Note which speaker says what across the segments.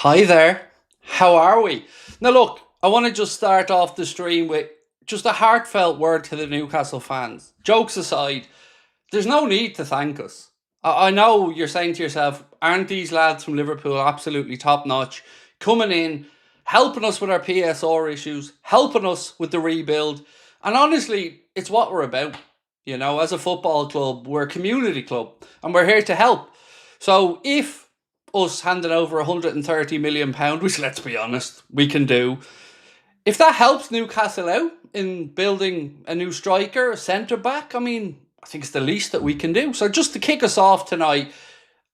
Speaker 1: Hi there. How are we? Now, look, I want to just start off the stream with just a heartfelt word to the Newcastle fans. Jokes aside, there's no need to thank us. I know you're saying to yourself, aren't these lads from Liverpool absolutely top notch, coming in, helping us with our PSR issues, helping us with the rebuild? And honestly, it's what we're about. You know, as a football club, we're a community club and we're here to help. So if us handing over £130 million, which let's be honest, we can do, if that helps Newcastle out in building a new striker, a centre back, I mean, I think it's the least that we can do. So just to kick us off tonight,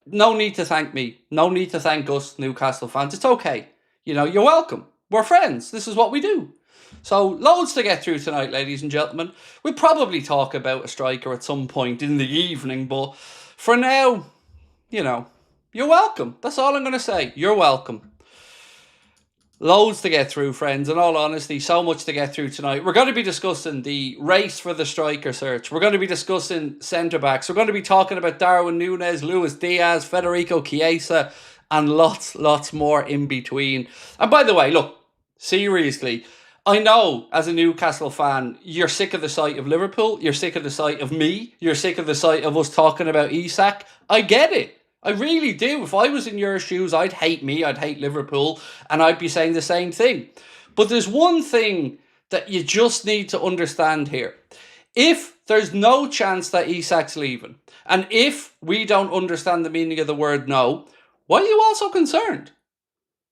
Speaker 1: no need to thank me. No need to thank us, Newcastle fans. It's okay. You know, you're welcome. We're friends. This is what we do. So loads to get through tonight, ladies and gentlemen. We'll probably talk about a striker at some point in the evening, but for now, you know, you're welcome. That's all I'm going to say. You're welcome. Loads to get through, friends. In all honesty, so much to get through tonight. We're going to be discussing the race for the striker search. We're going to be discussing centre-backs. We're going to be talking about Darwin Nunez, Luis Diaz, Federico Chiesa, and lots more in between. And by the way, look, seriously, I know as a Newcastle fan, you're sick of the sight of Liverpool. You're sick of the sight of me. You're sick of the sight of us talking about Isak. I get it. I really do. If I was in your shoes, I'd hate me, I'd hate Liverpool, and I'd be saying the same thing. But there's one thing that you just need to understand here. If there's no chance that Isak's leaving, and if we don't understand the meaning of the word no, why are you all so concerned?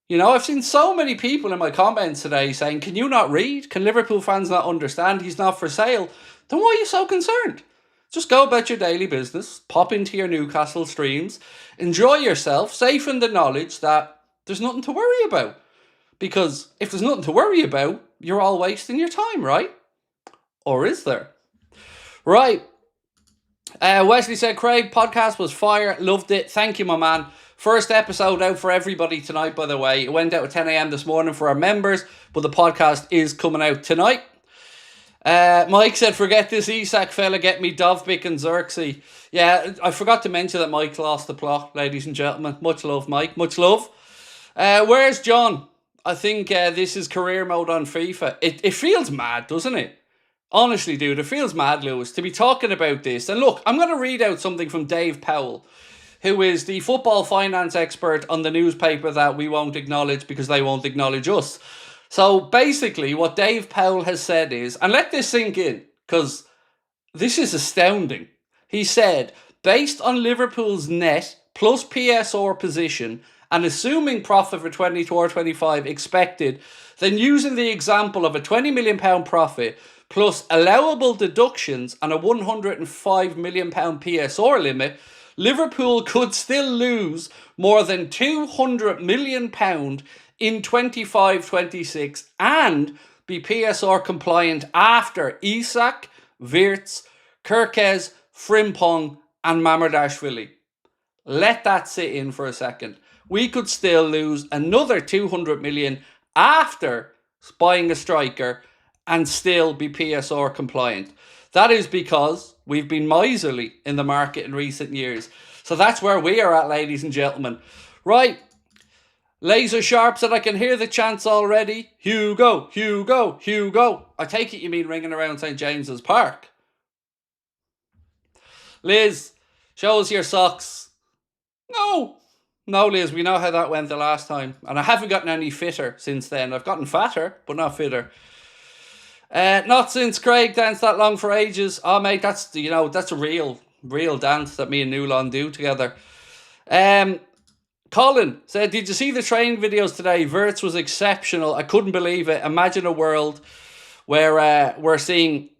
Speaker 1: You know, I've seen so many people in my comments today saying, can you not read? Can Liverpool fans not understand he's not for sale? Then why are you so concerned? Just go about your daily business, pop into your Newcastle streams, enjoy yourself, safe in the knowledge that there's nothing to worry about. Because if there's nothing to worry about, you're all wasting your time, right? Or is there? Right. Wesley said, Craig, podcast was fire, loved it. Thank you, my man. First episode out for everybody tonight, by the way. It went out at 10 a.m. this morning for our members, but the podcast is coming out tonight. Mike said, forget this Isak fella, get me Dovbik and Xerxes. Yeah, I forgot to mention that Mike lost the plot, ladies and gentlemen. Much love, Mike. Much love. Where's John? I think this is career mode on FIFA. It feels mad, doesn't it? Honestly, dude, it feels mad, Lewis, to be talking about this. And look, I'm going to read out something from Dave Powell, who is the football finance expert on the newspaper that we won't acknowledge because they won't acknowledge us. So basically what Dave Powell has said is, and let this sink in, because this is astounding. He said, based on Liverpool's net plus PSR position and assuming profit for 24-25 expected, then using the example of a £20 million profit plus allowable deductions and a £105 million PSR limit, Liverpool could still lose more than £200 million in 25-26 and be PSR compliant after Isak, Wirtz, Kirkez, Frimpong and Mamardashvili. Let that sit in for a second. We could still lose another 200 million after buying a striker and still be PSR compliant. That is because we've been miserly in the market in recent years. So that's where we are at, ladies and gentlemen. Right. Laser Sharp said, I can hear the chants already. Hugo, Hugo, Hugo. I take it you mean ringing around St. James's Park. Liz, show us your socks. No, Liz, we know how that went the last time. And I haven't gotten any fitter since then. I've gotten fatter, but not fitter. Not since Craig danced that long for ages. Oh, mate, that's a real dance that me and Newlon do together. Colin said, did you see the training videos today? Wirtz was exceptional. I couldn't believe it. Imagine a world where we're seeing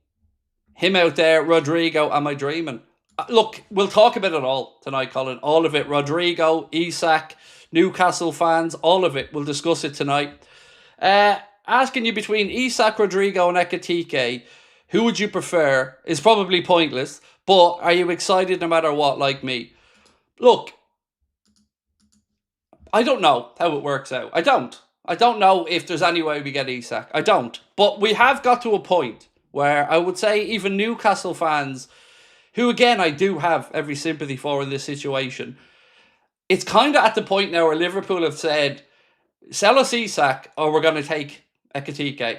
Speaker 1: him out there, Rodrigo. Am I dreaming? Look, we'll talk about it all tonight, Colin. All of it. Rodrigo, Isak, Newcastle fans, all of it. We'll discuss it tonight. Asking you between Isak, Rodrigo and Ekitike, who would you prefer is probably pointless, but are you excited no matter what, like me? Look, I don't know how it works out. I don't know if there's any way we get Isak. I don't. But we have got to a point where I would say even Newcastle fans, who again I do have every sympathy for in this situation, it's kind of at the point now where Liverpool have said, Sell us Isak or we're going to take Ekitike.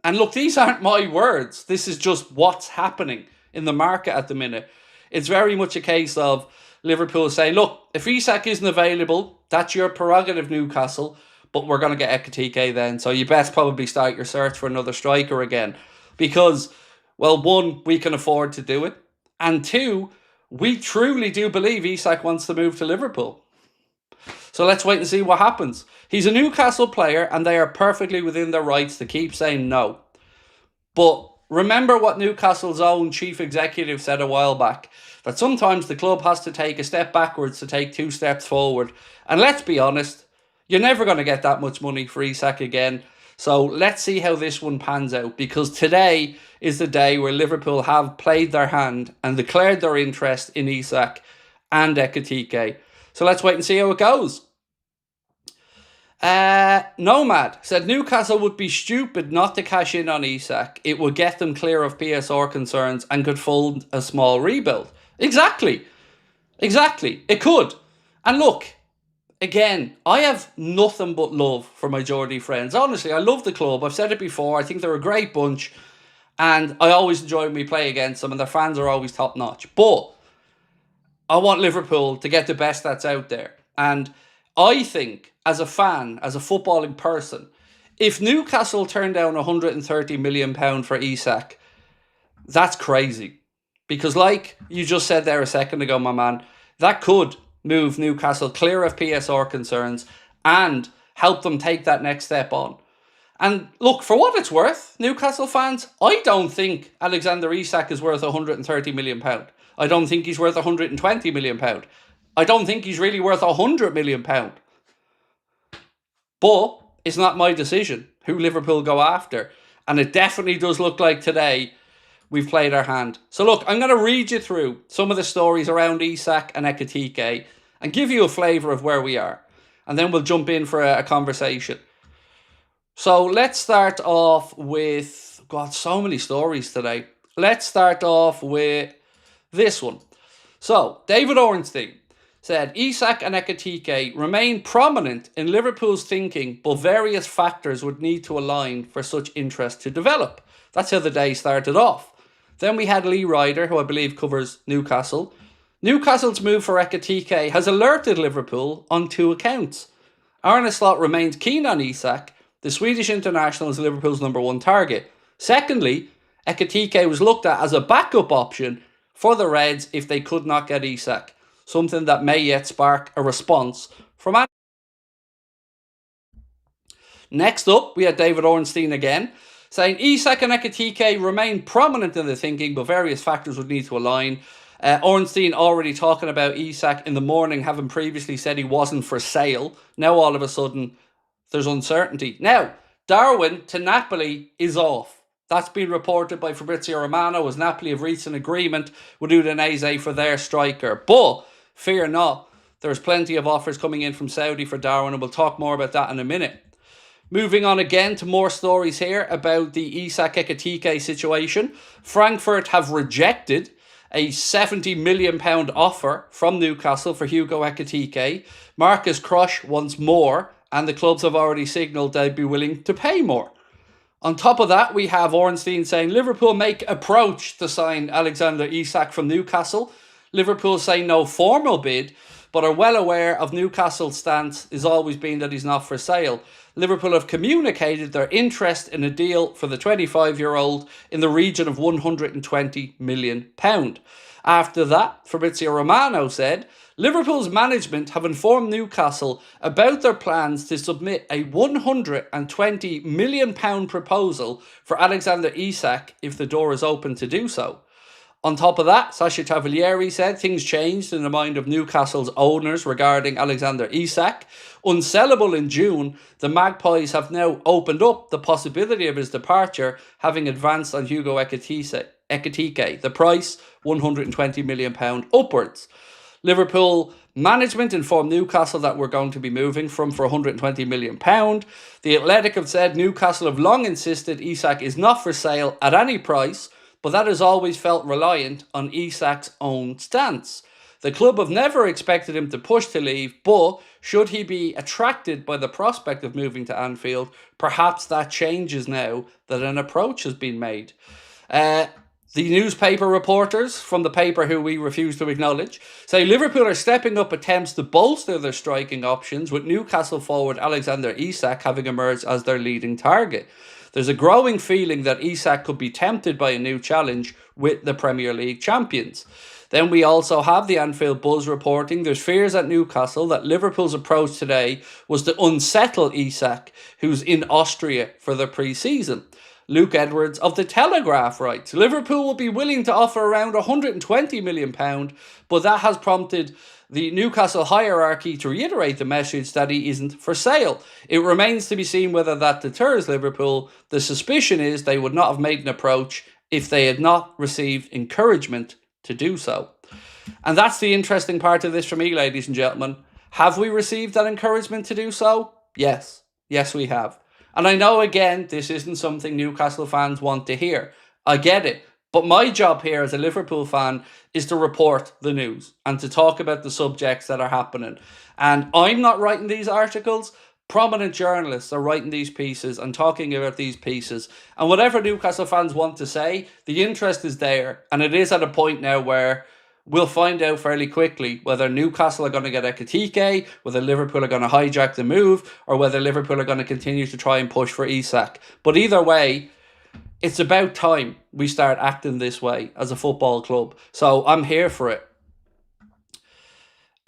Speaker 1: And look, these aren't my words. This is just what's happening in the market at the minute. It's very much a case of Liverpool saying, look, if Isak isn't available, that's your prerogative, Newcastle, but we're going to get Ekitike then. So you best probably start your search for another striker again. Because, well, one, we can afford to do it. And two, we truly do believe Isak wants to move to Liverpool. So let's wait and see what happens. He's a Newcastle player and they are perfectly within their rights to keep saying no. But remember what Newcastle's own chief executive said a while back, that sometimes the club has to take a step backwards to take 2 steps forward. And let's be honest, you're never going to get that much money for Isak again. So let's see how this one pans out, because today is the day where Liverpool have played their hand and declared their interest in Isak and Ekitike. So let's wait and see how it goes. Nomad said Newcastle would be stupid not to cash in on Isak. It would get them clear of PSR concerns and could fund a small rebuild. Exactly. It could. And look, again, I have nothing but love for my Jordie friends. Honestly, I love the club. I've said it before. I think they're a great bunch. And I always enjoy when we play against them. And their fans are always top notch. But I want Liverpool to get the best that's out there. And I think, as a fan, as a footballing person, if Newcastle turned down £130 million for Isak, that's crazy. Because like you just said there a second ago, my man, that could move Newcastle clear of PSR concerns and help them take that next step on. And look, for what it's worth, Newcastle fans, I don't think Alexander Isak is worth £130 million. I don't think he's worth £120 million. I don't think he's really worth £100 million. But it's not my decision who Liverpool go after. And it definitely does look like today we've played our hand. So look, I'm going to read you through some of the stories around Isak and Ekitike and give you a flavour of where we are. And then we'll jump in for a conversation. So let's start off with... God, so many stories today. Let's start off with this one. So, David Ornstein said, Isak and Ekitike remain prominent in Liverpool's thinking, but various factors would need to align for such interest to develop. That's how the day started off. Then we had Lee Ryder, who I believe covers Newcastle. Newcastle's move for Ekitike has alerted Liverpool on 2 accounts. Arne Slot remains keen on Isak. The Swedish international is Liverpool's #1 target. Secondly, Ekitike was looked at as a backup option for the Reds if they could not get Isak. Something that may yet spark a response from... Next up, we had David Ornstein again, saying Isak and Ekitike remain prominent in the thinking, but various factors would need to align. Ornstein already talking about Isak in the morning, having previously said he wasn't for sale. Now all of a sudden, there's uncertainty. Now, Darwin to Napoli is off. That's been reported by Fabrizio Romano as Napoli have reached an agreement with Udinese for their striker. But fear not, there's plenty of offers coming in from Saudi for Darwin, and we'll talk more about that in a minute. Moving on again to more stories here about the Isak Ekitike situation. Frankfurt have rejected a £70 million offer from Newcastle for Hugo Ekitike. Marcus Crush wants more, and the clubs have already signalled they'd be willing to pay more. On top of that, we have Ornstein saying Liverpool make approach to sign Alexander Isak from Newcastle. Liverpool say no formal bid, but are well aware of Newcastle's stance has always been that he's not for sale. Liverpool have communicated their interest in a deal for the 25-year-old in the region of £120 million. After that, Fabrizio Romano said, Liverpool's management have informed Newcastle about their plans to submit a £120 million proposal for Alexander Isak if the door is open to do so. On top of that, Sasha Tavalieri said things changed in the mind of Newcastle's owners regarding Alexander Isak. Unsellable in June, the Magpies have now opened up the possibility of his departure, having advanced on Hugo Ekitike. The price, £120 million upwards. Liverpool management informed Newcastle that we're going to be moving for £120 million. The Athletic have said Newcastle have long insisted Isak is not for sale at any price, but that has always felt reliant on Isak's own stance. The club have never expected him to push to leave, but should he be attracted by the prospect of moving to Anfield, perhaps that changes now that an approach has been made. The newspaper reporters from the paper who we refuse to acknowledge say Liverpool are stepping up attempts to bolster their striking options, with Newcastle forward Alexander Isak having emerged as their leading target. There's a growing feeling that Isak could be tempted by a new challenge with the Premier League champions. Then we also have the Anfield Buzz reporting there's fears at Newcastle that Liverpool's approach today was to unsettle Isak, who's in Austria for the pre-season. Luke Edwards of The Telegraph writes, Liverpool will be willing to offer around £120 million, but that has prompted the Newcastle hierarchy to reiterate the message that he isn't for sale. It remains to be seen whether that deters Liverpool. The suspicion is they would not have made an approach if they had not received encouragement to do so. And that's the interesting part of this for me, ladies and gentlemen. Have we received that encouragement to do so? Yes. Yes, we have. And I know, again, this isn't something Newcastle fans want to hear. I get it. But my job here as a Liverpool fan is to report the news and to talk about the subjects that are happening. And I'm not writing these articles. Prominent journalists are writing these pieces and talking about these pieces. And whatever Newcastle fans want to say, the interest is there. And it is at a point now where we'll find out fairly quickly whether Newcastle are going to get Coutinho, whether Liverpool are going to hijack the move, or whether Liverpool are going to continue to try and push for Isak. But either way, it's about time we start acting this way as a football club. So I'm here for it.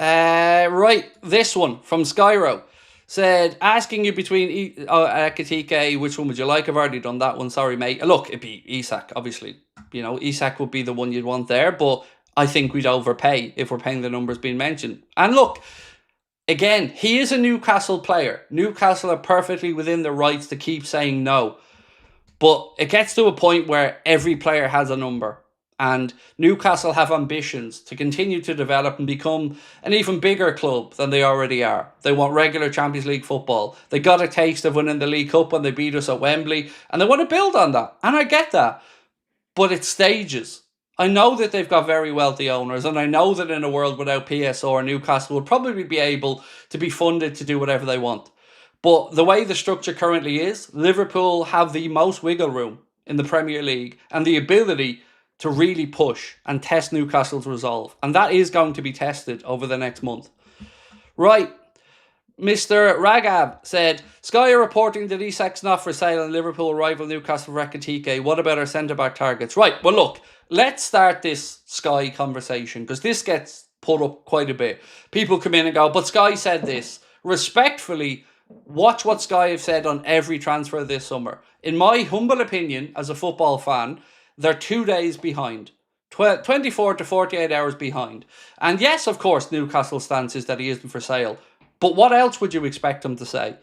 Speaker 1: Right, this one from Skyro said, asking you between Coutinho, which one would you like? I've already done that one. Sorry, mate. Look, it'd be Isak, obviously. You know, Isak would be the one you'd want there, but I think we'd overpay if we're paying the numbers being mentioned. And look, again, he is a Newcastle player. Newcastle are perfectly within their rights to keep saying no. But it gets to a point where every player has a number. And Newcastle have ambitions to continue to develop and become an even bigger club than they already are. They want regular Champions League football. They got a taste of winning the League Cup when they beat us at Wembley. And they want to build on that. And I get that. But it's stages. I know that they've got very wealthy owners, and I know that in a world without PSR, Newcastle would probably be able to be funded to do whatever they want. But the way the structure currently is, Liverpool have the most wiggle room in the Premier League and the ability to really push and test Newcastle's resolve. And that is going to be tested over the next month. Right. Mr. Ragab said, Sky are reporting that Isak's not for sale and Liverpool rival Newcastle for Coutinho. What about our centre-back targets? Right, well look, let's start this Sky conversation because this gets put up quite a bit. People come in and go, but Sky said this. Respectfully, watch what Sky have said on every transfer this summer. In my humble opinion, as a football fan, they're 2 days behind. 24 to 48 hours behind. And yes, of course, Newcastle's stance is that he isn't for sale. But what else would you expect them to say?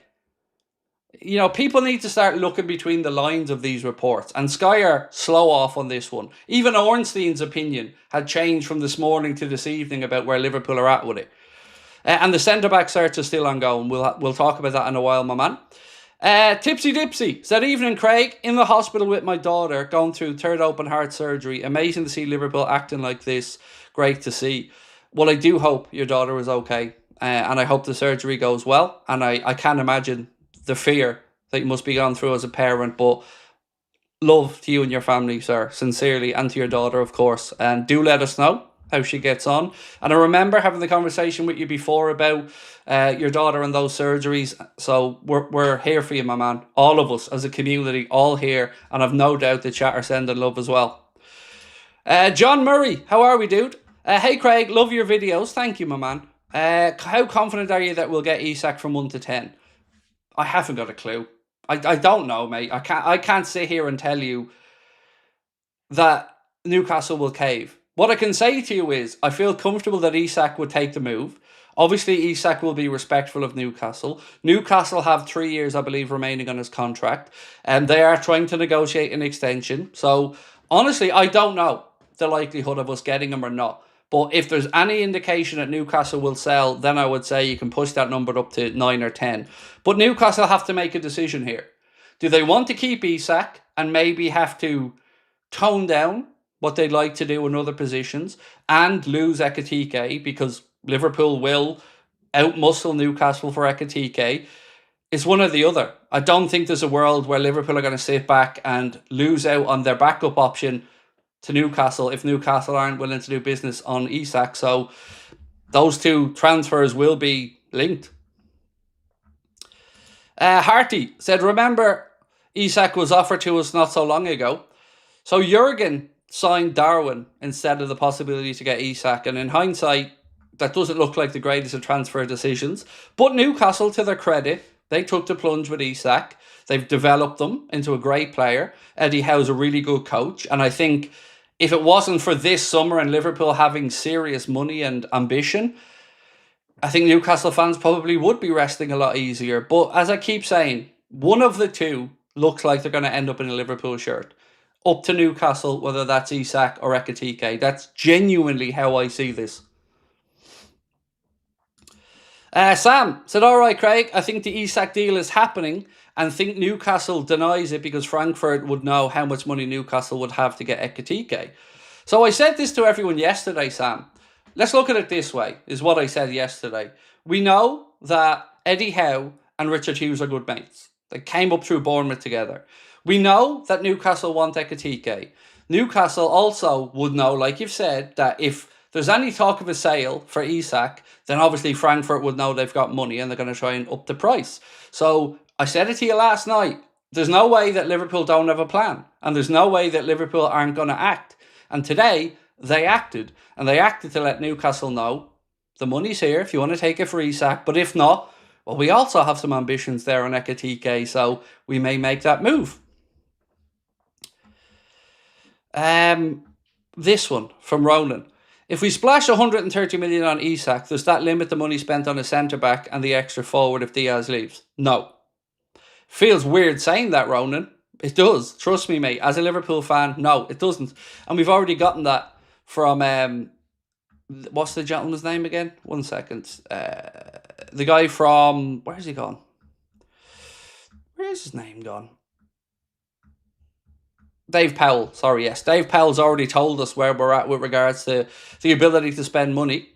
Speaker 1: You know, people need to start looking between the lines of these reports. And Sky are slow off on this one. Even Ornstein's opinion had changed from this morning to this evening about where Liverpool are at with it. And the centre-back search is still ongoing. We'll talk about that in a while, my man. Tipsy Dipsy said, evening, Craig. In the hospital with my daughter, going through third open heart surgery. Amazing to see Liverpool acting like this. Great to see. Well, I do hope your daughter is okay. And I hope the surgery goes well. And I can't imagine the fear that you must be going through as a parent. But love to you and your family, sir. Sincerely. And to your daughter, of course. And do let us know how she gets on. And I remember having the conversation with you before about your daughter and those surgeries. So we're here for you, my man. All of us as a community, all here. And I've no doubt the chat are sending love as well. John Murray, how are we, dude? Hey, Craig, love your videos. Thank you, my man. How confident are you that we'll get Isak from 1 to 10? I haven't got a clue. I don't know, mate. I can't sit here and tell you that Newcastle will cave. What I can say to you is I feel comfortable that Isak would take the move. Obviously, Isak will be respectful of Newcastle. Newcastle have 3 years, I believe, remaining on his contract. And they are trying to negotiate an extension. So, honestly, I don't know the likelihood of us getting him or not. But if there's any indication that Newcastle will sell, then I would say you can push that number up to 9 or 10. But Newcastle have to make a decision here. Do they want to keep Isak and maybe have to tone down what they'd like to do in other positions and lose Ekitike, because Liverpool will outmuscle Newcastle for Ekitike, it's one or the other. I don't think there's a world where Liverpool are going to sit back and lose out on their backup option to Newcastle if Newcastle aren't willing to do business on Isak. So those two transfers will be linked. Harty said, remember Isak was offered to us not so long ago. So Jurgen signed Darwin instead of the possibility to get Isak. And in hindsight, that doesn't look like the greatest of transfer decisions. But Newcastle, to their credit, they took the plunge with Isak. They've developed them into a great player. Eddie Howe's a really good coach. And I think if it wasn't for this summer and Liverpool having serious money and ambition, I think Newcastle fans probably would be resting a lot easier. But as I keep saying, one of the two looks like they're going to end up in a Liverpool shirt. Up to Newcastle, whether that's Isak or Ekitike. That's genuinely how I see this. Sam said, all right, Craig, I think the Isak deal is happening and think Newcastle denies it because Frankfurt would know how much money Newcastle would have to get Ekitike. So I said this to everyone yesterday, Sam. Let's look at it this way, is what I said yesterday. We know that Eddie Howe and Richard Hughes are good mates. They came up through Bournemouth together. We know that Newcastle want Ekitike. Newcastle also would know, like you've said, that if there's any talk of a sale for Isak, then obviously Frankfurt would know they've got money and they're going to try and up the price. So I said it to you last night. There's no way that Liverpool don't have a plan. And there's no way that Liverpool aren't going to act. And today, they acted. And they acted to let Newcastle know the money's here if you want to take it for Isak. But if not, well, we also have some ambitions there on Ekitike, so we may make that move. This one from Ronan. If we splash 130 million on Isak, does that limit the money spent on a centre-back and the extra forward if Diaz leaves? No. Feels weird saying that, Ronan. It does. Trust me, mate. As a Liverpool fan, no, it doesn't. And we've already gotten that from, what's the gentleman's name again? 1 second. The guy from, where's he gone? Where's his name gone? Dave Powell, sorry, yes. Dave Powell's already told us where we're at with regards to the ability to spend money.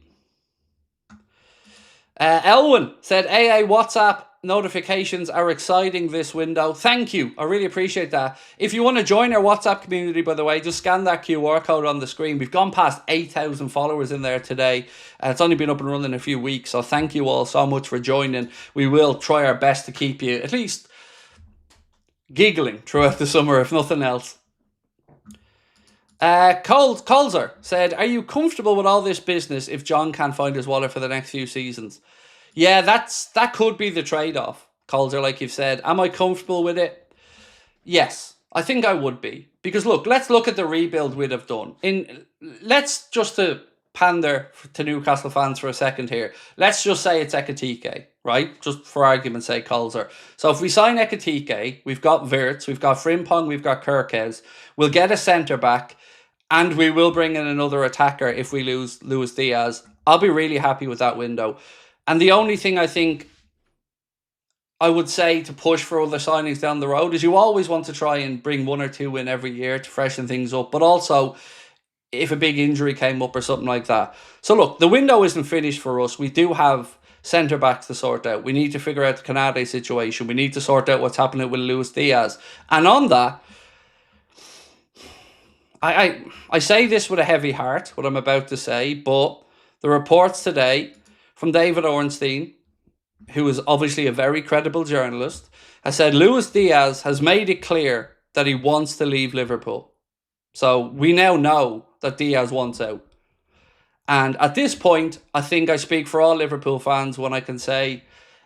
Speaker 1: Elwin said, AA WhatsApp notifications are exciting this window. Thank you. I really appreciate that. If you want to join our WhatsApp community, by the way, just scan that QR code on the screen. We've gone past 8,000 followers in there today. It's only been up and running a few weeks, so thank you all so much for joining. We will try our best to keep you at least giggling throughout the summer, if nothing else. Colzer said, are you comfortable with all this business if John can't find his wallet for the next few seasons? Yeah, that could be the trade-off, Colzer, like you've said. Am I comfortable with it? Yes, I think I would be. Because look, let's look at the rebuild we'd have done. Let's just to pander to Newcastle fans for a second here. Let's just say it's Ekitike, right? Just for argument's sake, Colzer. So if we sign Ekitike, we've got Wirtz, we've got Frimpong, we've got Kirkes. We'll get a centre-back. And we will bring in another attacker if we lose Luis Diaz. I'll be really happy with that window. And the only thing I think I would say to push for other signings down the road is you always want to try and bring 1 or 2 in every year to freshen things up. But also, if a big injury came up or something like that. So look, the window isn't finished for us. We do have centre-backs to sort out. We need to figure out the Canade situation. We need to sort out what's happening with Luis Diaz. And on that, I say this with a heavy heart, what I'm about to say, but the reports today from David Ornstein, who is obviously a very credible journalist, has said Luis Diaz has made it clear that he wants to leave Liverpool. So we now know that Diaz wants out. And at this point, I think I speak for all Liverpool fans when I can say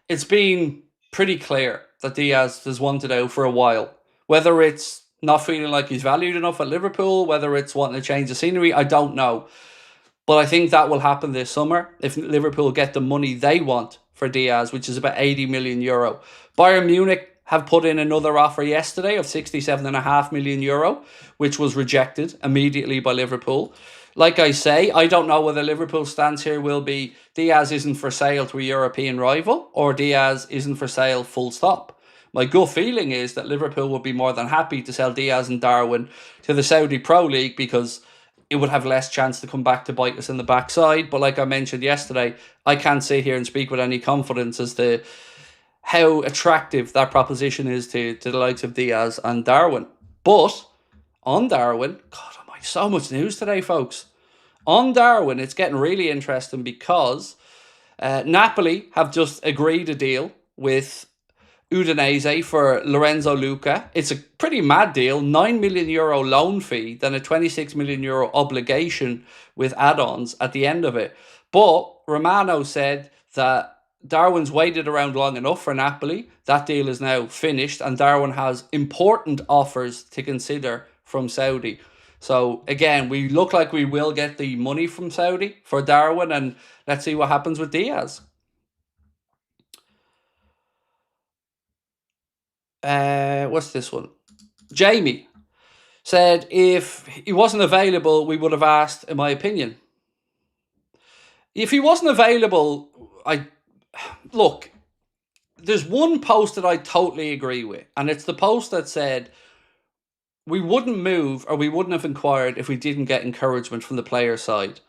Speaker 1: it's been pretty clear that Diaz has wanted out for a while. Whether it's not feeling like he's valued enough at Liverpool, whether it's wanting to change the scenery, I don't know. But I think that will happen this summer if Liverpool get the money they want for Diaz, which is about 80 million euro. Bayern Munich have put in another offer yesterday of 67.5 million euro, which was rejected immediately by Liverpool. Like I say, I don't know whether Liverpool's stance here will be Diaz isn't for sale to a European rival or Diaz isn't for sale full stop. My gut feeling is that Liverpool would be more than happy to sell Diaz and Darwin to the Saudi Pro League because it would have less chance to come back to bite us in the backside. But like I mentioned yesterday, I can't sit here and speak with any confidence as to how attractive that proposition is to the likes of Diaz and Darwin. But on Darwin, God almighty, so much news today, folks. On Darwin, it's getting really interesting because Napoli have just agreed a deal with Udinese for Lorenzo Luca. It's a pretty mad deal, €9 million loan fee, then a €26 million obligation with add-ons at the end of it. But Romano said that Darwin's waited around long enough for Napoli. That deal is now finished, and Darwin has important offers to consider from Saudi. So again, we look like we will get the money from Saudi for Darwin, and let's see what happens with Diaz. What's this one? Jamie said, if he wasn't available, we would have asked, in my opinion. If he wasn't available, look, there's one post that I totally agree with, and it's the post that said, we wouldn't move or we wouldn't have inquired if we didn't get encouragement from the player side.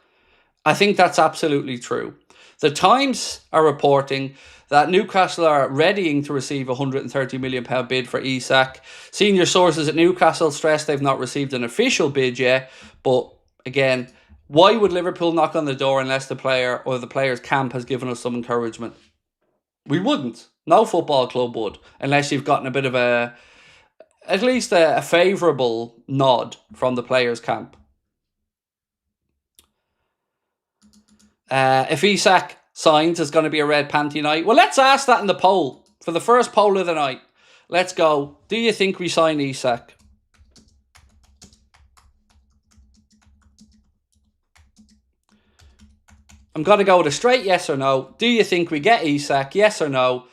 Speaker 1: I think that's absolutely true. The Times are reporting that Newcastle are readying to receive a £130 million bid for Isak. Senior sources at Newcastle stress they've not received an official bid yet. But again, why would Liverpool knock on the door unless the player or the player's camp has given us some encouragement? We wouldn't. No football club would, unless you've gotten a bit of at least a favourable nod from the players' camp. If Isak signs, it's going to be a red panty night. Well, let's ask that in the poll. For the first poll of the night. Let's go. Do you think we sign Isak? I'm going to go with a straight yes or no. Do you think we get Isak? Yes or no?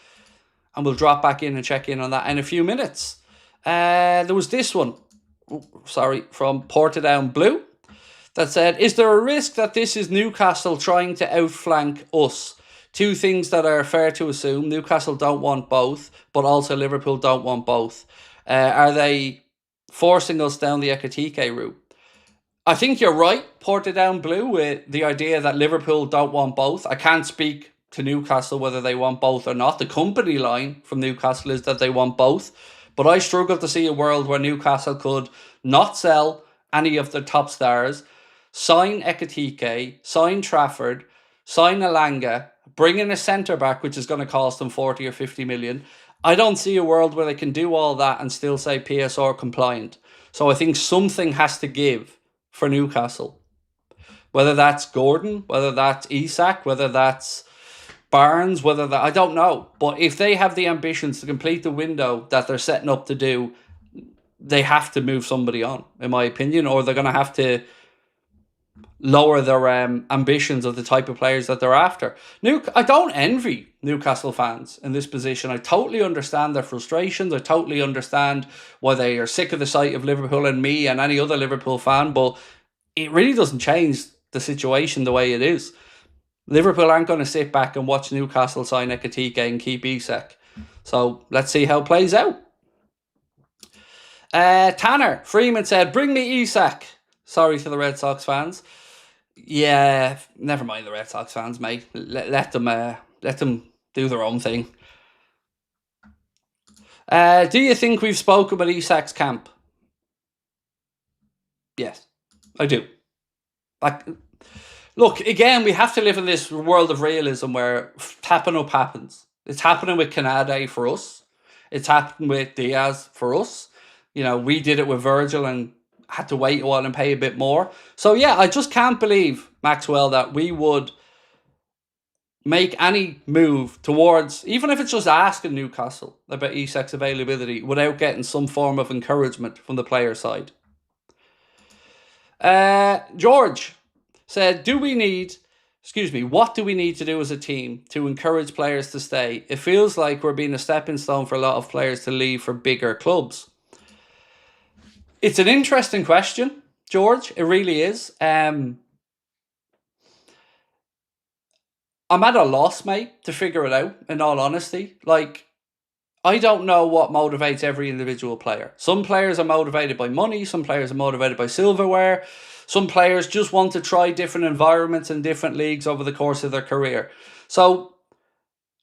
Speaker 1: And we'll drop back in and check in on that in a few minutes. There was this one, from Portadown Blue, that said, is there a risk that this is Newcastle trying to outflank us? Two things that are fair to assume. Newcastle don't want both, but also Liverpool don't want both. Are they forcing us down the Ekitike route? I think you're right, Portadown Blue, with the idea that Liverpool don't want both. I can't speak to Newcastle whether they want both or not. The company line from Newcastle is that they want both. But I struggle to see a world where Newcastle could not sell any of their top stars, sign Ekitike, sign Trafford, sign Alanga, bring in a centre-back, which is going to cost them 40 or 50 million. I don't see a world where they can do all that and still say PSR compliant. So I think something has to give for Newcastle. Whether that's Gordon, whether that's Isak, whether that's Barnes, I don't know. But if they have the ambitions to complete the window that they're setting up to do, they have to move somebody on, in my opinion, or they're going to have to lower their ambitions of the type of players that they're after. I don't envy Newcastle fans in this position. I totally understand their frustrations. I totally understand why they are sick of the sight of Liverpool and me and any other Liverpool fan, but it really doesn't change the situation the way it is. Liverpool aren't going to sit back and watch Newcastle sign Ekitike and keep Isak. So let's see how it plays out. Tanner Freeman said, bring me Isak. Sorry to the Red Sox fans. Yeah, never mind the Red Sox fans, mate. Let them do their own thing. Do you think we've spoken about Isak's camp? Yes, I do. Look, again, we have to live in this world of realism where tapping up happens. It's happening with Canade for us. It's happened with Diaz for us. We did it with Virgil and had to wait a while and pay a bit more. So, yeah, I just can't believe, Maxwell, that we would make any move towards, even if it's just asking Newcastle about Isak's availability, without getting some form of encouragement from the player side. George said, what do we need to do as a team to encourage players to stay? It feels like we're being a stepping stone for a lot of players to leave for bigger clubs. It's an interesting question, George. It really is. I'm at a loss, mate, to figure it out, in all honesty. I don't know what motivates every individual player. Some players are motivated by money. Some players are motivated by silverware. Some players just want to try different environments and different leagues over the course of their career. So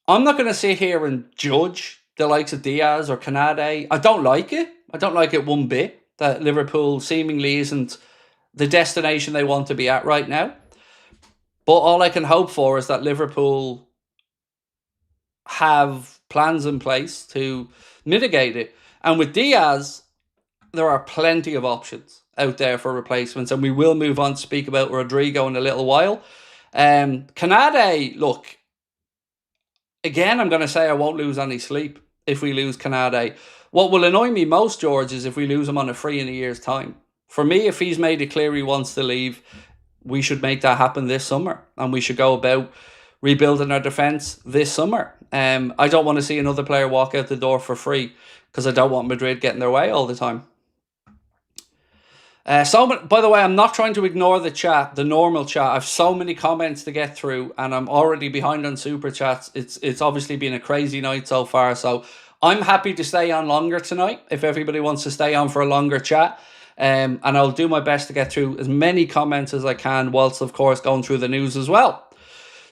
Speaker 1: I'm not going to sit here and judge the likes of Diaz or Canade. I don't like it. I don't like it one bit that Liverpool seemingly isn't the destination they want to be at right now. But all I can hope for is that Liverpool have plans in place to mitigate it. And with Diaz, there are plenty of options out there for replacements, and we will move on to speak about Rodrigo in a little while. Canade, look, again, I'm going to say I won't lose any sleep if we lose Canade. What will annoy me most, George, is if we lose him on a free in a year's time. For me, if he's made it clear he wants to leave, we should make that happen this summer, and we should go about rebuilding our defence this summer. I don't want to see another player walk out the door for free because I don't want Madrid getting their way all the time. By the way, I'm not trying to ignore the chat, the normal chat. I have so many comments to get through, and I'm already behind on super chats. It's obviously been a crazy night so far, so I'm happy to stay on longer tonight if everybody wants to stay on for a longer chat. And I'll do my best to get through as many comments as I can, whilst of course going through the news as well.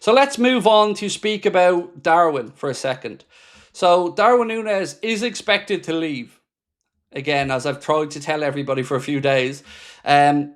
Speaker 1: So let's move on to speak about Darwin for a second. So Darwin Núñez is expected to leave. Again, as I've tried to tell everybody for a few days, when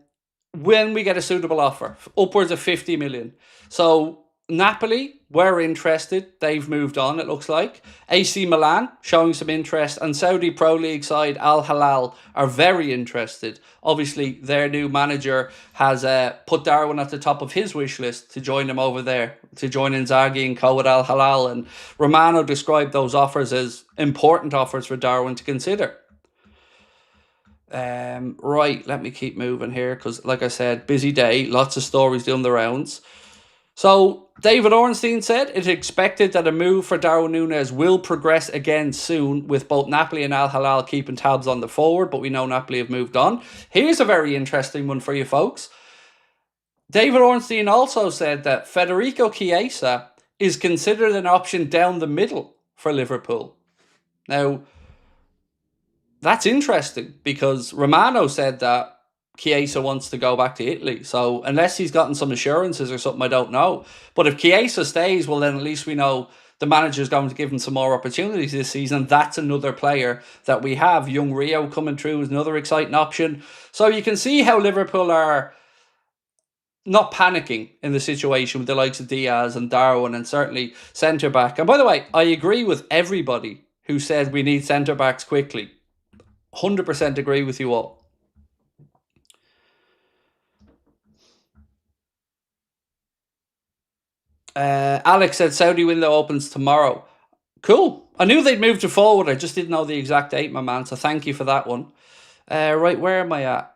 Speaker 1: we get a suitable offer, upwards of 50 million. So Napoli were interested. They've moved on, it looks like. AC Milan showing some interest, and Saudi Pro League side Al Hilal are very interested. Obviously, their new manager has put Darwin at the top of his wish list to join him over there, to join Inzaghi and co with Al Hilal. And Romano described those offers as important offers for Darwin to consider. Right, let me keep moving here because, like I said, busy day, lots of stories doing the rounds. So David Ornstein said it's expected that a move for Darwin Núñez will progress again soon, with both Napoli and Al Hilal keeping tabs on the forward, but we know Napoli have moved on. Here's a very interesting one for you folks. David Ornstein also said that Federico Chiesa is considered an option down the middle for Liverpool. Now, that's interesting because Romano said that Chiesa wants to go back to Italy. So unless he's gotten some assurances or something, I don't know. But if Chiesa stays, well, then at least we know the manager's going to give him some more opportunities this season. That's another player that we have. Young Rio coming through is another exciting option. So you can see how Liverpool are not panicking in the situation with the likes of Diaz and Darwin and certainly centre-back. And by the way, I agree with everybody who said we need centre-backs quickly. 100% agree with you all. Alex said Saudi window opens tomorrow. Cool. I knew they'd moved to forward. I just didn't know the exact date, my man. So thank you for that one. Right, where am I at?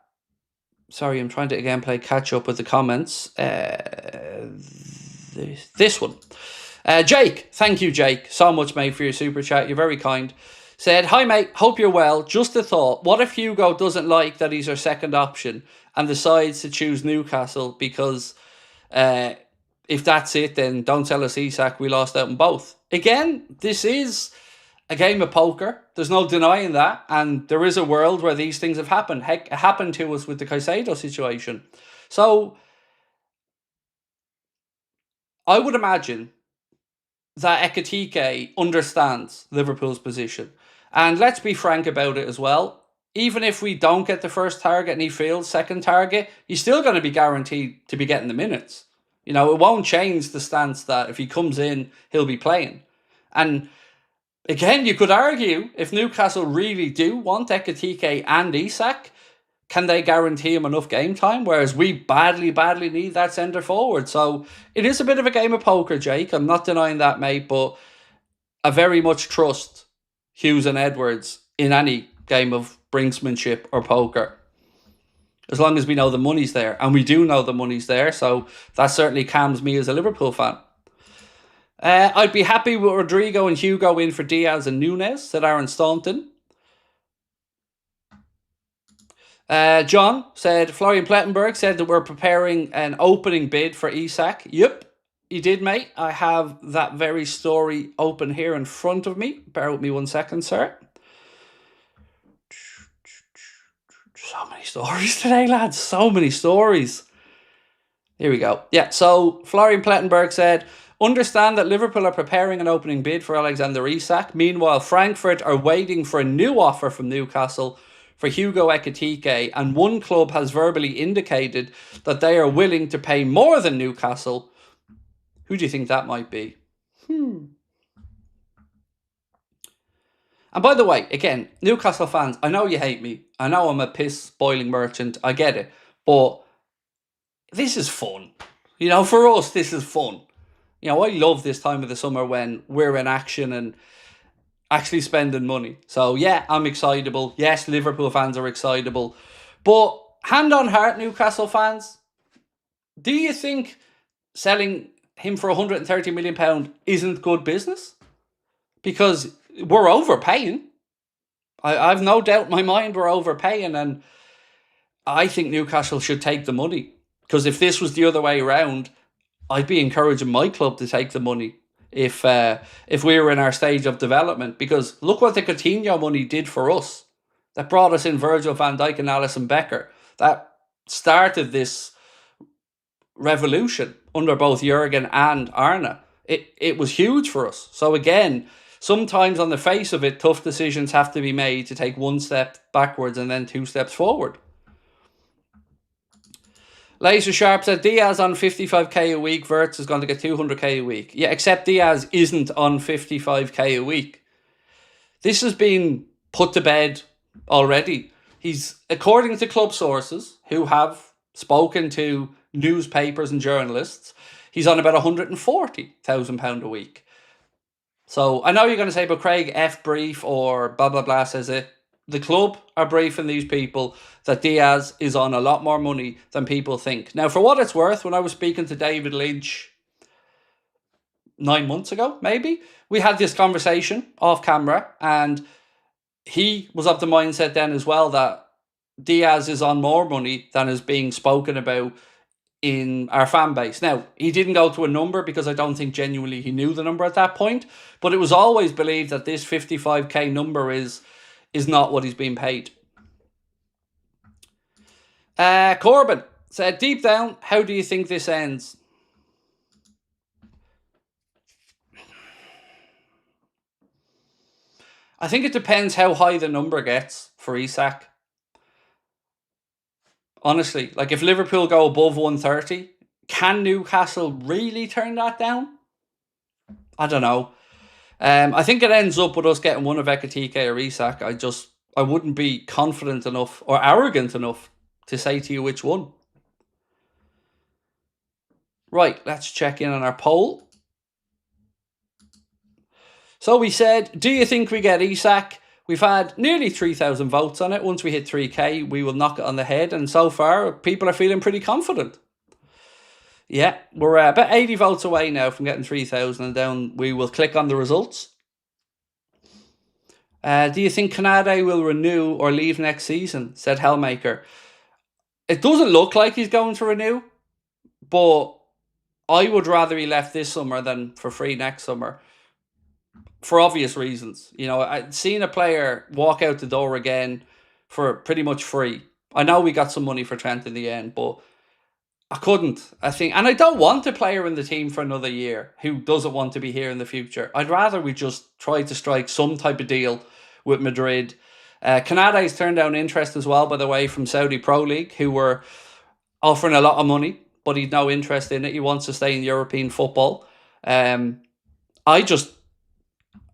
Speaker 1: Sorry, I'm trying to again play catch up with the comments. This one. Jake. Thank you, Jake. So much, mate, for your super chat. You're very kind. Said, hi, mate. Hope you're well. Just a thought. What if Hugo doesn't like that he's our second option and decides to choose Newcastle because... if that's it, then don't tell us Isak we lost out in both. Again, this is a game of poker. There's no denying that. And there is a world where these things have happened. Heck, it happened to us with the Caicedo situation. So, I would imagine that Ekitike understands Liverpool's position. And let's be frank about it as well. Even if we don't get the first target and he fails second target, he's still going to be guaranteed to be getting the minutes. You know, it won't change the stance that if he comes in, he'll be playing. And again, you could argue if Newcastle really do want Ekitike and Isak, can they guarantee him enough game time? Whereas we badly need that centre forward. So it is a bit of a game of poker, Jake. I'm not denying that, mate. But I very much trust Hughes and Edwards in any game of brinksmanship or poker. As long as we know the money's there. And we do know the money's there. So that certainly calms me as a Liverpool fan. I'd be happy with Rodrigo and Hugo in for Diaz and Núñez, said Aaron Staunton. John said, Florian Plettenberg said that we're preparing an opening bid for Isak. Yep, he did, mate. I have that very story open here in front of me. Bear with me 1 second, sir. So many stories today, lads. So many stories. Here we go. Yeah, so Florian Plettenberg said, understand that Liverpool are preparing an opening bid for Alexander Isak. Meanwhile, Frankfurt are waiting for a new offer from Newcastle for Hugo Ekitike, and one club has verbally indicated that they are willing to pay more than Newcastle. Who do you think that might be? And by the way, again, Newcastle fans, I know you hate me. I know I'm a piss-spoiling merchant. I get it. But this is fun. You know, for us, this is fun. You know, I love this time of the summer when we're in action and actually spending money. So, yeah, I'm excitable. Yes, Liverpool fans are excitable. But hand on heart, Newcastle fans, do you think selling him for £130 million isn't good business? Because we're overpaying. I've no doubt in my mind we're overpaying, and I think Newcastle should take the money. Because if this was the other way around, I'd be encouraging my club to take the money if we were in our stage of development. Because look what the Coutinho money did for us. That brought us in Virgil van Dijk and Alisson Becker. That started this revolution under both Jurgen and Arne. It was huge for us. So again, sometimes on the face of it, tough decisions have to be made to take one step backwards and then 2 steps forward. Laser Sharp said Diaz on 55k a week, Wirtz is going to get 200k a week. Yeah, except Diaz isn't on 55k a week. This has been put to bed already. He's, according to club sources who have spoken to newspapers and journalists, he's on about £140,000 a week. So I know you're going to say, but Craig, F brief or blah, blah, blah says it. The club are briefing these people that Diaz is on a lot more money than people think. Now, for what it's worth, when I was speaking to David Lynch 9 months ago, maybe, we had this conversation off camera, and he was of the mindset then as well that Diaz is on more money than is being spoken about in our fan base. Now, he didn't go to a number because I don't think genuinely he knew the number at that point, but it was always believed that this 55k number is not what he's being paid. Corbin said, deep down, how do you think this ends? I think it depends how high the number gets for Isak. Honestly, like if Liverpool go above 130, can Newcastle really turn that down? I don't know. I think it ends up with us getting one of Ekitike or Isak. I wouldn't be confident enough or arrogant enough to say to you which one. Right, let's check in on our poll. So we said, do you think we get Isak? We've had nearly 3,000 votes on it. Once we hit 3k, we will knock it on the head. And so far, people are feeling pretty confident. Yeah, we're about 80 votes away now from getting 3,000, and then we will click on the results. Do you think Canade will renew or leave next season? Said Hellmaker. It doesn't look like he's going to renew, but I would rather he left this summer than for free next summer. For obvious reasons. You know, I'd seen a player walk out the door again for pretty much free. I know we got some money for Trent in the end, but I couldn't, I think. And I don't want a player in the team for another year who doesn't want to be here in the future. I'd rather we just try to strike some type of deal with Madrid. Canade's turned down interest as well, by the way, from Saudi Pro League, who were offering a lot of money, but he'd no interest in it. He wants to stay in European football.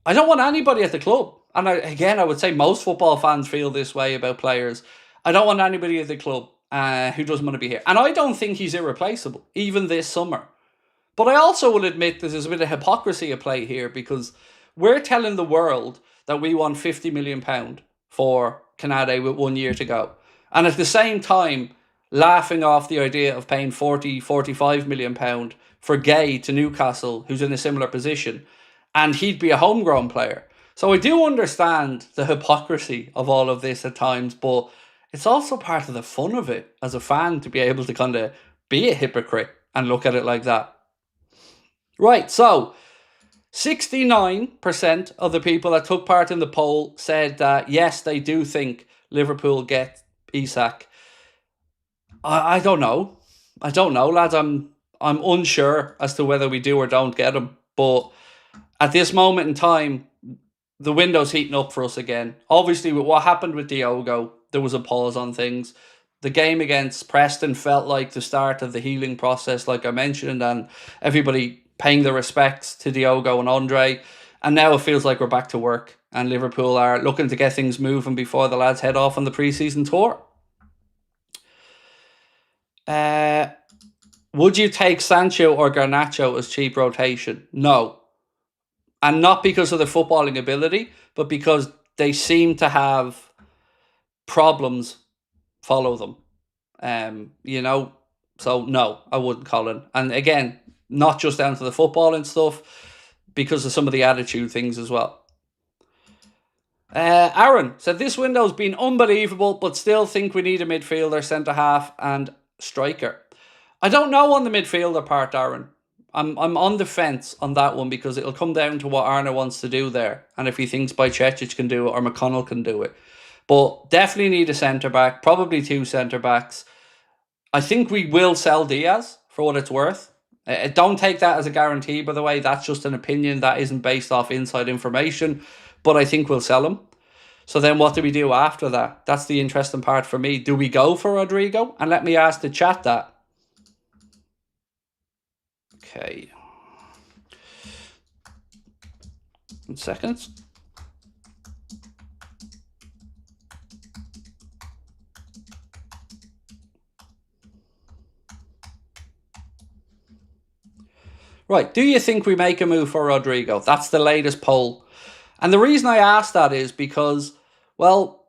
Speaker 1: I don't want anybody at the club. And I would say most football fans feel this way about players. I don't want anybody at the club who doesn't want to be here. And I don't think he's irreplaceable, even this summer. But I also will admit that there's a bit of hypocrisy at play here, because we're telling the world that we want £50 million for Canade with 1 year to go. And at the same time, laughing off the idea of paying £45 million for Gay to Newcastle, who's in a similar position. And he'd be a homegrown player. So I do understand the hypocrisy of all of this at times, but it's also part of the fun of it as a fan to be able to kind of be a hypocrite and look at it like that. Right, so 69% of the people that took part in the poll said that yes, they do think Liverpool get Isak. I don't know. I don't know, lads. I'm unsure as to whether we do or don't get him. But at this moment in time, the window's heating up for us again. Obviously, with what happened with Diogo, there was a pause on things. The game against Preston felt like the start of the healing process, like I mentioned, and everybody paying the respects to Diogo and Andre. And now it feels like we're back to work, and Liverpool are looking to get things moving before the lads head off on the pre-season tour. Would you take Sancho or Garnacho as cheap rotation? No. And not because of the footballing ability, but because they seem to have problems follow them. So no, I wouldn't, Colin. And again, not just down to the footballing stuff, because of some of the attitude things as well. Aaron said, this window's been unbelievable, but still think we need a midfielder, centre-half and striker. I don't know on the midfielder part, Aaron. I'm on the fence on that one because it'll come down to what Arne wants to do there. And if he thinks Bajcetic can do it or McConnell can do it. But definitely need a centre-back, probably 2 centre-backs. I think we will sell Diaz for what it's worth. Don't take that as a guarantee, by the way. That's just an opinion. That isn't based off inside information. But I think we'll sell him. So then what do we do after that? That's the interesting part for me. Do we go for Rodrigo? And let me ask the chat that. Okay. 1 second. Right, do you think we make a move for Rodrigo? That's the latest poll. And the reason I ask that is because, well,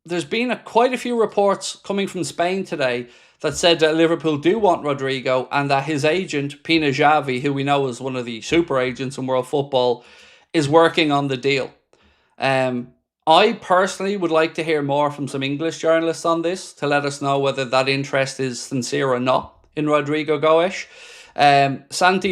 Speaker 1: there's been quite a few reports coming from Spain today that said that Liverpool do want Rodrigo and that his agent, Pina Xavi, who we know is one of the super agents in world football, is working on the deal. I personally would like to hear more from some English journalists on this to let us know whether that interest is sincere or not in Rodrigo Goes. Santi_J_FM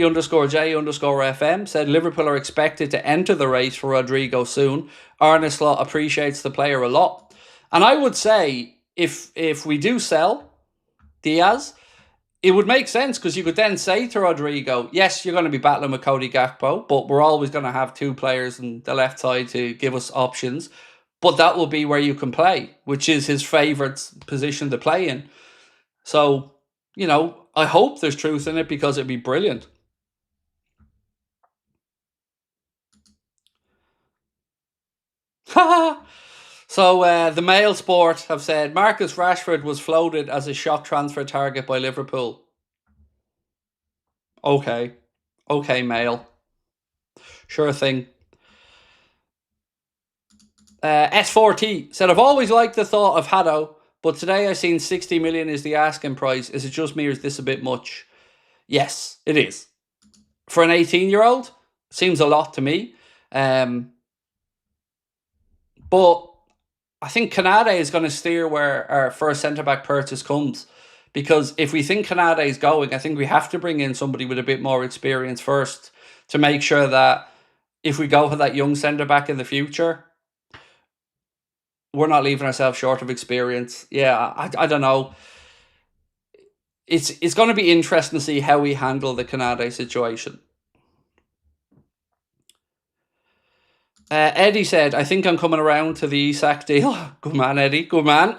Speaker 1: said Liverpool are expected to enter the race for Rodrigo soon. Arne Slot appreciates the player a lot. And I would say if we do sell Diaz, it would make sense because you could then say to Rodrigo, yes, you're going to be battling with Cody Gakpo, but we're always going to have 2 players on the left side to give us options. But that will be where you can play, which is his favourite position to play in. So, I hope there's truth in it because it'd be brilliant. So the Mail Sport have said Marcus Rashford was floated as a shock transfer target by Liverpool. Okay, Mail. Sure thing. S4T said, I've always liked the thought of Haddo, but today I've seen 60 million is the asking price. Is it just me or is this a bit much? Yes, it is. For an 18-year-old, seems a lot to me. But I think Canade is going to steer where our first centre-back purchase comes. Because if we think Canade is going, I think we have to bring in somebody with a bit more experience first to make sure that if we go for that young centre-back in the future, we're not leaving ourselves short of experience. Yeah, I don't know. It's going to be interesting to see how we handle the Canade situation. Eddie said, I think I'm coming around to the Isak deal. Good man, Eddie. Good man.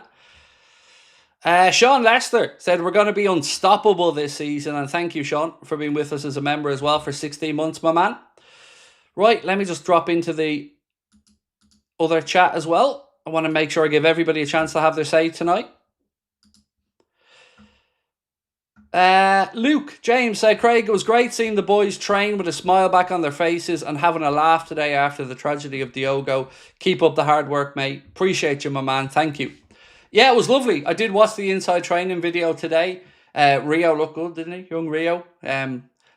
Speaker 1: Sean Lester said, we're going to be unstoppable this season. And thank you, Sean, for being with us as a member as well for 16 months, my man. Right, let me just drop into the other chat as well. I want to make sure I give everybody a chance to have their say tonight. Luke James said, Craig, it was great seeing the boys train with a smile back on their faces and having a laugh today after the tragedy of Diogo. Keep up the hard work, mate. Appreciate you, my man. Thank you. Yeah, it was lovely. I did watch the inside training video today. Rio looked good, didn't he? Young Rio.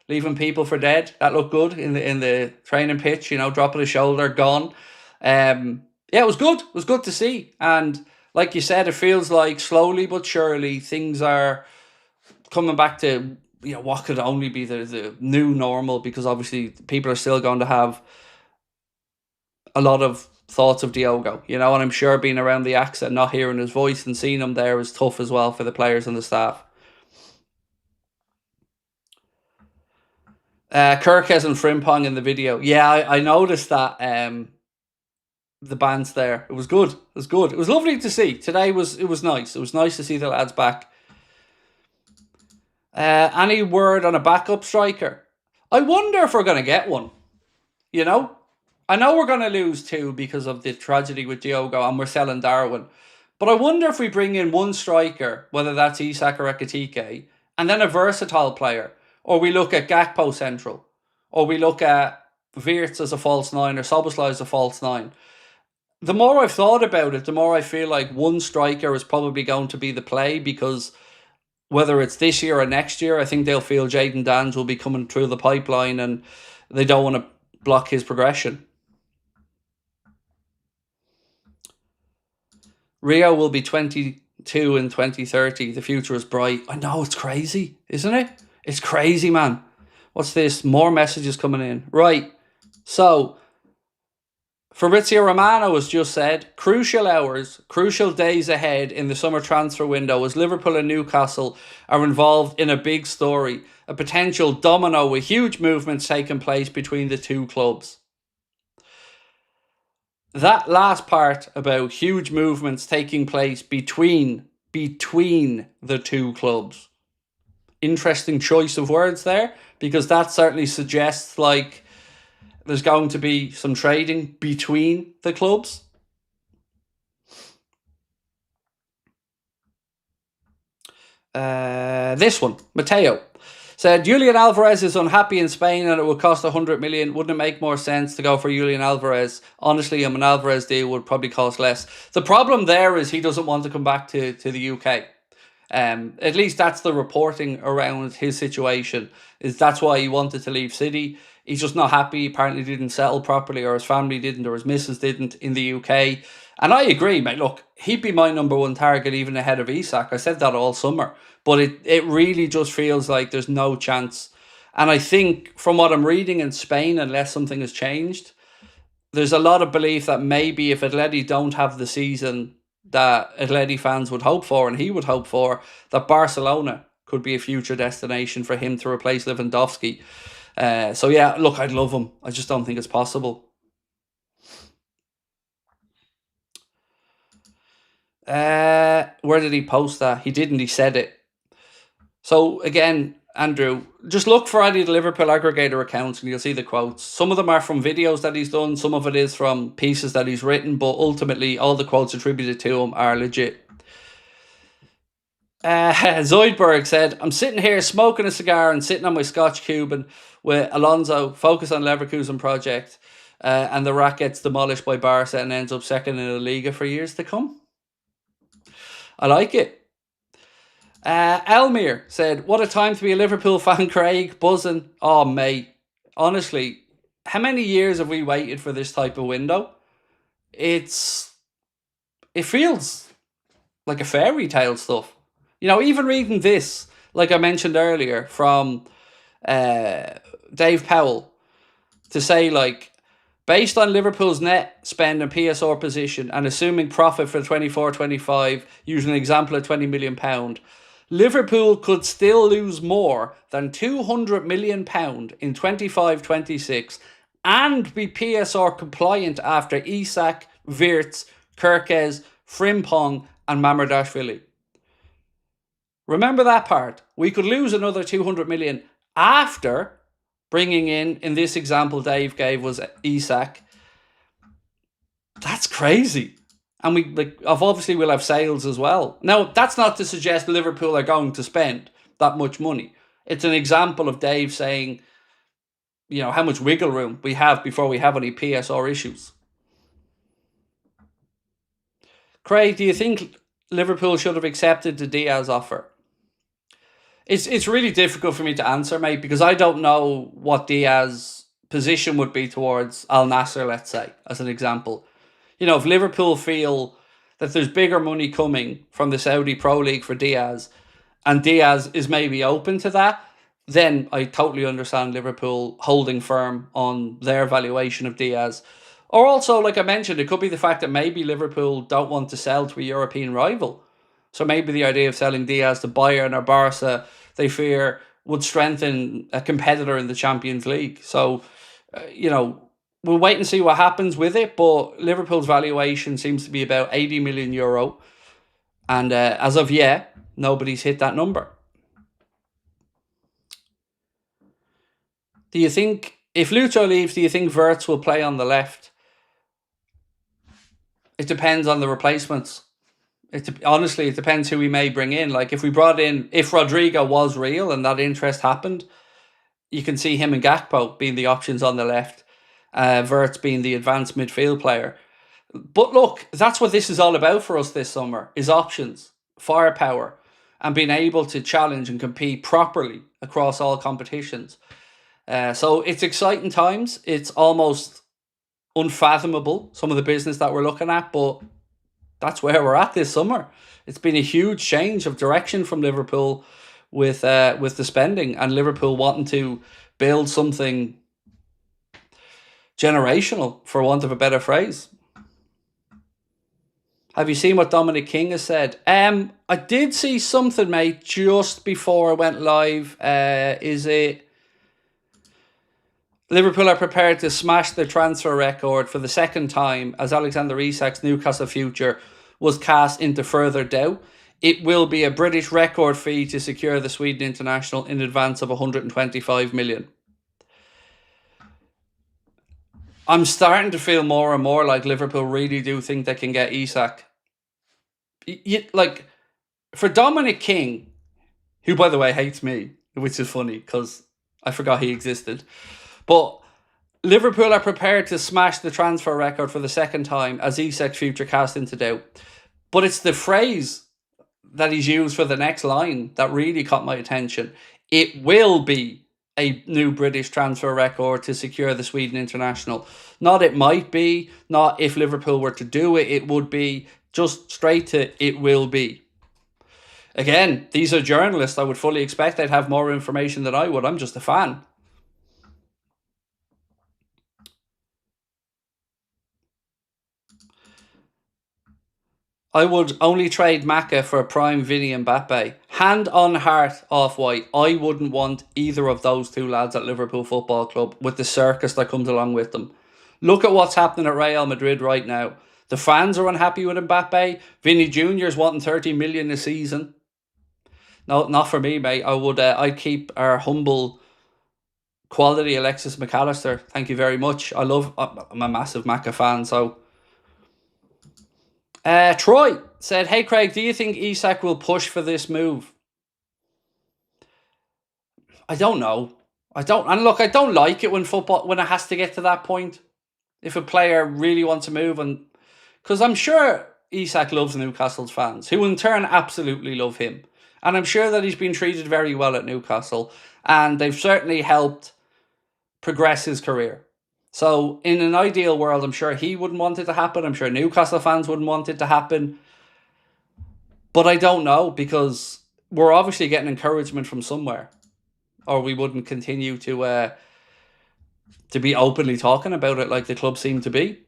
Speaker 1: Leaving people for dead. That looked good in the training pitch, dropping a shoulder, gone. Yeah, it was good. It was good to see. And like you said, it feels like slowly but surely things are coming back to what could only be the new normal, because obviously people are still going to have a lot of thoughts of Diogo, and I'm sure being around the accent, not hearing his voice and seeing him there is tough as well for the players and the staff. Kirkes and Frimpong in the video. Yeah, I noticed that the band's there. It was good. It was good. It was lovely to see. Today it was nice. It was nice to see the lads back. Any word on a backup striker? I wonder if we're going to get one. I know we're going to lose two because of the tragedy with Diogo and we're selling Darwin. But I wonder if we bring in one striker, whether that's Isak or Ekitike, and then a versatile player. Or we look at Gakpo central. Or we look at Wirtz as a false nine or Szoboszlai as a false nine. The more I've thought about it, the more I feel like one striker is probably going to be the play, because whether it's this year or next year, I think they'll feel Jayden Danns will be coming through the pipeline and they don't want to block his progression. Rio will be 22 in 2030. The future is bright. I know, it's crazy, isn't it? It's crazy, man. What's this? More messages coming in. Right. So, Fabrizio Romano has just said, crucial hours, crucial days ahead in the summer transfer window as Liverpool and Newcastle are involved in a big story, a potential domino with huge movements taking place between the two clubs. That last part about huge movements taking place between the two clubs. Interesting choice of words there, because that certainly suggests like there's going to be some trading between the clubs. This one, Mateo said, Julian Alvarez is unhappy in Spain and it would cost 100 million. Wouldn't it make more sense to go for Julian Alvarez? Honestly, an Alvarez deal would probably cost less. The problem there is he doesn't want to come back to the UK. At least that's the reporting around his situation. That's why he wanted to leave City. He's just not happy. Apparently didn't settle properly, or his family didn't, or his missus didn't in the UK. And I agree, mate. Look, he'd be my number one target even ahead of Isak. I said that all summer. But it really just feels like there's no chance. And I think from what I'm reading in Spain, unless something has changed, there's a lot of belief that maybe if Atleti don't have the season that Atleti fans would hope for and he would hope for, that Barcelona could be a future destination for him to replace Lewandowski. So yeah, look, I'd love him. I just don't think it's possible. Where did he post that? He didn't, he said it. So again, Andrew, just look for any of the Liverpool aggregator accounts and you'll see the quotes. Some of them are from videos that he's done. Some of it is from pieces that he's written. But ultimately, all the quotes attributed to him are legit. Zoidberg said, I'm sitting here smoking a cigar and sitting on my Scotch Cuban with Alonso, focus on Leverkusen project, and the rat gets demolished by Barca and ends up second in the Liga for years to come. I like it. Elmir said, what a time to be a Liverpool fan, Craig. Buzzing. Oh, mate. Honestly, how many years have we waited for this type of window? It feels like a fairy tale stuff. Even reading this, like I mentioned earlier, from Dave Powell, to say, like, based on Liverpool's net spend and PSR position and assuming profit for 24-25, using an example of £20 million, Liverpool could still lose more than £200 million in 25-26 and be PSR compliant after Isak, Wirtz, Kirkes, Frimpong and Mamardashvili. Remember that part. We could lose another 200 million after bringing in this example Dave gave was Isak. That's crazy. And obviously we'll have sales as well. Now, that's not to suggest Liverpool are going to spend that much money. It's an example of Dave saying, how much wiggle room we have before we have any PSR issues. Craig, do you think Liverpool should have accepted the Diaz offer? It's really difficult for me to answer, mate, because I don't know what Diaz's position would be towards Al Nassr, let's say, as an example. If Liverpool feel that there's bigger money coming from the Saudi Pro League for Diaz, and Diaz is maybe open to that, then I totally understand Liverpool holding firm on their valuation of Diaz. Or also, like I mentioned, it could be the fact that maybe Liverpool don't want to sell to a European rival. So maybe the idea of selling Diaz to Bayern or Barca, they fear, would strengthen a competitor in the Champions League. So, we'll wait and see what happens with it. But Liverpool's valuation seems to be about €80 million. And as of yet, nobody's hit that number. Do you think, if Lucho leaves, do you think Wirtz will play on the left? It depends on the replacements. Honestly, it depends who we may bring in. Like, if Rodrigo was real and that interest happened, you can see him and Gakpo being the options on the left. Wirtz being the advanced midfield player. But look, that's what this is all about for us this summer, is options, firepower, and being able to challenge and compete properly across all competitions. So it's exciting times. It's almost unfathomable, some of the business that we're looking at, but that's where we're at this summer. It's been a huge change of direction from Liverpool with the spending, and Liverpool wanting to build something generational, for want of a better phrase. Have you seen what Dominic King has said? I did see something, mate, just before I went live. Is it Liverpool are prepared to smash the transfer record for the second time as Alexander Isak's Newcastle future was cast into further doubt? It will be a British record fee to secure the Sweden international in advance of 125 million. I'm starting to feel more and more like Liverpool really do think they can get Isak. Like, for Dominic King, who, by the way, hates me, which is funny because I forgot he existed. But Liverpool are prepared to smash the transfer record for the second time as Isak's future cast into doubt. But it's the phrase that he's used for the next line that really caught my attention. It will be a new British transfer record to secure the Sweden international. Not it might be, not if Liverpool were to do it, it would be. Just straight to it will be. Again, these are journalists. I would fully expect they'd have more information than I would. I'm just a fan. I would only trade Maka for a prime Vinny and Mbappe. Hand on heart, Off-White, I wouldn't want either of those two lads at Liverpool Football Club with the circus that comes along with them. Look at what's happening at Real Madrid right now. The fans are unhappy with Mbappe. Vinny Jr. is wanting 30 million a season. No, not for me, mate. I'd keep our humble quality Alexis McAllister. Thank you very much. I'm a massive Maka fan, so... Troy said, "Hey Craig, do you think Isak will push for this move?" I don't know. I don't like it when it has to get to that point. If a player really wants to move, and because I'm sure Isak loves Newcastle's fans, who in turn absolutely love him, and I'm sure that he's been treated very well at Newcastle, and they've certainly helped progress his career. So in an ideal world, I'm sure he wouldn't want it to happen. I'm sure Newcastle fans wouldn't want it to happen. But I don't know, because we're obviously getting encouragement from somewhere, or we wouldn't continue to be openly talking about it like the club seem to be.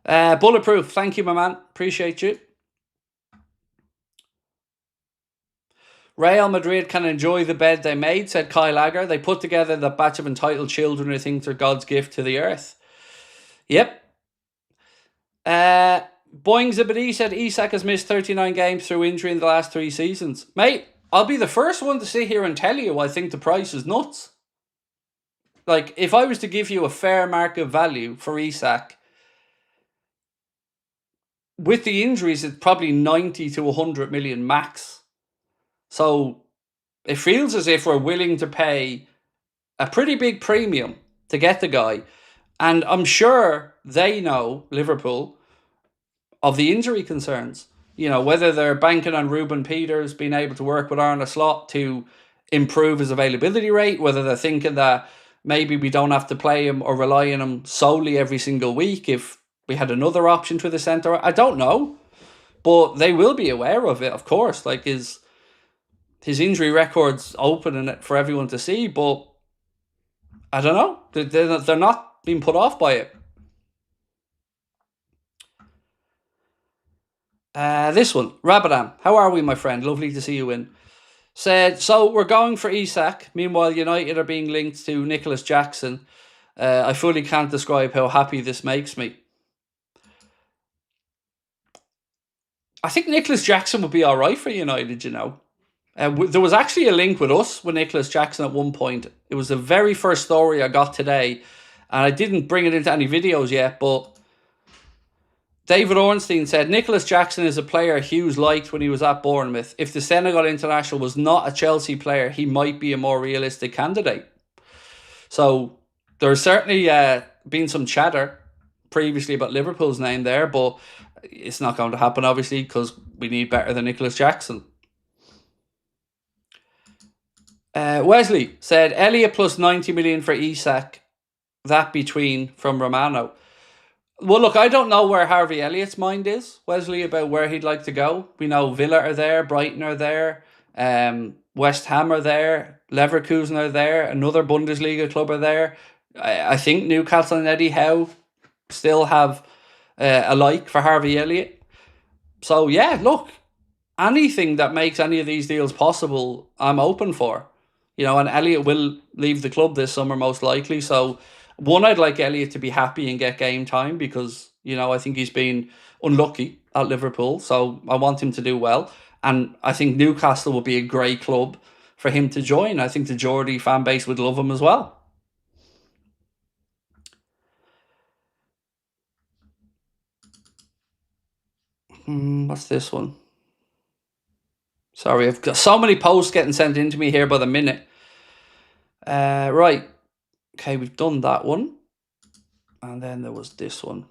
Speaker 1: Bulletproof, thank you, my man. Appreciate you. Real Madrid can enjoy the bed they made, said Kyle Agger. They put together the batch of entitled children who think they're God's gift to the earth. Yep. Boeing Zibidi said Isak has missed 39 games through injury in the last 3 seasons. Mate, I'll be the first one to sit here and tell you I think the price is nuts. Like, if I was to give you a fair market value for Isak, with the injuries, it's probably 90 to 100 million max. So it feels as if we're willing to pay a pretty big premium to get the guy. And I'm sure they know, Liverpool, of the injury concerns. You know, whether they're banking on Ruben Peters being able to work with Arne Slot to improve his availability rate, whether they're thinking that maybe we don't have to play him or rely on him solely every single week if we had another option to the centre. I don't know. But they will be aware of it, of course. Like, his injury record's open and for everyone to see, but I don't know. They're not been put off by it. This one, Rabadam. How are we, my friend? Lovely to see you in. Said, so we're going for Isak. Meanwhile, United are being linked to Nicholas Jackson. I fully can't describe how happy this makes me. I think Nicholas Jackson would be all right for United, you know. There was actually a link with us with Nicholas Jackson at one point. It was the very first story I got today, and I didn't bring it into any videos yet, but David Ornstein said, Nicholas Jackson is a player Hughes liked when he was at Bournemouth. If the Senegal international was not a Chelsea player, he might be a more realistic candidate. So there's certainly been some chatter previously about Liverpool's name there, but it's not going to happen, obviously, because we need better than Nicholas Jackson. Wesley said, Elliott plus 90 million for Isak. That between from Romano. Well, look, I don't know where Harvey Elliott's mind is, Wesley, about where he'd like to go. We know Villa are there, Brighton are there, West Ham are there, Leverkusen are there, another Bundesliga club are there. I think Newcastle and Eddie Howe still have a like for Harvey Elliott. So, yeah, look, anything that makes any of these deals possible, I'm open for. You know, and Elliott will leave the club this summer most likely. So, one, I'd like Elliott to be happy and get game time because, you know, I think he's been unlucky at Liverpool. So, I want him to do well. And I think Newcastle would be a great club for him to join. I think the Jordie fan base would love him as well. What's this one? Sorry, I've got so many posts getting sent in to me here by the minute. Right. Okay, we've done that one. And then there was this one.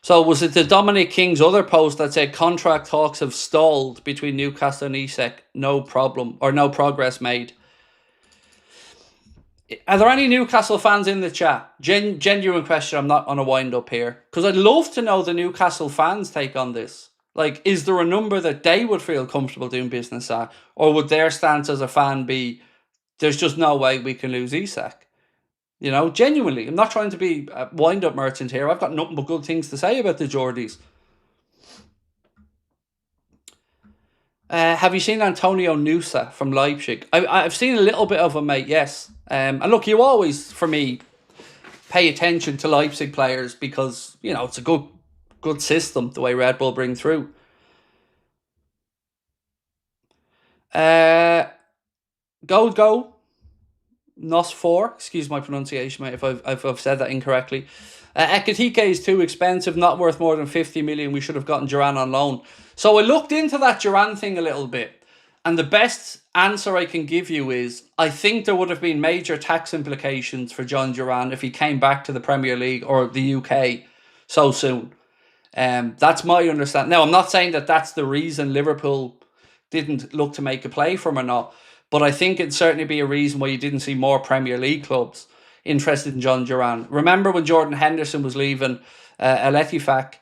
Speaker 1: So was it the Dominic King's other post that said contract talks have stalled between Newcastle and Isak? No problem, or no progress made. Are there any Newcastle fans in the chat? Genuine question, I'm not on a wind up here. Because I'd love to know the Newcastle fans' take on this. Like, is there a number that they would feel comfortable doing business at? Or would their stance as a fan be, there's just no way we can lose Isak? You know, genuinely, I'm not trying to be a wind-up merchant here. I've got nothing but good things to say about the Jordies. Have you seen Antonio Nusa from Leipzig? I've seen a little bit of him, mate, yes. And look, you always, for me, pay attention to Leipzig players because, you know, it's a good system, the way Red Bull bring through. Go. Nos 4, excuse my pronunciation, mate, if I've said that incorrectly. Ekatike is too expensive, not worth more than 50 million. We should have gotten Duran on loan. So I looked into that Duran thing a little bit, and the best answer I can give you is I think there would have been major tax implications for John Duran if he came back to the Premier League or the UK so soon. That's my understanding. Now, I'm not saying that that's the reason Liverpool didn't look to make a play for him or not, but I think it'd certainly be a reason why you didn't see more Premier League clubs interested in John Duran. Remember when Jordan Henderson was leaving Al Ettifaq?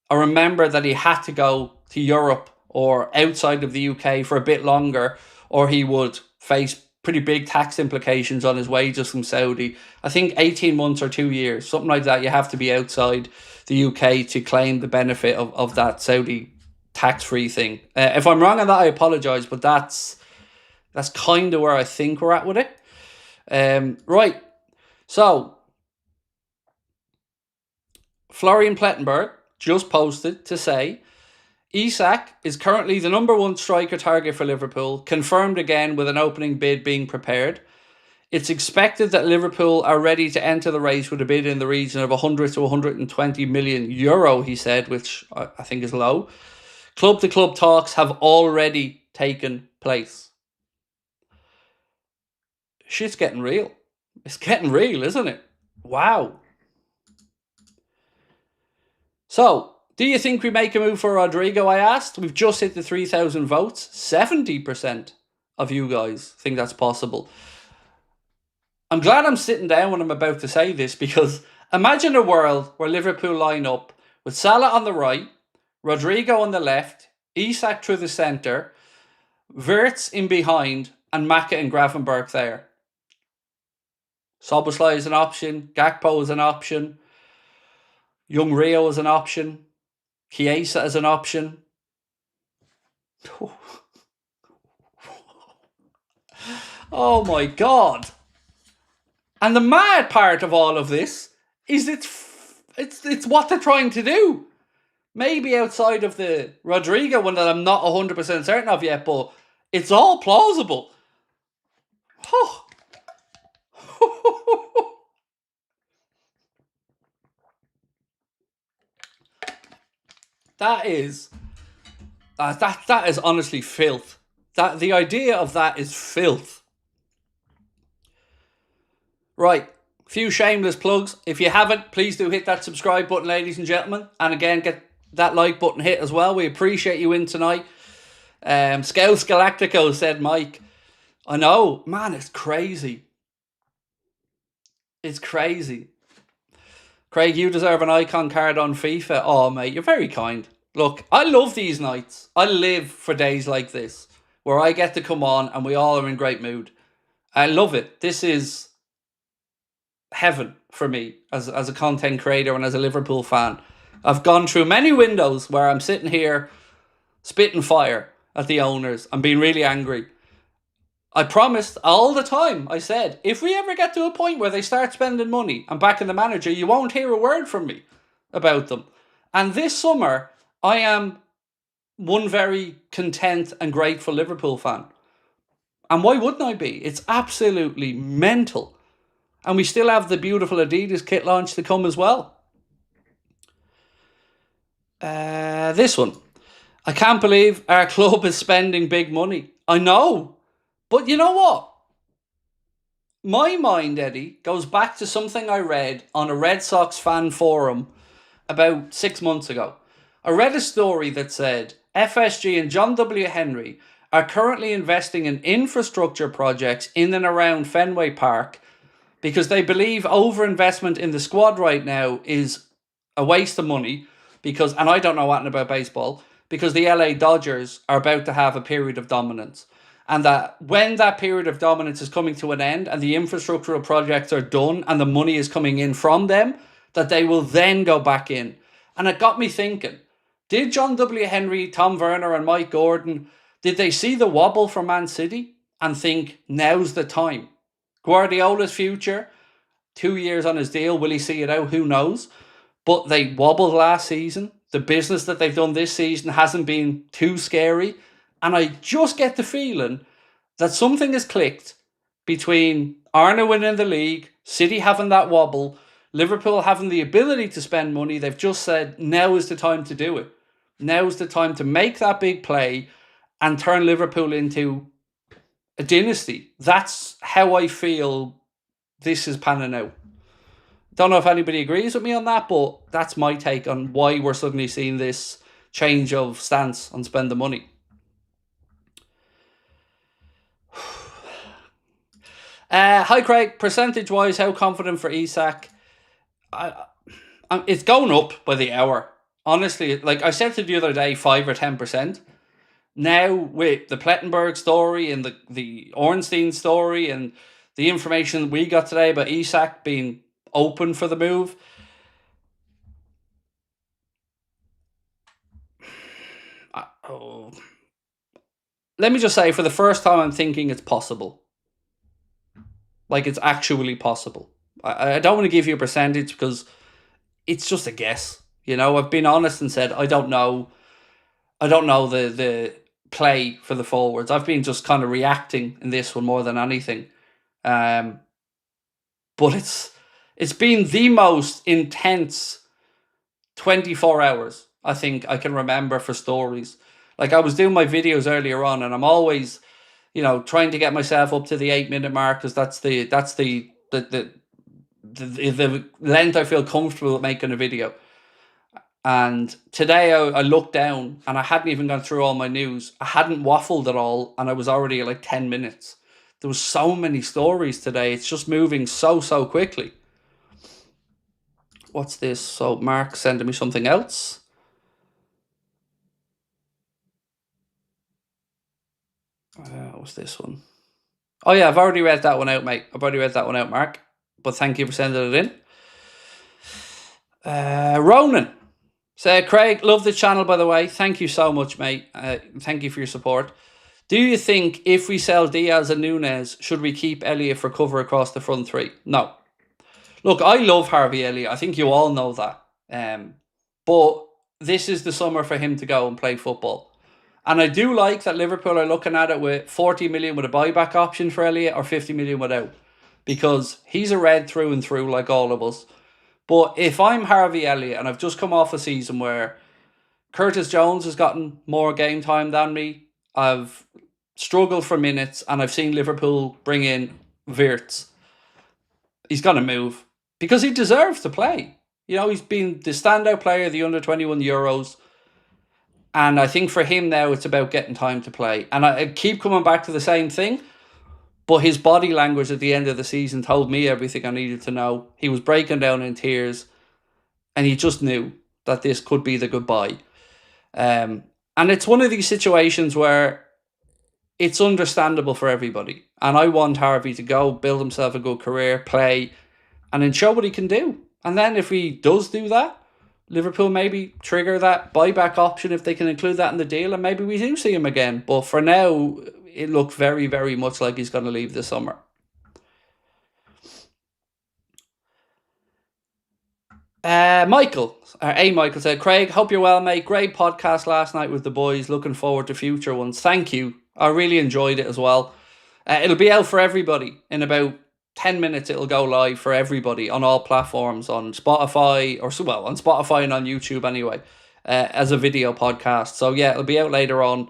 Speaker 1: I remember that he had to go to Europe or outside of the UK for a bit longer, or he would face pretty big tax implications on his wages from Saudi. I think 18 months or 2 years, something like that. You have to be outside the UK to claim the benefit of that Saudi tax-free thing. If I'm wrong on that, I apologise, but that's kind of where I think we're at with it. Right. So, Florian Plettenberg just posted to say, Isak is currently the number one striker target for Liverpool, confirmed again with an opening bid being prepared. It's expected that Liverpool are ready to enter the race with a bid in the region of 100 to 120 million euro, he said, which I think is low. Club-to-club talks have already taken place. Shit's getting real. It's getting real, isn't it? Wow. So, do you think we make a move for Rodrigo, I asked? We've just hit the 3,000 votes. 70% of you guys think that's possible. I'm glad I'm sitting down when I'm about to say this, because imagine a world where Liverpool line up with Salah on the right, Rodrigo on the left, Isak through the centre, Wirtz in behind, and Maka and Gravenberch there. Szoboszlai is an option. Gakpo is an option. Young Rio is an option. Chiesa is an option. Oh my God. And the mad part of all of this is it's what they're trying to do. Maybe outside of the Rodrigo one that I'm not 100% certain of yet, but it's all plausible. That is that is honestly filth. That the idea of that is filth. Right, few shameless plugs. If you haven't, please do hit that subscribe button, ladies and gentlemen. And again, get that like button hit as well. We appreciate you in tonight. Scouts Galactico said Mike. I know, man, it's crazy. It's crazy. Craig, you deserve an icon card on FIFA. Oh, mate, you're very kind. Look, I love these nights. I live for days like this, where I get to come on and we all are in great mood. I love it. This is heaven for me as a content creator and as a Liverpool fan. I've gone through many windows where I'm sitting here spitting fire at the owners. I'm being really angry. I promised all the time, I said, if we ever get to a point where they start spending money and backing the manager, you won't hear a word from me about them. And this summer, I am one very content and grateful Liverpool fan. And why wouldn't I be? It's absolutely mental. And we still have the beautiful Adidas kit launch to come as well. This one. I can't believe our club is spending big money. I know. But you know what? My mind, Eddie, goes back to something I read on a Red Sox fan forum about 6 months ago. I read a story that said FSG and John W. Henry are currently investing in infrastructure projects in and around Fenway Park because they believe overinvestment in the squad right now is a waste of money because, and I don't know anything about baseball, because the LA Dodgers are about to have a period of dominance. And that when that period of dominance is coming to an end and the infrastructural projects are done and the money is coming in from them, that they will then go back in. And it got me thinking, did John W. Henry, Tom Werner and Mike Gordon, did they see the wobble from Man City and think, now's the time? Guardiola's future, 2 years on his deal, will he see it out? Who knows? But they wobbled last season. The business that they've done this season hasn't been too scary. And I just get the feeling that something has clicked between Arna winning the league, City having that wobble, Liverpool having the ability to spend money. They've just said, now is the time to do it. Now is the time to make that big play and turn Liverpool into a dynasty. That's how I feel this is panning out. Don't know if anybody agrees with me on that, but that's my take on why we're suddenly seeing this change of stance on spend the money. Hi Craig, percentage-wise, how confident for Isak? It's going up by the hour. Honestly, like I said to the other day, 5 or 10%. Now with the Plettenberg story and the Ornstein story and the information we got today about Isak being open for the move, let me just say, for the first time, I'm thinking it's possible. Like, it's actually possible. I don't want to give you a percentage because it's just a guess. You know, I've been honest and said, I don't know the play for the forwards. I've been just kind of reacting in this one more than anything. But it's been the most intense 24 hours, I think I can remember for stories. Like, I was doing my videos earlier on and I'm always, you know, trying to get myself up to the 8-minute mark because that's the length I feel comfortable with making a video. And today I looked down and I hadn't even gone through all my news. I hadn't waffled at all and I was already at like 10 minutes. There was so many stories today. It's just moving so quickly. What's this? So Mark sending me something else. What's this one? Oh yeah, I've already read that one out, mate. I've already read that one out, Mark. but thank you for sending it in. Ronan said, Craig, love the channel, by the way. Thank you so much, mate. Thank you for your support. Do you think if we sell Diaz and Núñez, should we keep Elliott for cover across the front three? No. Look, I love Harvey Elliott. I think you all know that. But this is the summer for him to go and play football. And I do like that Liverpool are looking at it with 40 million with a buyback option for Elliott or 50 million without. Because he's a red through and through like all of us. But if I'm Harvey Elliott and I've just come off a season where Curtis Jones has gotten more game time than me, I've struggled for minutes, and I've seen Liverpool bring in Wirtz, he's going to move because he deserves to play. You know, he's been the standout player of the under-21 Euros. And I think for him now, it's about getting time to play. And I keep coming back to the same thing. But his body language at the end of the season told me everything I needed to know. He was breaking down in tears. And he just knew that this could be the goodbye. And it's one of these situations where it's understandable for everybody. And I want Harvey to go, build himself a good career, play, and then show what he can do. And then if he does do that, Liverpool maybe trigger that buyback option if they can include that in the deal, and maybe we do see him again. But for now, it looked very, very much like he's going to leave this summer. Michael said, Craig, hope you're well, mate. Great podcast last night with the boys. Looking forward to future ones. Thank you. I really enjoyed it as well. It'll be out for everybody in about 10 minutes. It'll go live for everybody on all platforms, on Spotify, on Spotify and on YouTube anyway, as a video podcast. So yeah, it'll be out later on.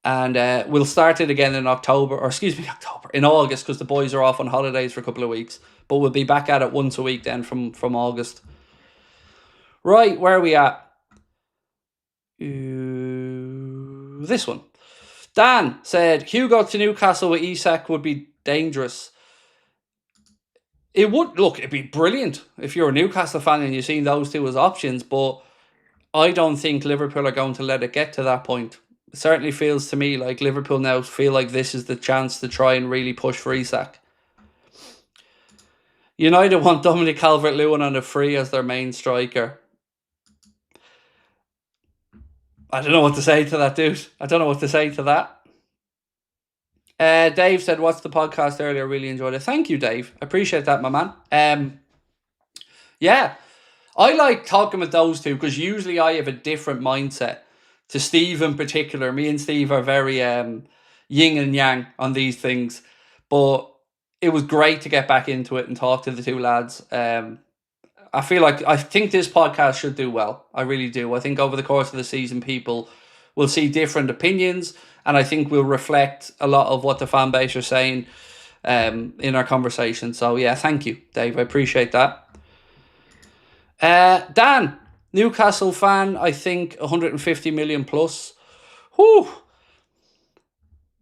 Speaker 1: And we'll start it again in in August, because the boys are off on holidays for a couple of weeks. But we'll be back at it once a week then from August. Right, where are we at? This one. Dan said, Hugo to Newcastle with Isak would be dangerous. It would. Look, it'd be brilliant if you're a Newcastle fan and you've seen those two as options. But I don't think Liverpool are going to let it get to that point. It certainly feels to me like Liverpool now feel like this is the chance to try and really push for Isak. United want Dominic Calvert-Lewin on a free as their main striker. I don't know what to say to that, dude. I don't know what to say to that. Dave said, watched the podcast earlier, really enjoyed it. Thank you, Dave. I appreciate that, my man. Yeah, I like talking with those two because usually I have a different mindset to Steve in particular. Me and Steve are very yin and yang on these things. But it was great to get back into it and talk to the two lads. I think this podcast should do well. I really do. I think over the course of the season, people will see different opinions, and I think we'll reflect a lot of what the fan base are saying in our conversation. So yeah, thank you, Dave. I appreciate that. Dan, Newcastle fan, I think 150 million plus. Whew.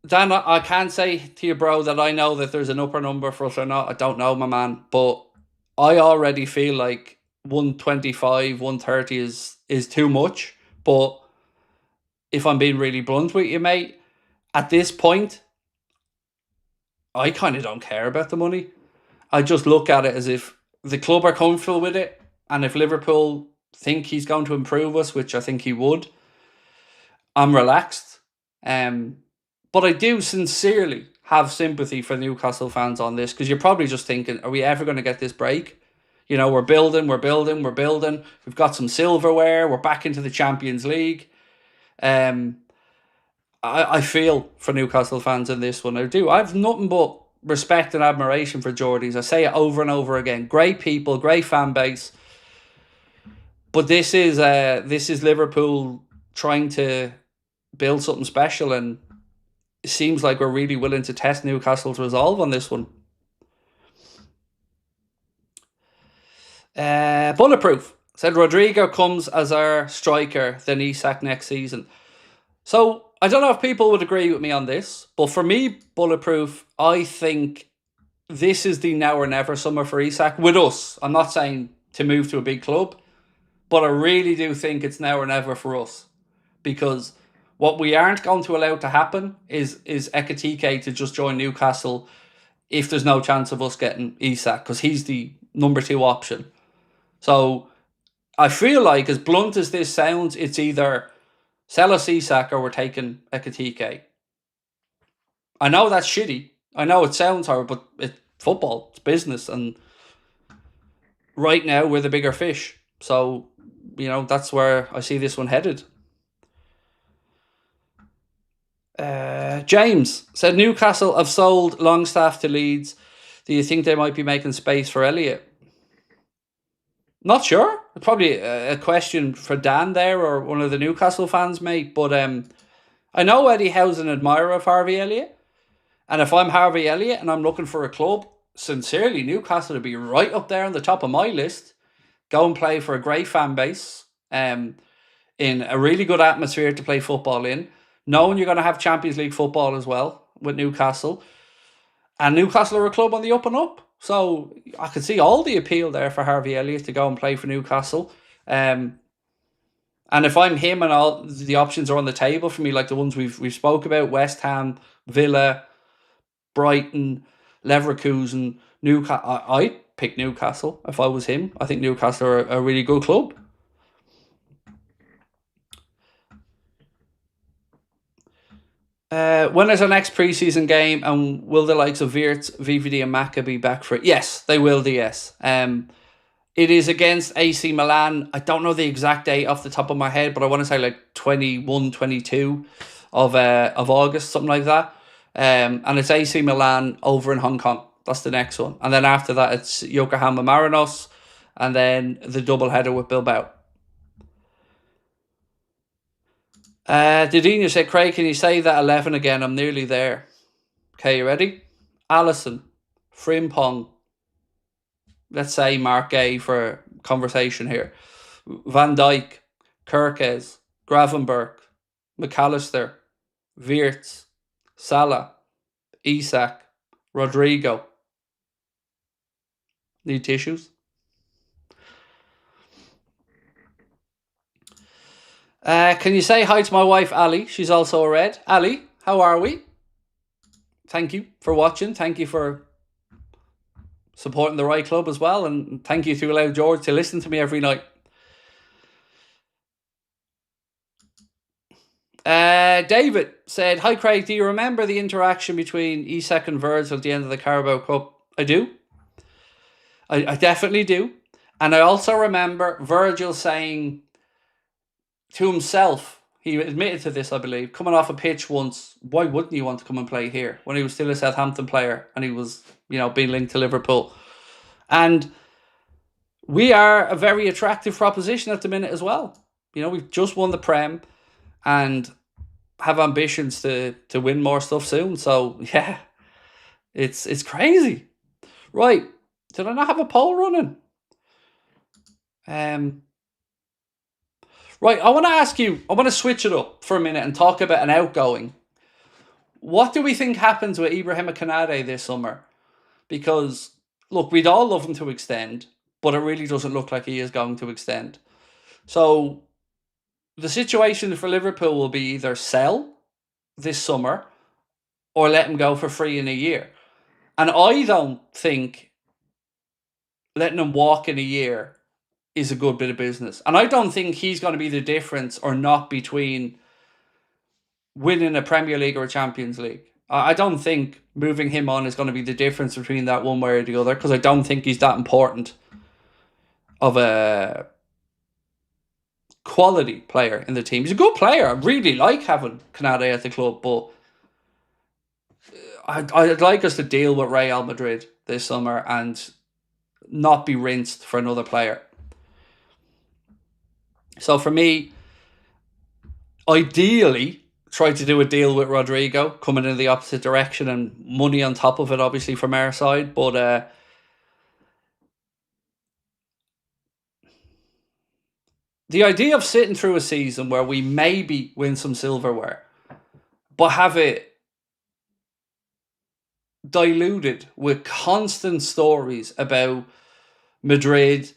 Speaker 1: Dan, I can't say to you, bro, that I know that there's an upper number for us or not. I don't know, my man. But I already feel like 125, 130 is too much. But if I'm being really blunt with you, mate, at this point, I kind of don't care about the money. I just look at it as if the club are comfortable with it. And if Liverpool think he's going to improve us, which I think he would, I'm relaxed. But I do sincerely have sympathy for Newcastle fans on this, because you're probably just thinking, are we ever going to get this break? You know, we're building. We've got some silverware. We're back into the Champions League. I feel for Newcastle fans in this one. I do. I have nothing but respect and admiration for Jordies. I say it over and over again. Great people, great fan base. But this is Liverpool trying to build something special, and it seems like we're really willing to test Newcastle's resolve on this one. Bulletproof said Rodrigo comes as our striker, then Isak next season. So I don't know if people would agree with me on this, but for me, Bulletproof, I think this is the now or never summer for Isak with us. I'm not saying to move to a big club, but I really do think it's now or never for us, because what we aren't going to allow to happen is Ekitike to just join Newcastle if there's no chance of us getting Isak, because he's the number 2 option. So I feel like, as blunt as this sounds, it's either sell us Isak or we're taking Ekitike. I know that's shitty. I know it sounds horrible, but it's football. It's business. And right now, we're the bigger fish. So, that's where I see this one headed. James said, Newcastle have sold Longstaff to Leeds. Do you think they might be making space for Elliott? Not sure. Probably a question for Dan there, or one of the Newcastle fans, mate. But I know Eddie Howe's an admirer of Harvey Elliott. And if I'm Harvey Elliott and I'm looking for a club, sincerely, Newcastle would be right up there on the top of my list. Go and play for a great fan base, in a really good atmosphere to play football in, knowing you're going to have Champions League football as well with Newcastle. And Newcastle are a club on the up and up. So I could see all the appeal there for Harvey Elliott to go and play for Newcastle. And if I'm him and all the options are on the table for me, like the ones we've spoke about, West Ham, Villa, Brighton, Leverkusen, Newcastle, I'd pick Newcastle if I was him. I think Newcastle are a really good club. When is our next preseason game, and will the likes of Wirtz, VVD and Maka be back for it? Yes, they will, yes. It is against AC Milan. I don't know the exact date off the top of my head, but I want to say like 21, 22 of August, something like that. And it's AC Milan over in Hong Kong. That's the next one. And then after that, it's Yokohama Marinos, and then the double-header with Bilbao. Didinho said, Craig, can you say that 11 again? I'm nearly there. Okay, you ready? Allison, Frimpong, let's say Mark Gay for conversation here, Van Dijk, Kirkes, Gravenberg, McAllister, Wirtz, Salah, Isak, Rodrigo. Need tissues? Can you say hi to my wife, Ali? She's also a Red. Ali, how are we? Thank you for watching. Thank you for supporting the right club as well. And thank you to allow George to listen to me every night. David said, hi Craig, do you remember the interaction between Isak and Virgil at the end of the Carabao Cup? I do. I definitely do. And I also remember Virgil saying to himself, he admitted to this, I believe, coming off a pitch once, why wouldn't you want to come and play here? When he was still a Southampton player and he was, being linked to Liverpool. And we are a very attractive proposition at the minute as well. We've just won the Prem and have ambitions to win more stuff soon. So, yeah, it's crazy. Right, did I not have a poll running? Right, I want to ask you, I want to switch it up for a minute and talk about an outgoing. What do we think happens with Ibrahima Konate this summer? Because, look, we'd all love him to extend, but it really doesn't look like he is going to extend. So, the situation for Liverpool will be either sell this summer or let him go for free in a year. And I don't think letting him walk in a year is a good bit of business. And I don't think he's going to be the difference or not between winning a Premier League or a Champions League. I don't think moving him on is going to be the difference between that one way or the other, because I don't think he's that important of a quality player in the team. He's a good player. I really like having Konate at the club, but I'd like us to deal with Real Madrid this summer and not be rinsed for another player. So for me, ideally, try to do a deal with Rodrigo, coming in the opposite direction and money on top of it, obviously, from our side. But the idea of sitting through a season where we maybe win some silverware, but have it diluted with constant stories about Madrid,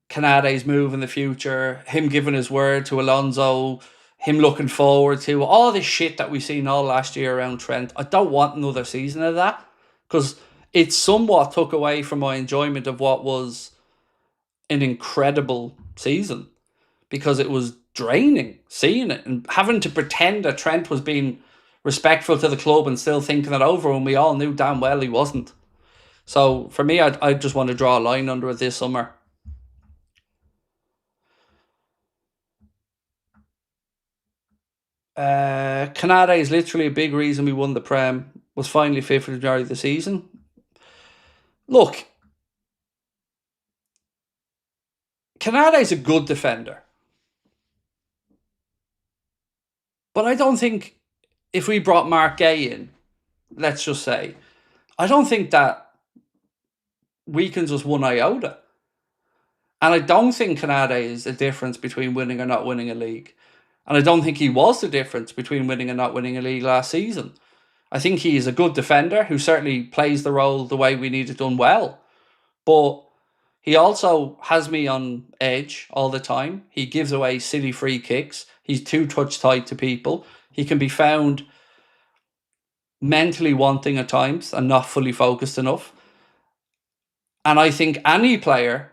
Speaker 1: Konate's move in the future, him giving his word to Alonso, him looking forward to all this shit that we've seen all last year around Trent. I don't want another season of that, because it somewhat took away from my enjoyment of what was an incredible season, because it was draining seeing it and having to pretend that Trent was being respectful to the club and still thinking it over when we all knew damn well he wasn't. So for me, I just want to draw a line under it this summer. Canada is literally a big reason we won the Prem. Was finally fit for the majority of the season. Look, Canada is a good defender, but I don't think if we brought Mark Gay in, let's just say, I don't think that weakens us one iota. And I don't think Canada is the difference between winning or not winning a league. And I don't think he was the difference between winning and not winning a league last season. I think he is a good defender who certainly plays the role the way we need it done well. But he also has me on edge all the time. He gives away silly free kicks. He's too touch tight to people. He can be found mentally wanting at times and not fully focused enough. And I think any player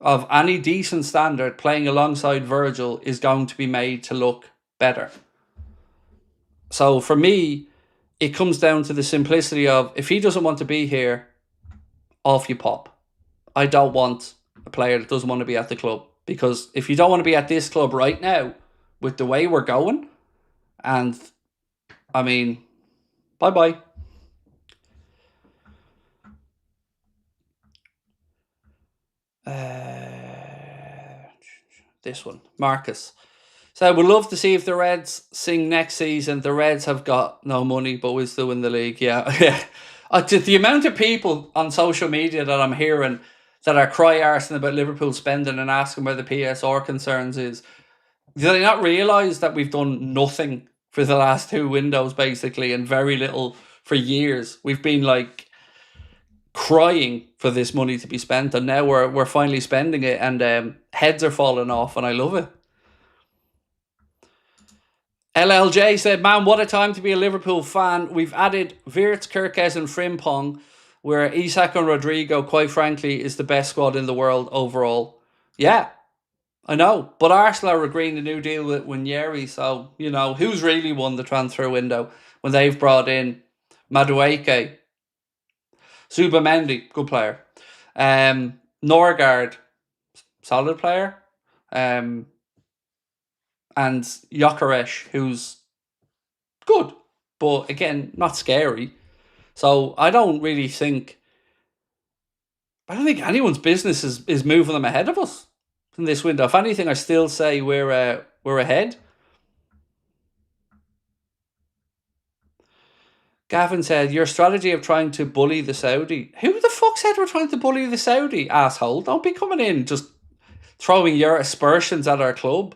Speaker 1: of any decent standard playing alongside Virgil is going to be made to look better. So for me, it comes down to the simplicity of, if he doesn't want to be here, off you pop. I don't want a player that doesn't want to be at the club, because if you don't want to be at this club right now with the way we're going, and I mean, bye-bye. This one, Marcus. So I would love to see if the Reds sing next season. The Reds have got no money, but we'll still win the league. Yeah, yeah. The amount of people on social media that I'm hearing that are cry-arsing about Liverpool spending and asking where the PSR concerns is, do they not realise that we've done nothing for the last 2 windows, basically, and very little for years? We've been like crying for this money to be spent, and now we're finally spending it, and heads are falling off, and I love it. LLJ said, man, what a time to be a Liverpool fan. We've added Wirtz, Kirkes and Frimpong, where Isak and Rodrigo, quite frankly, is the best squad in the world overall. Yeah, I know. But Arsenal are agreeing a new deal with Newquiries, so, you know, who's really won the transfer window when they've brought in Madueke, Subamendi, good player, Norgard, solid player, and Gyökeres, who's good, but again, not scary. So I don't think anyone's business is moving them ahead of us in this window. If anything, I still say we're ahead. Gavin said, your strategy of trying to bully the Saudi. Who the fuck said we're trying to bully the Saudi, asshole? Don't be coming in just throwing your aspersions at our club.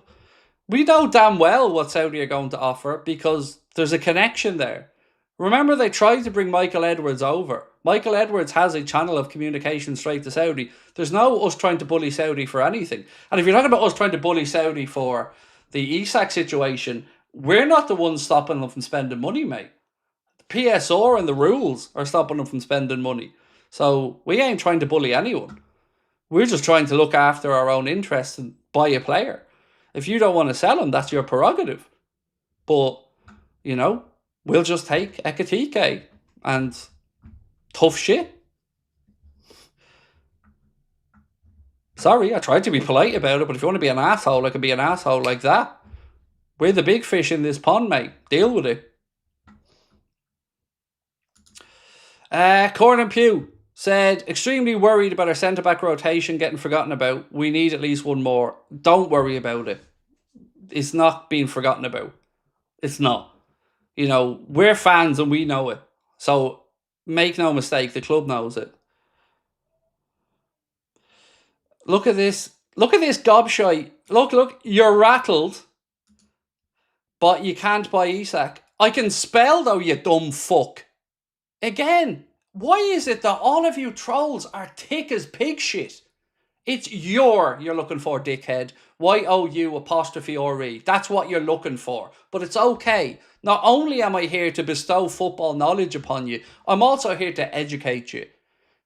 Speaker 1: We know damn well what Saudi are going to offer because there's a connection there. Remember, they tried to bring Michael Edwards over. Michael Edwards has a channel of communication straight to Saudi. There's no us trying to bully Saudi for anything. And if you're talking about us trying to bully Saudi for the Isak situation, we're not the ones stopping them from spending money, mate. The PSR and the rules are stopping them from spending money. So we ain't trying to bully anyone. We're just trying to look after our own interests and buy a player. If you don't want to sell him, that's your prerogative. But, you know, we'll just take Ekatike and tough shit. Sorry, I tried to be polite about it, but if you want to be an asshole, I can be an asshole like that. We're the big fish in this pond, mate. Deal with it. Corn and Pew said, extremely worried about our centre-back rotation getting forgotten about. We need at least one more. Don't worry about it. It's not being forgotten about. It's not. You know, we're fans and we know it. So make no mistake, the club knows it. Look at this. Look at this gobshite. Look, you're rattled, but you can't buy Isak. I can spell though, you dumb fuck. Again, why is it that all of you trolls are thick as pig shit? It's you're looking for, dickhead. YOU''RE. That's what you're looking for. But it's okay. Not only am I here to bestow football knowledge upon you, I'm also here to educate you.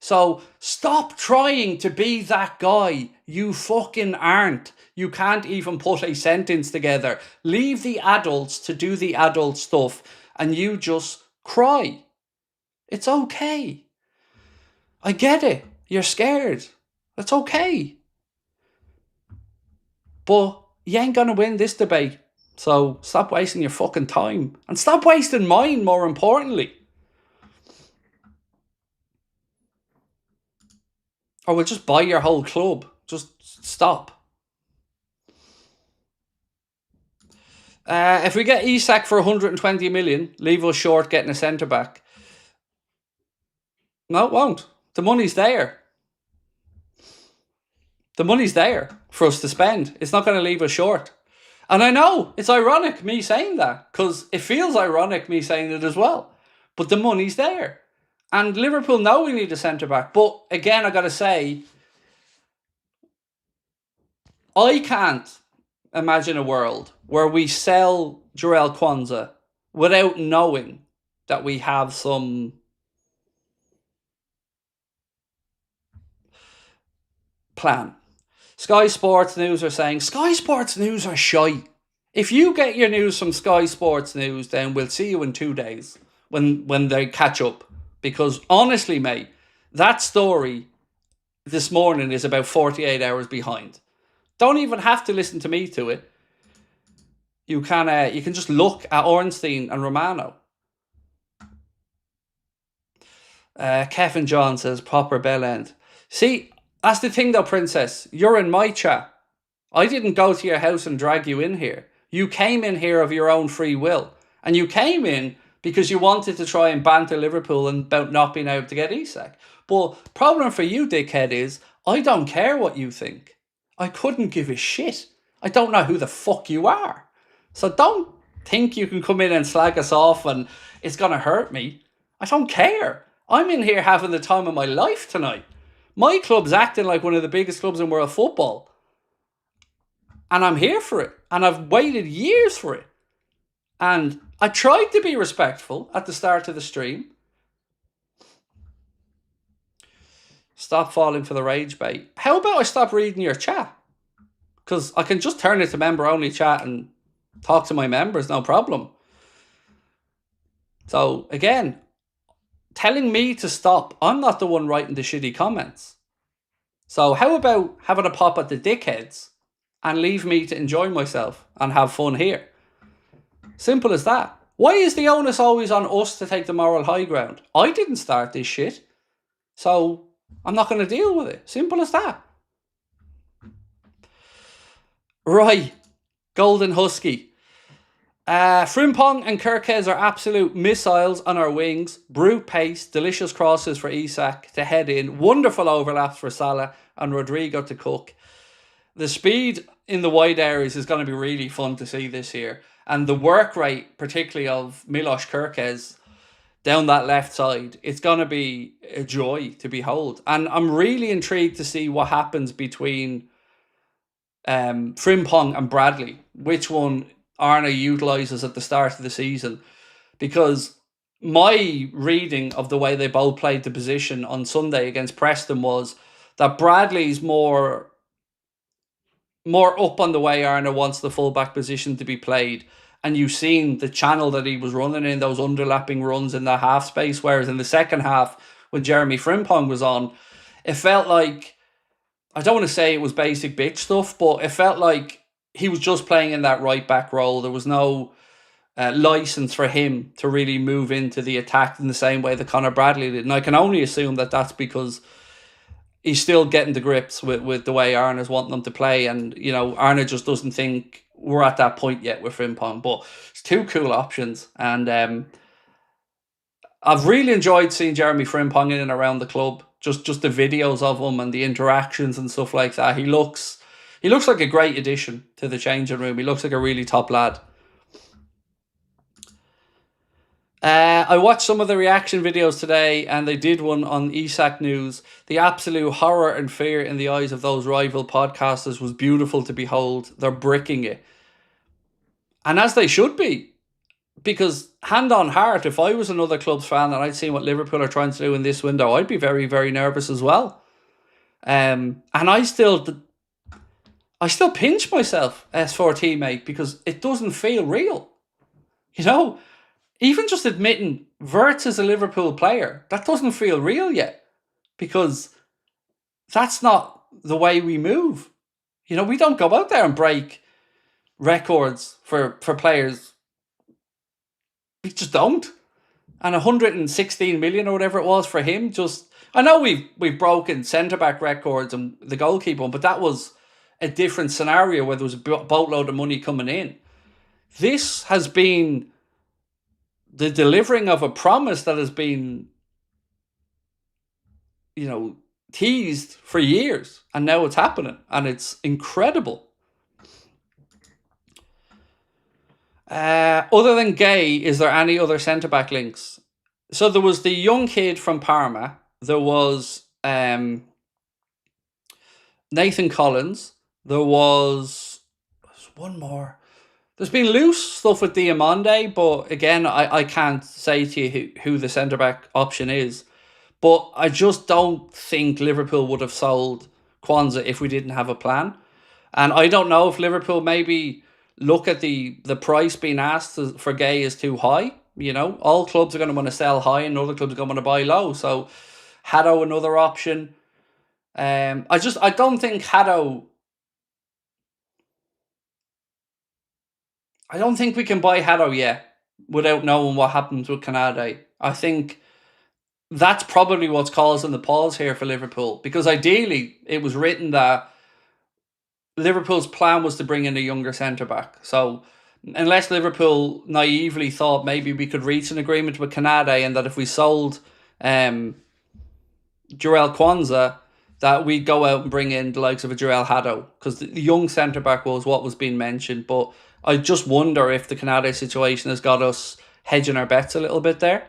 Speaker 1: So stop trying to be that guy. You fucking aren't. You can't even put a sentence together. Leave the adults to do the adult stuff and you just cry. It's okay. I get it. You're scared. That's okay. But you ain't going to win this debate. So stop wasting your fucking time. And stop wasting mine, more importantly. Or we'll just buy your whole club. Just stop. If we get Isak for 120 million, leave us short getting a centre-back. No, it won't. The money's there. The money's there for us to spend. It's not going to leave us short. And I know it's ironic me saying that, because it feels ironic me saying it as well. But the money's there. And Liverpool know we need a centre-back. But again, I got to say, I can't imagine a world where we sell Jarell Kwanzaa without knowing that we have some plan. Sky Sports News are saying, Sky Sports News are shite. If you get your news from Sky Sports News, then we'll see you in 2 days when they catch up. Because honestly, mate, that story this morning is about 48 hours behind. Don't even have to listen to me to it. You can just look at Ornstein and Romano. Kevin John says, proper bell end. See, that's the thing though, Princess. You're in my chat. I didn't go to your house and drag you in here. You came in here of your own free will. And you came in because you wanted to try and banter Liverpool and about not being able to get Isak. But problem for you, dickhead, is I don't care what you think. I couldn't give a shit. I don't know who the fuck you are. So don't think you can come in and slag us off and it's going to hurt me. I don't care. I'm in here having the time of my life tonight. My club's acting like one of the biggest clubs in world football. And I'm here for it. And I've waited years for it. And I tried to be respectful at the start of the stream. Stop falling for the rage bait. How about I stop reading your chat? Because I can just turn it to member-only chat and talk to my members, no problem. So, again, telling me to stop. I'm not the one writing the shitty comments. So how about having a pop at the dickheads and leave me to enjoy myself and have fun here? Simple as that. Why is the onus always on us to take the moral high ground? I didn't start this shit. So I'm not going to deal with it. Simple as that. Right. Golden Husky. Frimpong and Kirkes are absolute missiles on our wings. Brute pace, delicious crosses for Isak to head in. Wonderful overlaps for Salah and Rodrigo to cook. The speed in the wide areas is going to be really fun to see this year. And the work rate, particularly of Milos Kirkes down that left side, it's going to be a joy to behold. And I'm really intrigued to see what happens between Frimpong and Bradley. Which one Arne utilises at the start of the season. Because my reading of the way they both played the position on Sunday against Preston was that Bradley's more up on the way Arne wants the fullback position to be played. And you've seen the channel that he was running in, those underlapping runs in the half space. Whereas in the second half, when Jeremy Frimpong was on, it felt like, I don't want to say it was basic bitch stuff, but it felt like he was just playing in that right back role. There was no license for him to really move into the attack in the same way that Conor Bradley did. And I can only assume that that's because he's still getting to grips with the way Arne's wanting them to play. And, you know, Arne just doesn't think we're at that point yet with Frimpong. But it's two cool options. And I've really enjoyed seeing Jeremy Frimpong in and around the club. Just the videos of him and the interactions and stuff like that. He looks like a great addition to the changing room. He looks like a really top lad. I watched some of the reaction videos today, and they did one on Isak News. The absolute horror and fear in the eyes of those rival podcasters was beautiful to behold. They're bricking it. And as they should be. Because hand on heart, if I was another club's fan and I'd seen what Liverpool are trying to do in this window, I'd be very, very nervous as well. And I still pinch myself, S4 teammate, because it doesn't feel real. You know, even just admitting Wirtz is a Liverpool player, that doesn't feel real yet, because that's not the way we move. You know, we don't go out there and break records for players. We just don't. And 116 million or whatever it was for him, just... I know we've broken centre-back records and the goalkeeper, but that was a different scenario where there was a boatload of money coming in. This has been the delivering of a promise that has been, you know, teased for years, and now it's happening, and it's incredible. Other than Gay, is there any other centre-back links? So there was the young kid from Parma. There was Nathan Collins. There was one more. There's been loose stuff with Diamande, but again, I can't say to you who the centre-back option is. But I just don't think Liverpool would have sold Kwanzaa if we didn't have a plan. And I don't know if Liverpool maybe look at the price being asked for Gay is too high. You know, all clubs are going to want to sell high and other clubs are going to want to buy low. So Haddo, another option. I don't think Haddo... I don't think we can buy Haddo yet without knowing what happens with Canade. I think that's probably what's causing the pause here for Liverpool, because ideally it was written that Liverpool's plan was to bring in a younger centre-back. So unless Liverpool naively thought maybe we could reach an agreement with Canade and that if we sold Jarell Kwanzaa, that we'd go out and bring in the likes of a Jarell Haddo, because the young centre-back was what was being mentioned. But I just wonder if the Canade situation has got us hedging our bets a little bit there.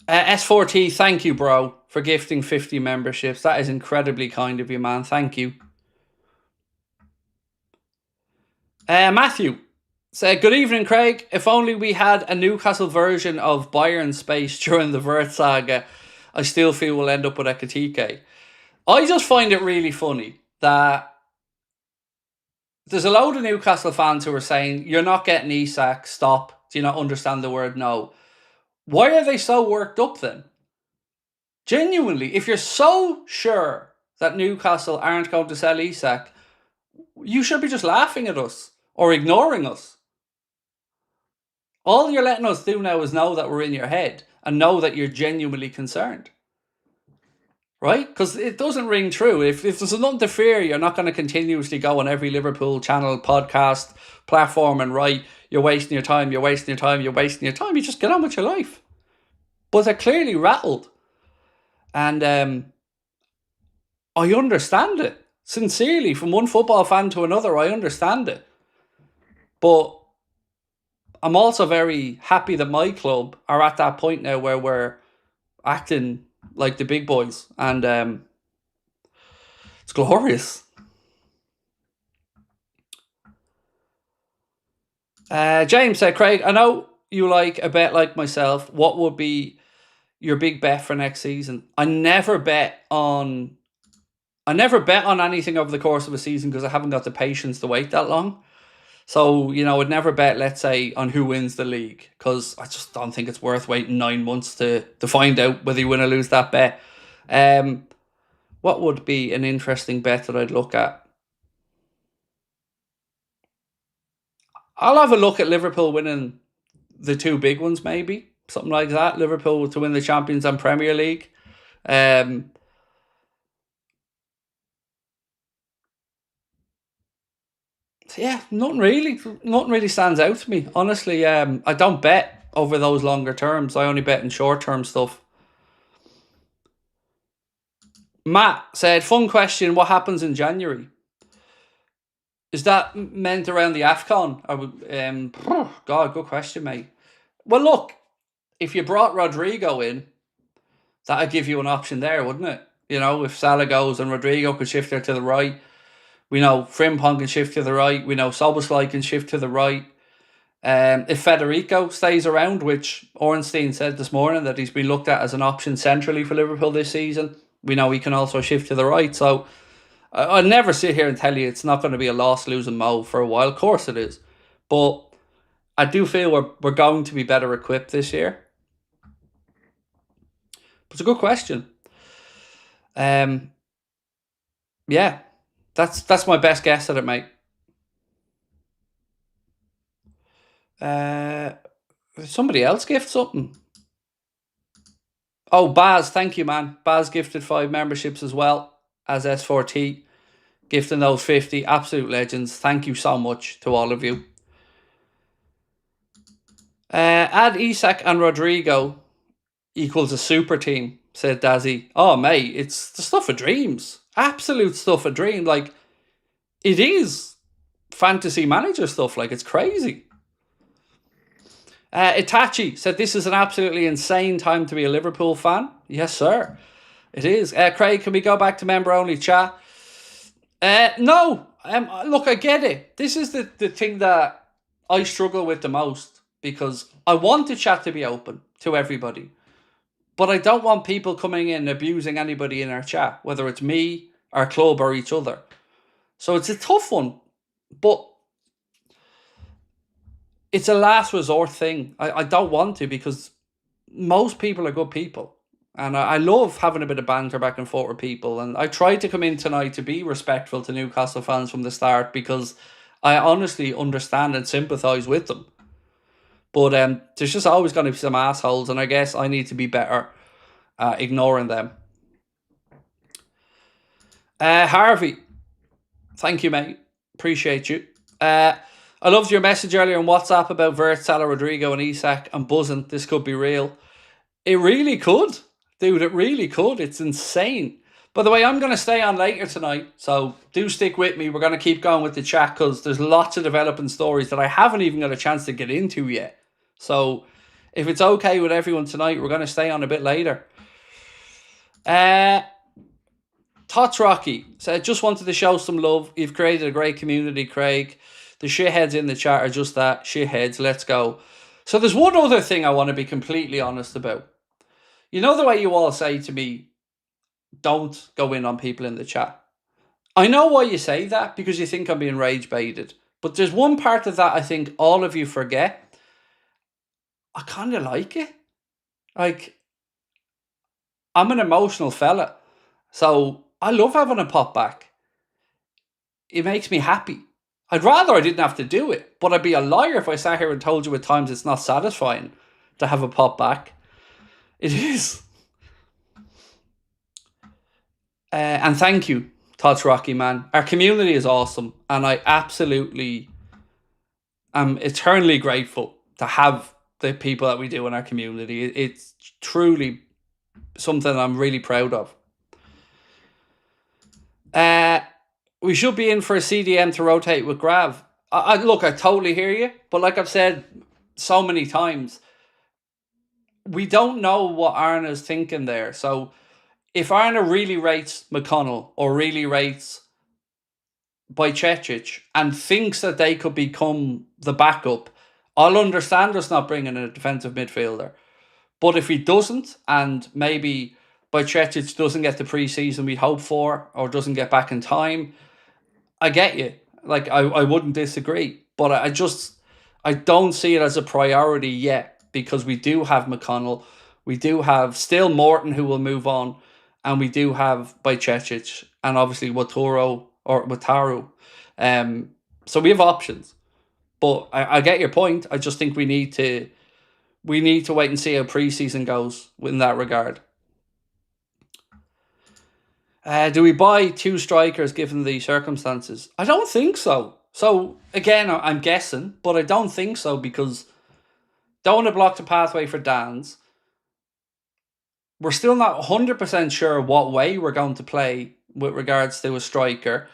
Speaker 1: S4T, thank you, bro, for gifting 50 memberships. That is incredibly kind of you, man. Thank you. Matthew said, good evening, Craig. If only we had a Newcastle version of Bayern space during the Wirtz saga, I still feel we'll end up with a Ekitike. I just find it really funny that there's a load of Newcastle fans who are saying, you're not getting Isak, stop. Do you not understand the word no? Why are they so worked up then? Genuinely, if you're so sure that Newcastle aren't going to sell Isak, you should be just laughing at us or ignoring us. All you're letting us do now is know that we're in your head and know that you're genuinely concerned. Right? Because it doesn't ring true. If there's nothing to fear, you're not going to continuously go on every Liverpool channel, podcast, platform and write, you're wasting your time, you're wasting your time, you're wasting your time. You just get on with your life. But they're clearly rattled. And I understand it. Sincerely, from one football fan to another, I understand it. But I'm also very happy that my club are at that point now where we're acting like the big boys. And it's glorious. James said, Craig, I know you like a bet like myself. What would be your big bet for next season? I never bet on anything over the course of a season because I haven't got the patience to wait that long. So, you know, I'd never bet, let's say, on who wins the league, because I just don't think it's worth waiting 9 months to find out whether you win or lose that bet. What would be an interesting bet that I'd look at? I'll have a look at Liverpool winning the two big ones, maybe. Something like that. Liverpool to win the Champions and Premier League. Yeah, nothing really stands out to me. Honestly, I don't bet over those longer terms. I only bet in short-term stuff. Matt said, fun question, what happens in January? Is that meant around the AFCON? God, good question, mate. Well, look, if you brought Rodrigo in, that'd give you an option there, wouldn't it? You know, if Salah goes and Rodrigo could shift there to the right, we know Frimpong can shift to the right, we know Soboslai can shift to the right. If Federico stays around, which Ornstein said this morning that he's been looked at as an option centrally for Liverpool this season, we know he can also shift to the right. So I'll never sit here and tell you it's not going to be a loss losing mode for a while. Of course it is. But I do feel we're going to be better equipped this year. But it's a good question. Yeah, that's my best guess at it, mate. Somebody else gift something. Oh, Baz, thank you, man. Baz gifted 5 memberships as well as S4T. Gifting those 50. Absolute legends. Thank you so much to all of you. Add Isak and Rodrigo equals a super team, said Dazzy. Oh, mate, it's the stuff of dreams. Absolute stuff of dream. Like, it is fantasy manager stuff. Like, it's crazy. Itachi said, this is an absolutely insane time to be a Liverpool fan. Yes, sir. It is. Craig, can we go back to member-only chat? No. Look, I get it. This is the thing that I struggle with the most, because I want the chat to be open to everybody, but I don't want people coming in abusing anybody in our chat, whether it's me, our club, or each other. So it's a tough one, but it's a last resort thing. I don't want to, because most people are good people. And I love having a bit of banter back and forth with people. And I tried to come in tonight to be respectful to Newcastle fans from the start, because I honestly understand and sympathise with them. But there's just always going to be some assholes, and I guess I need to be better ignoring them. Harvey, thank you, mate. Appreciate you. I loved your message earlier on WhatsApp about Vert, Salah, Rodrigo and Isak. I'm buzzing. This could be real. It really could. Dude, it really could. It's insane. By the way, I'm going to stay on later tonight, so do stick with me. We're going to keep going with the chat, because there's lots of developing stories that I haven't even got a chance to get into yet. So if it's okay with everyone tonight, we're going to stay on a bit later. Tots Rocky said, just wanted to show some love. You've created a great community, Craig. The shitheads in the chat are just that, shitheads. Let's go. So there's one other thing I want to be completely honest about. You know the way you all say to me, don't go in on people in the chat. I know why you say that, because you think I'm being rage baited. But there's one part of that I think all of you forget. I kind of like it. Like, I'm an emotional fella. So I love having a pop back. It makes me happy. I'd rather I didn't have to do it, but I'd be a liar if I sat here and told you at times it's not satisfying to have a pop back. It is. And thank you, Tots Rocky, man. Our community is awesome, and I absolutely am eternally grateful to have the people that we do in our community. It's truly something I'm really proud of. We should be in for a CDM to rotate with Grav. Look, I totally hear you, but like I've said so many times, we don't know what Arna's thinking there. So if Arna really rates McConnell or really rates Bajcetic and thinks that they could become the backup, I'll understand us not bringing in a defensive midfielder. But if he doesn't, and maybe Bajcetic doesn't get the pre-season we hope for, or doesn't get back in time, I get you. Like, I wouldn't disagree. But I don't see it as a priority yet, because we do have McConnell, we do have still Morton, who will move on, and we do have Bajcetic, and obviously Wataru. So we have options. But I get your point. I just think we need to wait and see how pre-season goes in that regard. Do we buy 2 strikers given the circumstances? I don't think so. So, again, I'm guessing, but I don't think so, because don't want to block the pathway for Dan's. We're still not 100% sure what way we're going to play with regards to a striker.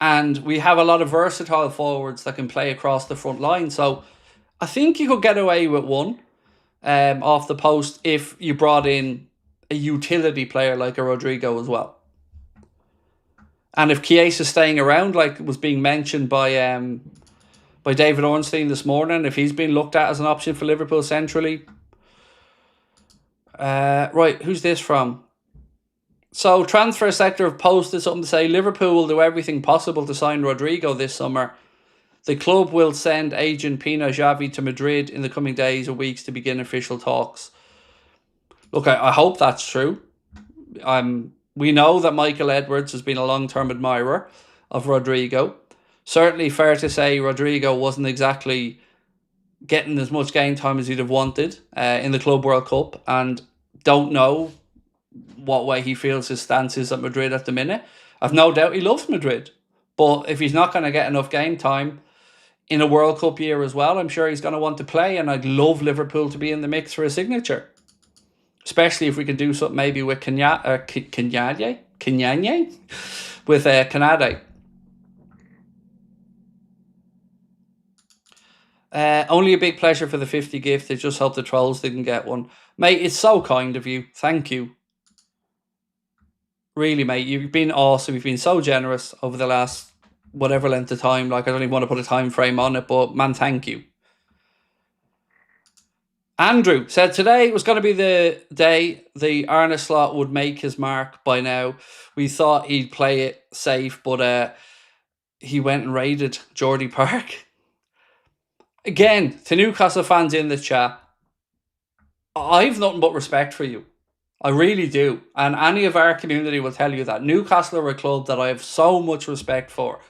Speaker 1: And we have a lot of versatile forwards that can play across the front line. So I think you could get away with one off the post if you brought in a utility player like a Rodrigo as well. And if Chiesa is staying around, like was being mentioned by David Ornstein this morning, if he's been looked at as an option for Liverpool centrally. Right, who's this from? So Transfer Sector have posted something to say Liverpool will do everything possible to sign Rodrigo this summer. The club will send agent Pino Xavi to Madrid in the coming days or weeks to begin official talks. Look, I hope that's true. We know that Michael Edwards has been a long-term admirer of Rodrigo. Certainly fair to say Rodrigo wasn't exactly getting as much game time as he'd have wanted in the Club World Cup, and don't know what way he feels his stance is at Madrid at the minute. I've no doubt he loves Madrid, but if he's not going to get enough game time in a World Cup year as well, I'm sure he's going to want to play, and I'd love Liverpool to be in the mix for a signature. Especially if we can do something maybe with Kanyanye with Canade. Only a big pleasure for the 50 gift. I just hope the trolls didn't get one. Mate, it's so kind of you. Thank you. Really, mate, you've been awesome. You've been so generous over the last whatever length of time. Like, I don't even want to put a time frame on it, but man, thank you. Andrew said today was going to be the day the Arne Slot would make his mark by now. We thought he'd play it safe, but he went and raided Jordie Park. Again, to Newcastle fans in the chat, I've nothing but respect for you. I really do. And any of our community will tell you that. Newcastle are a club that I have so much respect for.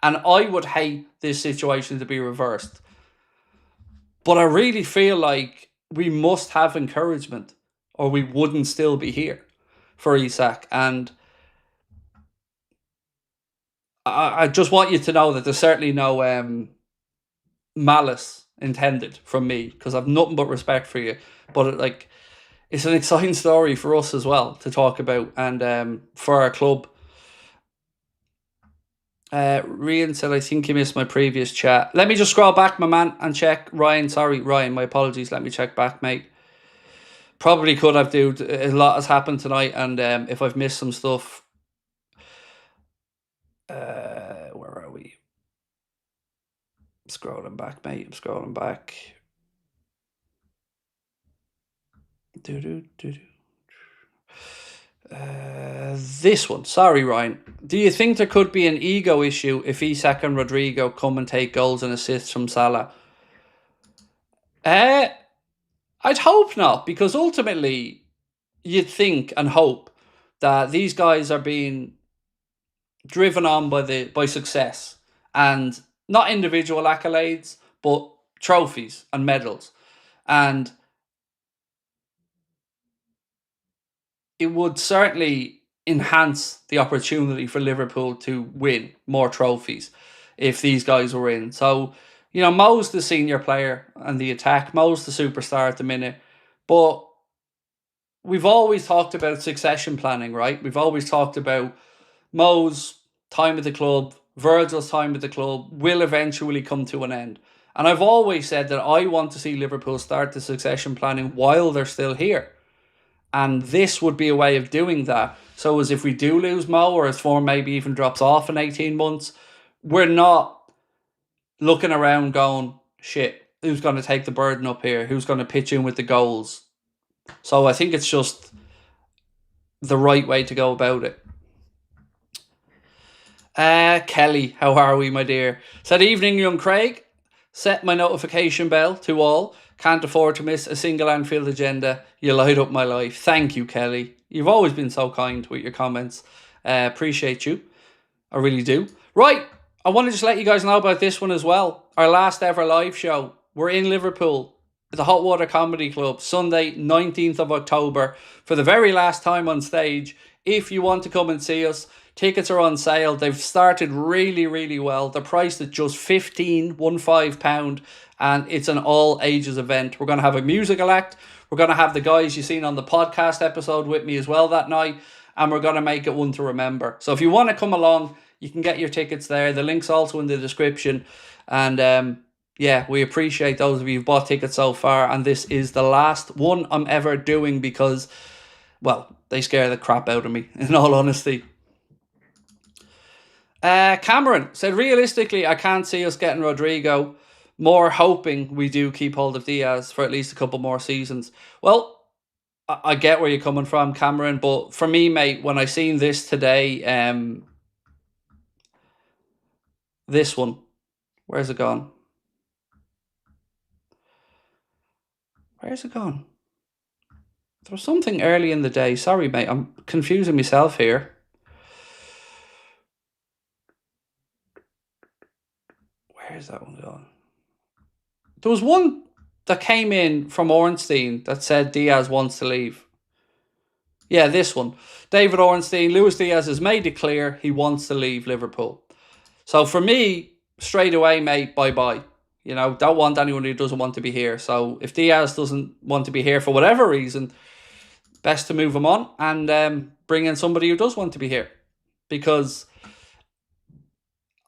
Speaker 1: And I would hate this situation to be reversed. But I really feel like we must have encouragement or we wouldn't still be here for Isak. And I just want you to know that there's certainly no malice intended from me, because I've nothing but respect for you. But it's an exciting story for us as well to talk about, and for our club. Rian said, I think you missed my previous chat. Let me just scroll back, my man, and check. Ryan, sorry, Ryan, my apologies. Let me check back, mate. Probably could have, dude. A lot has happened tonight, and if I've missed some stuff. Where are we? I'm scrolling back, mate. I'm scrolling back. This one. Sorry, Ryan. Do you think there could be an ego issue if Isak and Rodrigo come and take goals and assists from Salah? I'd hope not, because ultimately you'd think and hope that these guys are being driven on by success, and not individual accolades, but trophies and medals. And it would certainly enhance the opportunity for Liverpool to win more trophies if these guys were in. So, Mo's the senior player and the attack. Mo's the superstar at the minute. But we've always talked about succession planning, right? We've always talked about Mo's time at the club, Virgil's time at the club will eventually come to an end. And I've always said that I want to see Liverpool start the succession planning while they're still here. And this would be a way of doing that. So as if we do lose Mo, or his form maybe even drops off in 18 months, we're not looking around going, shit, who's going to take the burden up here? Who's going to pitch in with the goals? So I think it's just the right way to go about it. Kelly, how are we, my dear? Said, evening, young Craig. Set my notification bell to all. Can't afford to miss a single Anfield Agenda. You light up my life. Thank you, Kelly. You've always been so kind with your comments. Appreciate you. I really do. Right. I want to just let you guys know about this one as well. Our last ever live show. We're in Liverpool at the Hot Water Comedy Club, Sunday, 19th of October, for the very last time on stage. If you want to come and see us, tickets are on sale. They've started really, really well. They're priced at just £15, and it's an all ages event. We're going to have a musical act. We're going to have the guys you've seen on the podcast episode with me as well that night, and we're going to make it one to remember. So if you want to come along, You can get your tickets there. The link's also in the description. And yeah, we appreciate those of you who've bought tickets so far. And this is the last one I'm ever doing because, well, they scare the crap out of me, in all honesty. Cameron said, realistically, I can't see us getting Rodrigo. More hoping we do keep hold of Diaz for at least a couple more seasons. Well, I get where you're coming from, Cameron, but for me, mate, when I seen this today, this one, where's it gone? Where's it gone? There was something early in the day. Sorry, mate, I'm confusing myself here. Where's that one gone? There was one that came in from Ornstein that said Diaz wants to leave. Yeah, this one. David Ornstein, Luis Diaz has made it clear he wants to leave Liverpool. So for me, straight away, mate, bye-bye. You know, don't want anyone who doesn't want to be here. So if Diaz doesn't want to be here for whatever reason, best to move him on and bring in somebody who does want to be here. Because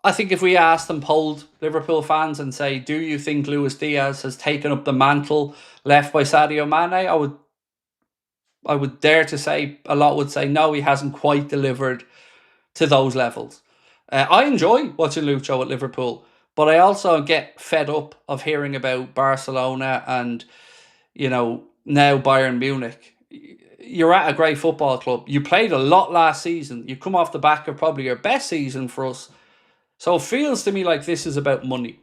Speaker 1: I think if we asked and polled Liverpool fans and say, do you think Luis Diaz has taken up the mantle left by Sadio Mane? I would dare to say a lot would say no, he hasn't quite delivered to those levels. I enjoy watching Lucho at Liverpool, but I also get fed up of hearing about Barcelona and, you know, now Bayern Munich. You're at a great football club. You played a lot last season. You come off the back of probably your best season for us. So it feels to me like this is about money.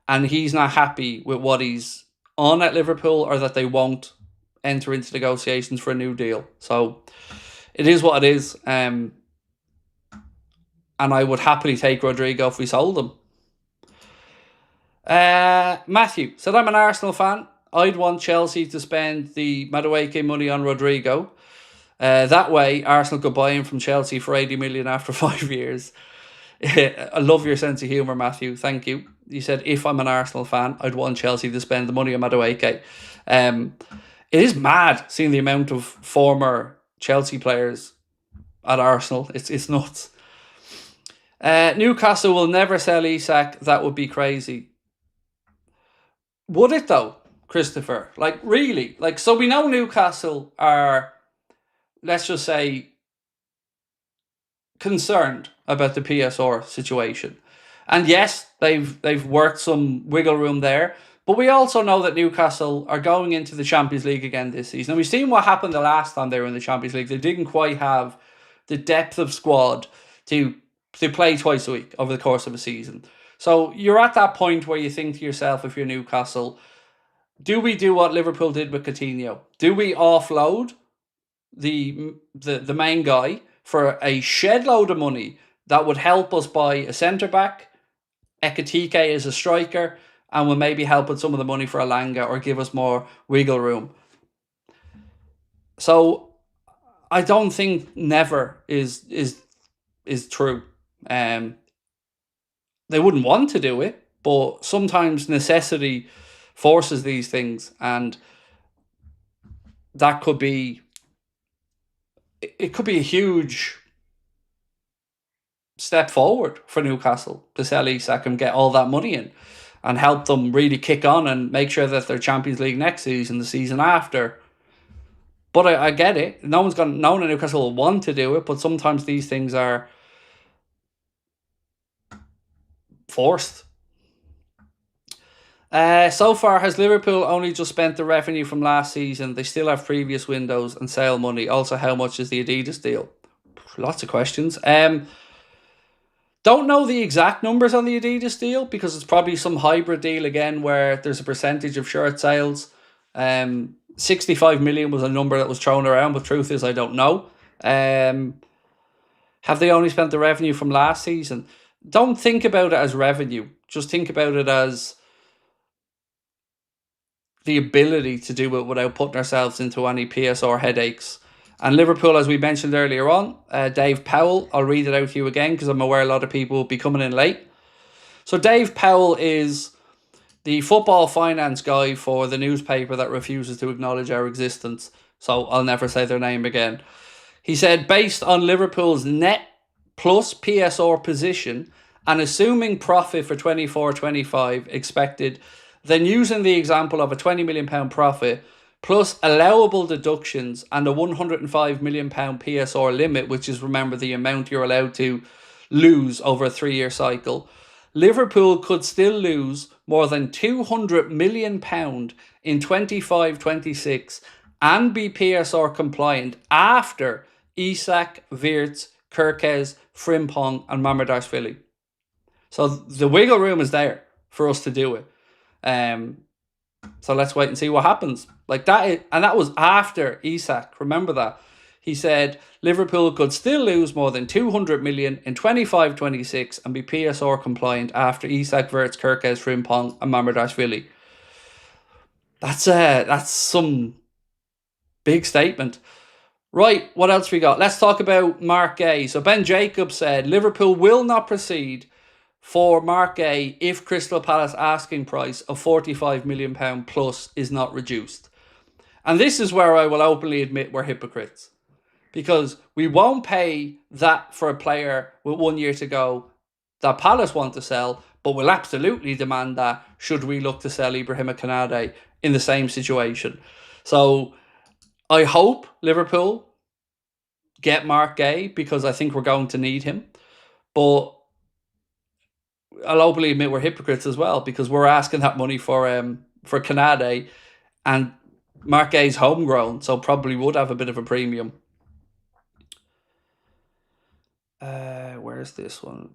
Speaker 1: And he's not happy with what he's on at Liverpool, or that they won't enter into negotiations for a new deal. So it is what it is. And I would happily take Rodrigo if we sold him. Matthew said, I'm an Arsenal fan. I'd want Chelsea to spend the Madueke money on Rodrigo. That way, Arsenal could buy him from Chelsea for 80 million after 5 years. I love your sense of humour, Matthew. Thank you. You said, if I'm an Arsenal fan, I'd want Chelsea to spend the money on Madueke. It is mad seeing the amount of former Chelsea players at Arsenal. It's nuts. Newcastle will never sell Isak. That would be crazy. Would it though, Christopher? Like, really? Like, so we know Newcastle are, let's just say, concerned about the PSR situation. And yes, they've worked some wiggle room there. But we also know that Newcastle are going into the Champions League again this season. And we've seen what happened the last time they were in the Champions League. They didn't quite have the depth of squad to play twice a week over the course of a season. So you're at that point where you think to yourself, if you're Newcastle, do we do what Liverpool did with Coutinho? Do we offload the main guy for a shed load of money that would help us buy a centre-back, Ekitike as a striker, and will maybe help with some of the money for Alanga or give us more wiggle room? So I don't think never is true. They wouldn't want to do it, but sometimes necessity forces these things, and that could be, it could be a huge step forward for Newcastle to sell Isak and get all that money in and help them really kick on and make sure that they're Champions League next season, the season after. But I get it. No one in Newcastle will want to do it, but sometimes these things are forced. So far, has Liverpool only just spent the revenue from last season? They still have previous windows and sale money. Also, how much is the Adidas deal? Lots of questions. Don't know the exact numbers on the Adidas deal because it's probably some hybrid deal again where there's a percentage of shirt sales. 65 million was a number that was thrown around, but truth is I don't know. Have they only spent the revenue from last season? Don't think about it as revenue. Just think about it as the ability to do it without putting ourselves into any PSR headaches. And Liverpool, as we mentioned earlier on, Dave Powell, I'll read it out to you again because I'm aware a lot of people will be coming in late. So Dave Powell is the football finance guy for the newspaper that refuses to acknowledge our existence. So I'll never say their name again. He said, based on Liverpool's net plus PSR position and assuming profit for 24-25 expected, then using the example of a £20 million profit plus allowable deductions and a £105 million PSR limit, which is, remember, the amount you're allowed to lose over a 3-year cycle, Liverpool could still lose more than £200 million in 25-26 and be PSR compliant after Isak, Wirtz, Kirkes, Frimpong and Mamardashvili. So the wiggle room is there for us to do it. So let's wait and see what happens. And that was after Isak. Remember that. He said Liverpool could still lose more than 200 million in 25-26 and be PSR compliant after Isak, Wirtz, Kirkes, Frimpong and Mamardashvili. That's some big statement. Right, what else we got? Let's talk about Mark Gay. So Ben Jacobs said Liverpool will not proceed for Mark Gay if Crystal Palace asking price of £45 million plus is not reduced. And this is where I will openly admit we're hypocrites. Because we won't pay that for a player with 1 year to go that Palace want to sell, but we'll absolutely demand that should we look to sell Ibrahima Konate in the same situation. So I hope Liverpool get Mark Gay because I think we're going to need him. But I'll openly admit we're hypocrites as well because we're asking that money for Konate, and Mark Gay's homegrown, so probably would have a bit of a premium. Where's this one?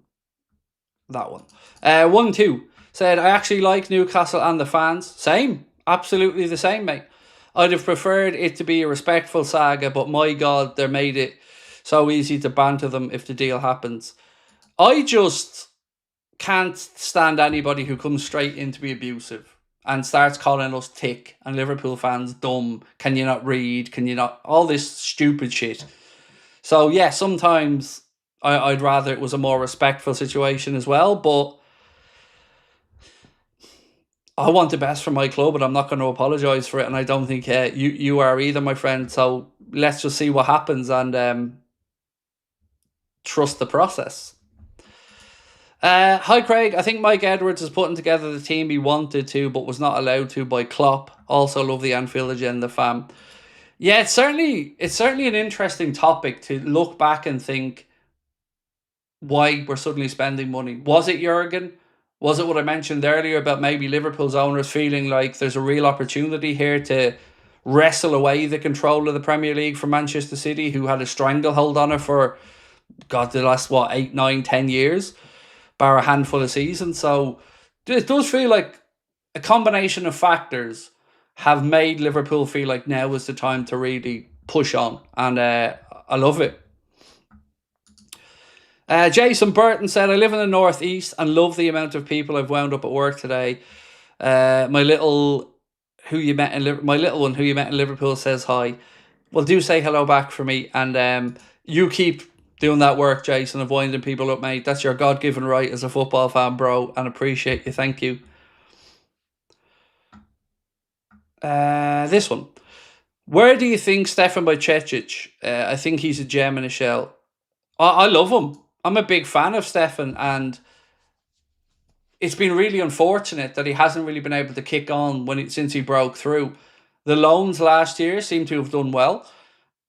Speaker 1: That one. 1-2 said, I actually like Newcastle and the fans. Same. Absolutely the same, mate. I'd have preferred it to be a respectful saga, but my God, they made it so easy to banter them if the deal happens. I just can't stand anybody who comes straight in to be abusive and starts calling us tick and Liverpool fans dumb. Can you not read? Can you not? All this stupid shit. So yeah, sometimes I'd rather it was a more respectful situation as well, but I want the best for my club and I'm not going to apologise for it, and I don't think you are either, my friend. So let's just see what happens and trust the process. Hi Craig, I think Mike Edwards is putting together the team he wanted to but was not allowed to by Klopp. Also love the Anfield Agenda, fam. Yeah, it's certainly an interesting topic to look back and think why we're suddenly spending money. Was it Jurgen? Was it what I mentioned earlier about maybe Liverpool's owners feeling like there's a real opportunity here to wrestle away the control of the Premier League from Manchester City, who had a stranglehold on it for, God, the last, 8, 9, 10 years, bar a handful of seasons. So it does feel like a combination of factors have made Liverpool feel like now is the time to really push on. And I love it. Jason Burton said, I live in the northeast and love the amount of people I've wound up at work today. My little one who you met in Liverpool says hi. Well, do say hello back for me, and you keep doing that work, Jason, of winding people up, mate. That's your God-given right as a football fan, bro, and appreciate you. Thank you. This one. Where do you think Stefan Bajcetic? I think he's a gem in a shell. I love him. I'm a big fan of Stefan, and it's been really unfortunate that he hasn't really been able to kick on since he broke through. The loans last year seem to have done well.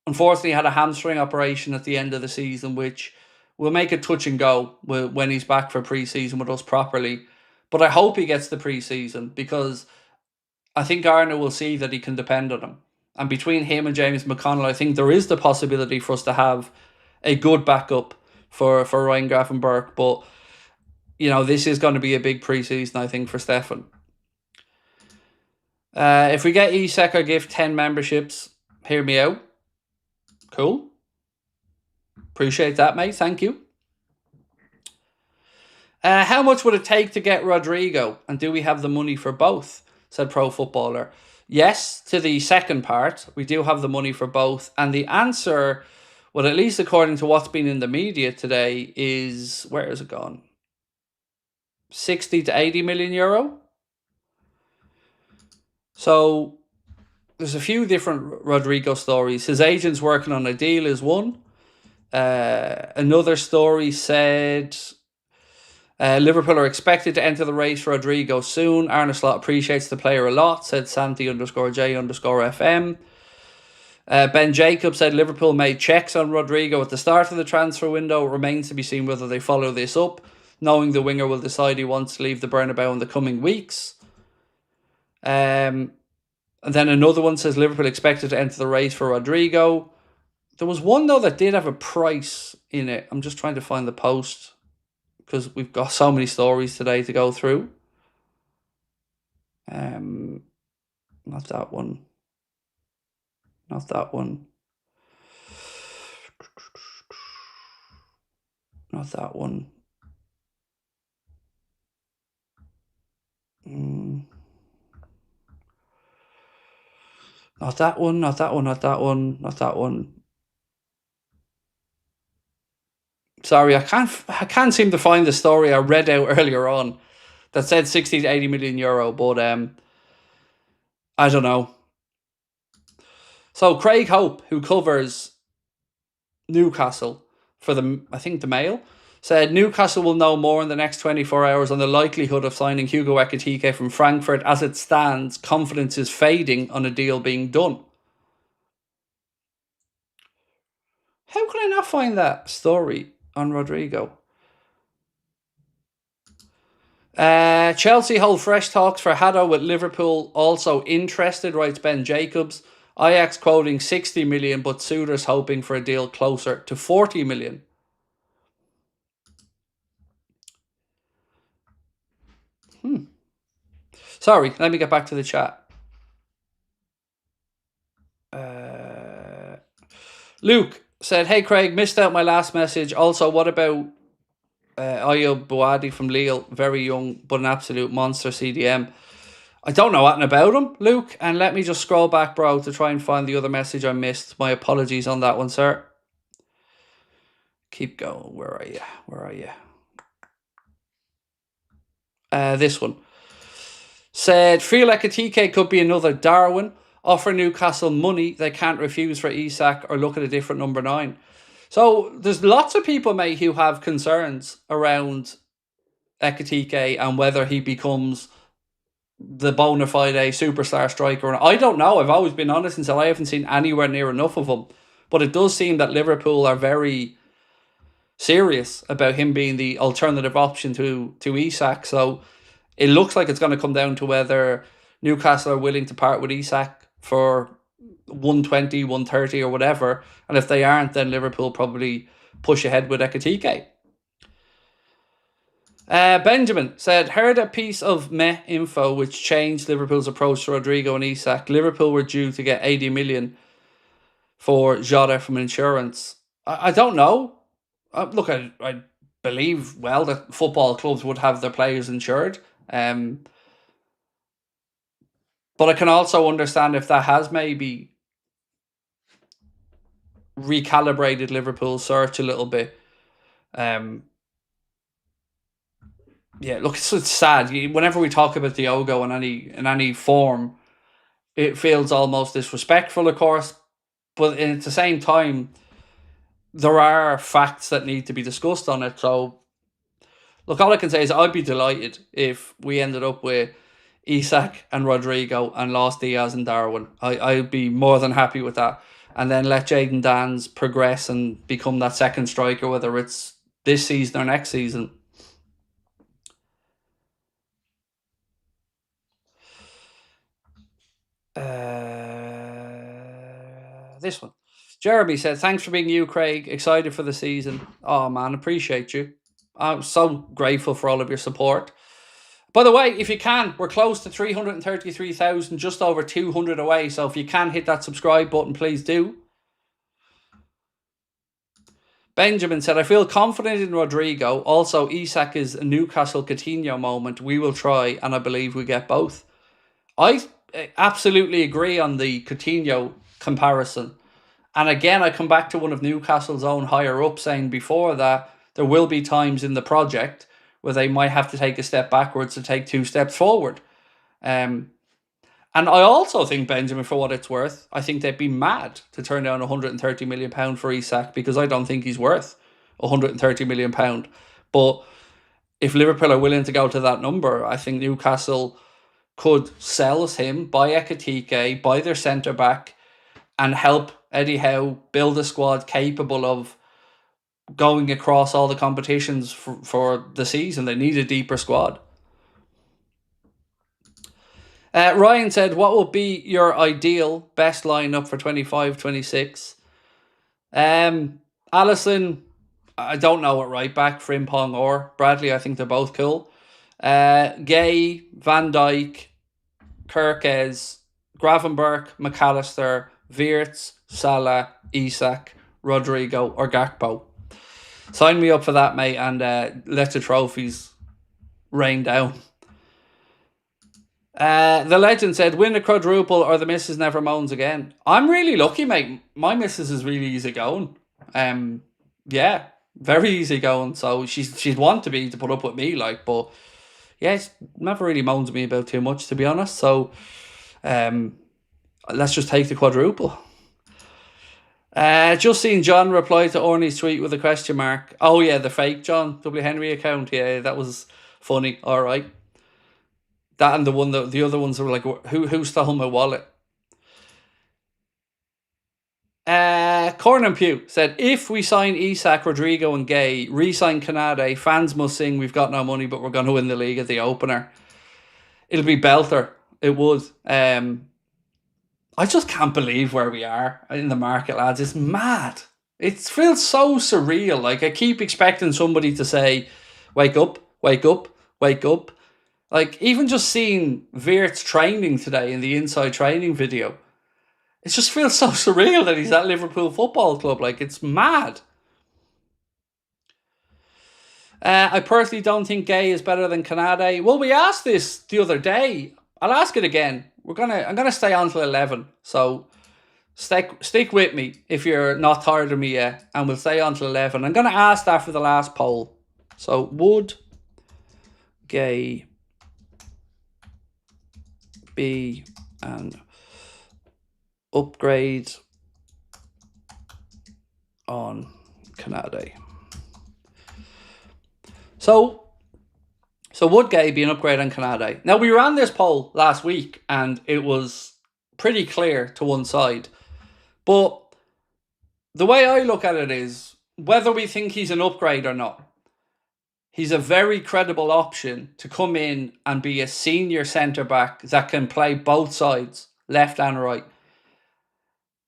Speaker 1: Unfortunately, he had a hamstring operation at the end of the season, which will make it touch and go when he's back for pre-season with us properly. But I hope he gets the pre-season because I think Arna will see that he can depend on him. And between him and James McConnell, I think there is the possibility for us to have a good backup for Ryan Gravenberch. But, this is going to be a big pre-season, I think, for Stefan. If we get Isak, I give 10 memberships. Hear me out. Cool. Appreciate that, mate. Thank you. How much would it take to get Rodrigo? And do we have the money for both? Said Pro Footballer. Yes, to the second part. We do have the money for both. And the answer, well, at least according to what's been in the media today, is, where is it gone? 60 to 80 million euro. So there's a few different Rodrigo stories. His agent's working on a deal is one. Another story said Liverpool are expected to enter the race for Rodrigo soon. Arne Slot appreciates the player a lot, said Santi_J_FM. Ben Jacobs said Liverpool made checks on Rodrigo at the start of the transfer window. It remains to be seen whether they follow this up, knowing the winger will decide he wants to leave the Bernabeu in the coming weeks. And then another one says Liverpool expected to enter the race for Rodrigo. There was one, though, that did have a price in it. I'm just trying to find the post because we've got so many stories today to go through. Not that one. Not that one. Not that one. Not that one, not that one, not that one, not that one. Sorry, I can't seem to find the story I read out earlier on that said 60 to 80 million euro, but I don't know. So Craig Hope, who covers Newcastle for the Mail, said Newcastle will know more in the next 24 hours on the likelihood of signing Hugo Ekitike from Frankfurt. As it stands, confidence is fading on a deal being done. How can I not find that story on Rodrigo? Chelsea hold fresh talks for Haddo with Liverpool also interested, writes Ben Jacobs. Ajax quoting 60 million, but suitors hoping for a deal closer to 40 million. Sorry, let me get back to the chat. Luke said, hey Craig, missed out my last message. Also, what about Ayub Bouadi from Lille? Very young, but an absolute monster CDM. I don't know anything about him, Luke. And let me just scroll back, bro, to try and find the other message I missed. My apologies on that one, sir. Keep going. Where are you? Where are you? This one. Said, feel like a TK could be another Darwin. Offer Newcastle money they can't refuse for Isak or look at a different number 9. So there's lots of people, mate, who have concerns around Ekitike and whether he becomes the bona fide superstar striker. And I don't know. I've always been honest and said I haven't seen anywhere near enough of him. But it does seem that Liverpool are very serious about him being the alternative option to Isak. So it looks like it's going to come down to whether Newcastle are willing to part with Isak for 120, 130 or whatever. And if they aren't, then Liverpool probably push ahead with Ekitike. Benjamin said, heard a piece of meh info which changed Liverpool's approach to Rodrigo and Isak. Liverpool were due to get 80 million for Jota from insurance. I don't know. Look, I believe, well, that football clubs would have their players insured. But I can also understand if that has maybe recalibrated Liverpool's search a little bit. Yeah, look, it's sad. Whenever we talk about Diogo in any form, it feels almost disrespectful, of course. But at the same time, there are facts that need to be discussed on it. So, look, all I can say is I'd be delighted if we ended up with Isak and Rodrigo and lost Diaz and Darwin. I'd be more than happy with that. And then let Jayden Danns progress and become that second striker, whether it's this season or next season. This one. Jeremy said, thanks for being you, Craig. Excited for the season. Oh, man, appreciate you. I'm so grateful for all of your support. By the way, if you can, we're close to 333,000, just over 200 away. So if you can hit that subscribe button, please do. Benjamin said, I feel confident in Rodrigo. Also, Isak is a Newcastle Coutinho moment. We will try, and I believe we get both. I absolutely agree on the Coutinho comparison. And again, I come back to one of Newcastle's own higher up saying before that there will be times in the project where they might have to take a step backwards to take 2 steps forward. And And I also think, Benjamin, for what it's worth, I think they'd be mad to turn down £130 million for Isak, because I don't think he's worth £130 million. But if Liverpool are willing to go to that number, I think Newcastle could sell him, buy Ekitike, buy their centre-back, and help Eddie Howe build a squad capable of going across all the competitions for the season. They need a deeper squad. Ryan said, what would be your ideal best lineup for 25-26? Allison, I don't know at right back, Frimpong or Bradley. I think they're both cool. Gay, Van Dijk, Kirkes, Gravenberch, McAllister, Wirtz, Salah, Isak, Rodrigo or Gakpo. Sign me up for that, mate, and let the trophies rain down. The legend said, win a quadruple or the missus never moans again. I'm really lucky, mate. My missus is really easy going. Yeah, very easy going. So she'd want to put up with me, like, but yeah, she never really moans me about too much, to be honest. So let's just take the quadruple. Just seen John reply to Orney's tweet with a question mark. Oh yeah, the fake John W. Henry account. Yeah, that was funny. All right. That and the other ones were like, who stole my wallet? Corn and Pew said, if we sign Isak, Rodrigo and Gay, re-sign Canade, fans must sing we've got no money but we're going to win the league at the opener. It'll be belter. It would. I just can't believe where we are in the market, lads. It's mad. It feels so surreal. Like, I keep expecting somebody to say, wake up, wake up, wake up. Like, even just seeing Wirtz training today in the inside training video, it just feels so surreal that he's at Liverpool Football Club. Like, it's mad. I personally don't think Gay is better than Canade. Well, we asked this the other day. I'll ask it again. I'm gonna stay on till 11. So stick with me if you're not tired of me yet, and we'll stay on till 11. I'm gonna ask that for the last poll. So would Gay be an upgrade on Canade? So would Gay be an upgrade on Canade? Now, we ran this poll last week and it was pretty clear to one side. But the way I look at it is, whether we think he's an upgrade or not, he's a very credible option to come in and be a senior centre-back that can play both sides, left and right.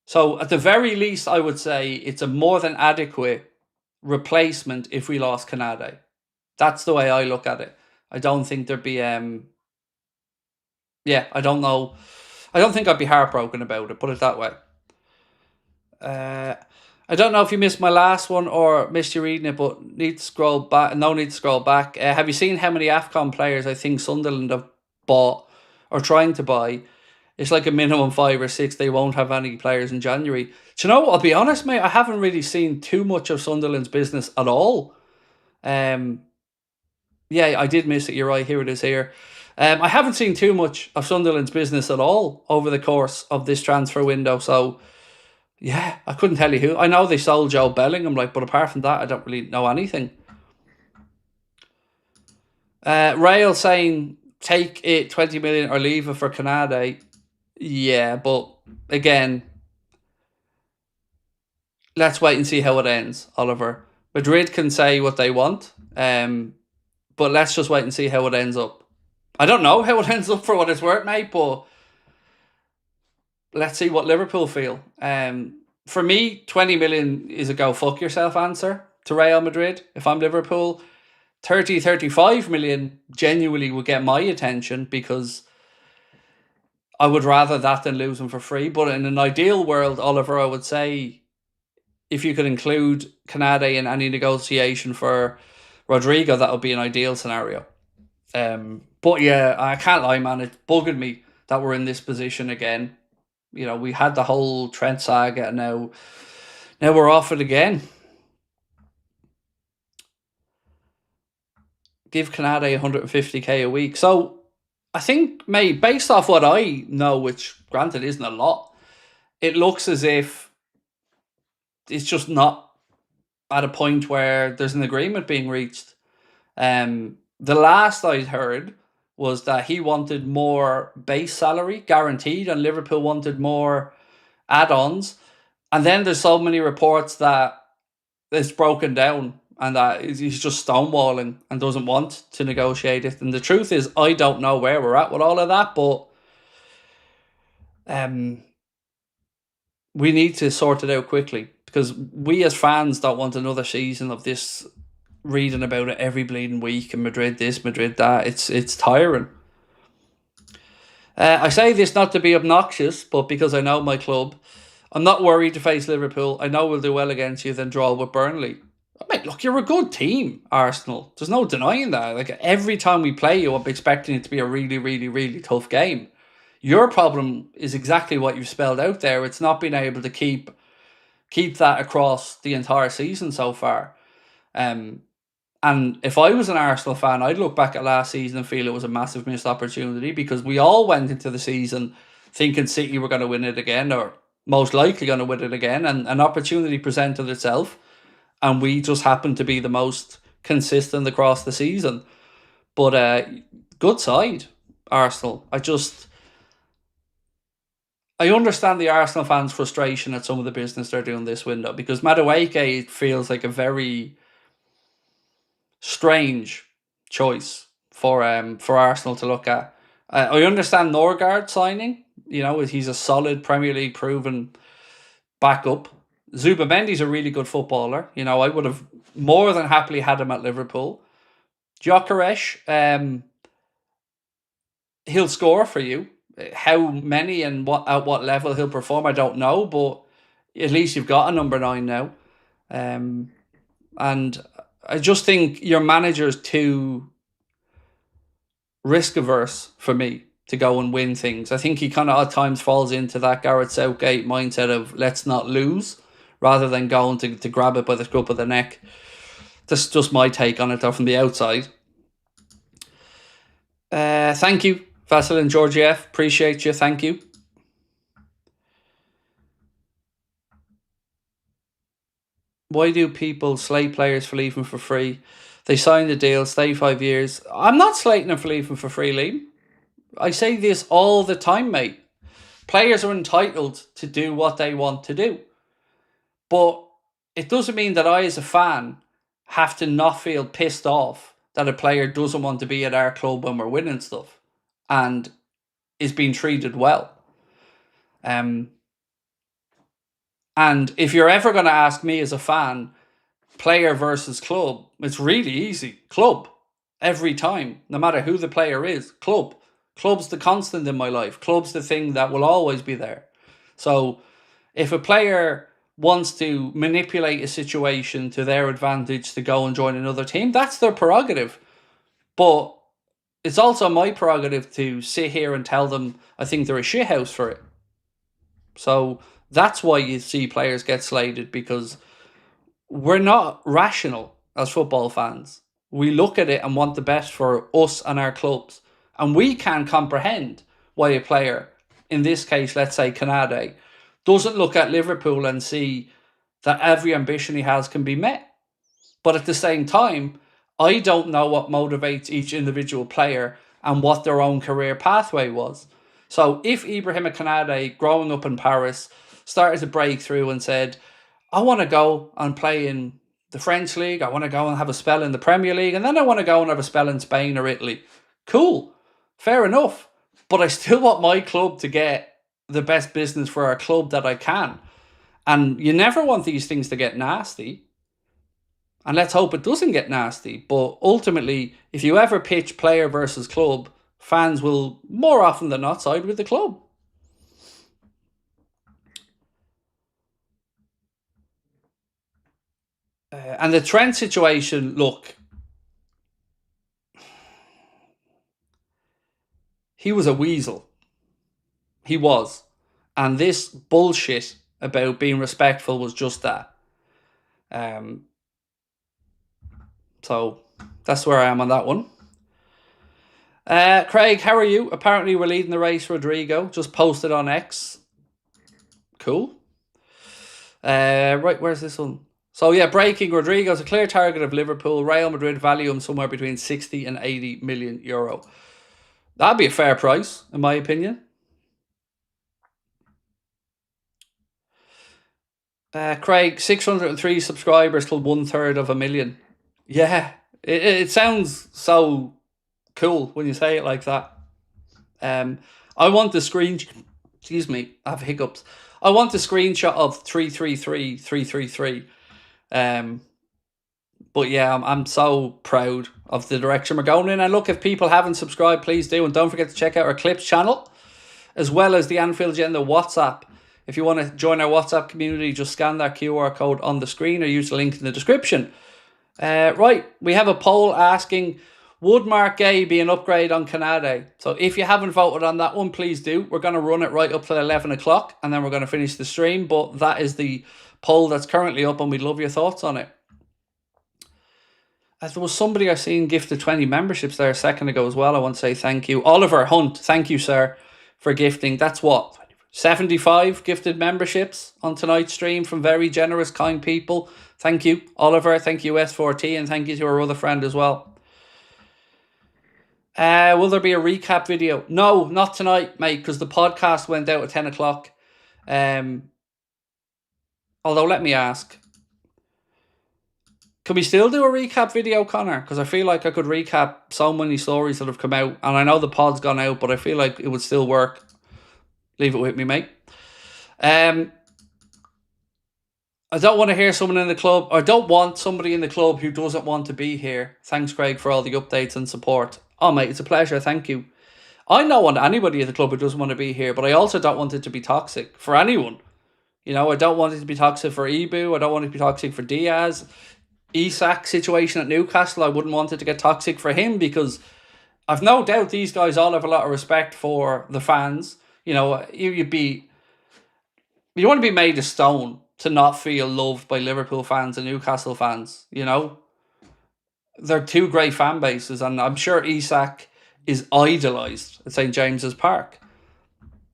Speaker 1: So at the very least, I would say it's a more than adequate replacement if we lost Canade. That's the way I look at it. I don't think there'd be... I don't know. I don't think I'd be heartbroken about it, put it that way. I don't know if you missed my last one or missed you reading it, but need to scroll back. No need to scroll back. Have you seen how many AFCON players I think Sunderland have bought or trying to buy? It's like a minimum 5 or 6. They won't have any players in January. Do you know what? I'll be honest, mate. I haven't really seen too much of Sunderland's business at all. Yeah, I did miss it. You're right. Here it is here. I haven't seen too much of Sunderland's business at all over the course of this transfer window. So, yeah, I couldn't tell you who. I know they sold Joe Bellingham, but apart from that, I don't really know anything. Rail saying, take it 20 million or leave it for Canade. Yeah, but again, let's wait and see how it ends, Oliver. Madrid can say what they want, but let's just wait and see how it ends up. I don't know how it ends up for what it's worth, mate, but let's see what Liverpool feel. For me, 20 million is a go fuck yourself answer to Real Madrid. If I'm Liverpool, 30, 35 million genuinely would get my attention, because I would rather that than lose him for free. But in an ideal world, Oliver, I would say if you could include Canade in any negotiation for Rodrigo, that would be an ideal scenario. But yeah, I can't lie, man. It's bugging me that we're in this position again. You know, we had the whole Trent saga, and now we're off it again. Give Canade 150k a week. So I think, mate, based off what I know, which granted isn't a lot, it looks as if it's just not at a point where there's an agreement being reached. The last I'd heard was that he wanted more base salary guaranteed, and Liverpool wanted more add-ons. And then there's so many reports that it's broken down and that he's just stonewalling and doesn't want to negotiate it. And the truth is, I don't know where we're at with all of that, but we need to sort it out quickly, because we as fans don't want another season of this reading about it every bleeding week, and Madrid this, Madrid that. It's tiring. I say this not to be obnoxious, but because I know my club. I'm not worried to face Liverpool. I know we'll do well against you, then draw with Burnley. Mate, look, you're a good team, Arsenal. There's no denying that. Like, every time we play you, I'm expecting it to be a really, really, really tough game. Your problem is exactly what you've spelled out there. It's not being able to keep that across the entire season so far. And if I was an Arsenal fan, I'd look back at last season and feel it was a massive missed opportunity, because we all went into the season thinking City were going to win it again, or most likely going to win it again, and an opportunity presented itself, and we just happened to be the most consistent across the season. But good side, Arsenal. I understand the Arsenal fans' frustration at some of the business they're doing this window, because Madueke feels like a very strange choice for Arsenal to look at. I understand Norgard signing. You know, he's a solid Premier League proven backup. Zubamendi's a really good footballer. You know, I would have more than happily had him at Liverpool. Gyökeres, he'll score for you. How many and at what level he'll perform, I don't know, but at least you've got a number 9 now. And I just think your manager's too risk averse for me to go and win things. I think he kind of at times falls into that Gareth Southgate mindset of let's not lose, rather than going to grab it by the scruff of the neck. That's just my take on it, though, from the outside. Thank you, Vasil and Georgiev. Appreciate you. Thank you. Why do people slate players for leaving for free? They signed the deal, stay 5 years. I'm not slating them for leaving for free, Liam. I say this all the time, mate. Players are entitled to do what they want to do. But it doesn't mean that I, as a fan, have to not feel pissed off that a player doesn't want to be at our club when we're winning stuff and is being treated well. And if you're ever going to ask me as a fan, player versus club, it's really easy. Club. Every time. No matter who the player is. Club. Club's the constant in my life. Club's the thing that will always be there. So if a player wants to manipulate a situation to their advantage to go and join another team, that's their prerogative. But it's also my prerogative to sit here and tell them I think they're a shithouse for it. So that's why you see players get slated, because we're not rational as football fans. We look at it and want the best for us and our clubs. And we can comprehend why a player, in this case, let's say Canade, doesn't look at Liverpool and see that every ambition he has can be met. But at the same time, I don't know what motivates each individual player and what their own career pathway was. So if Ibrahima Canade, growing up in Paris, started to break through and said, I want to go and play in the French League, I want to go and have a spell in the Premier League, and then I want to go and have a spell in Spain or Italy. Cool. Fair enough. But I still want my club to get the best business for our club that I can. And you never want these things to get nasty. And let's hope it doesn't get nasty. But ultimately, if you ever pitch player versus club, fans will more often than not side with the club. And the Trent situation, look, he was a weasel. He was. And this bullshit about being respectful was just that. So that's where I am on that one. Craig, how are you? Apparently we're leading the race, Rodrigo. Just posted on X. Cool. Right, where's this one? So yeah, breaking, Rodrigo's a clear target of Liverpool. Real Madrid value him somewhere between 60 and 80 million euro. That'd be a fair price, in my opinion. Craig, 603 subscribers till 1/3 of a million. Yeah, it sounds so cool when you say it like that. I want the screen. Excuse me, I have hiccups. I want the screenshot of 333. But yeah, I'm so proud of the direction we're going in. And look, if people haven't subscribed, please do. And don't forget to check out our Clips channel, as well as the Anfield Agenda WhatsApp. If you want to join our WhatsApp community, just scan that QR code on the screen or use the link in the description. Right, we have a poll asking, would Mark Gay be an upgrade on Canade? So if you haven't voted on that one, please do. We're going to run it right up till 11 o'clock and then we're going to finish the stream. But that is the poll that's currently up and we'd love your thoughts on it. There was somebody I seen gifted 20 memberships there a second ago as well. I want to say thank you. Oliver Hunt, thank you, sir, for gifting. That's what, 75 gifted memberships on tonight's stream from very generous, kind people. Thank you, Oliver. Thank you, S4T. And thank you to our other friend as well. Will there be a recap video? No, not tonight, mate, because the podcast went out at 10 o'clock. Although, let me ask. Can we still do a recap video, Connor? Because I feel like I could recap so many stories that have come out. And I know the pod's gone out, but I feel like it would still work. Leave it with me, mate. I don't want to hear someone in the club. I don't want somebody in the club who doesn't want to be here. Thanks, Craig, for all the updates and support. Oh, mate, it's a pleasure. Thank you. I don't want anybody at the club who doesn't want to be here, but I also don't want it to be toxic for anyone. You know, I don't want it to be toxic for Ibu. I don't want it to be toxic for Diaz. Isak situation at Newcastle, I wouldn't want it to get toxic for him because I've no doubt these guys all have a lot of respect for the fans. You know, you want to be made of stone to not feel loved by Liverpool fans and Newcastle fans, you know. They're two great fan bases, and I'm sure Isak is idolised at St. James's Park.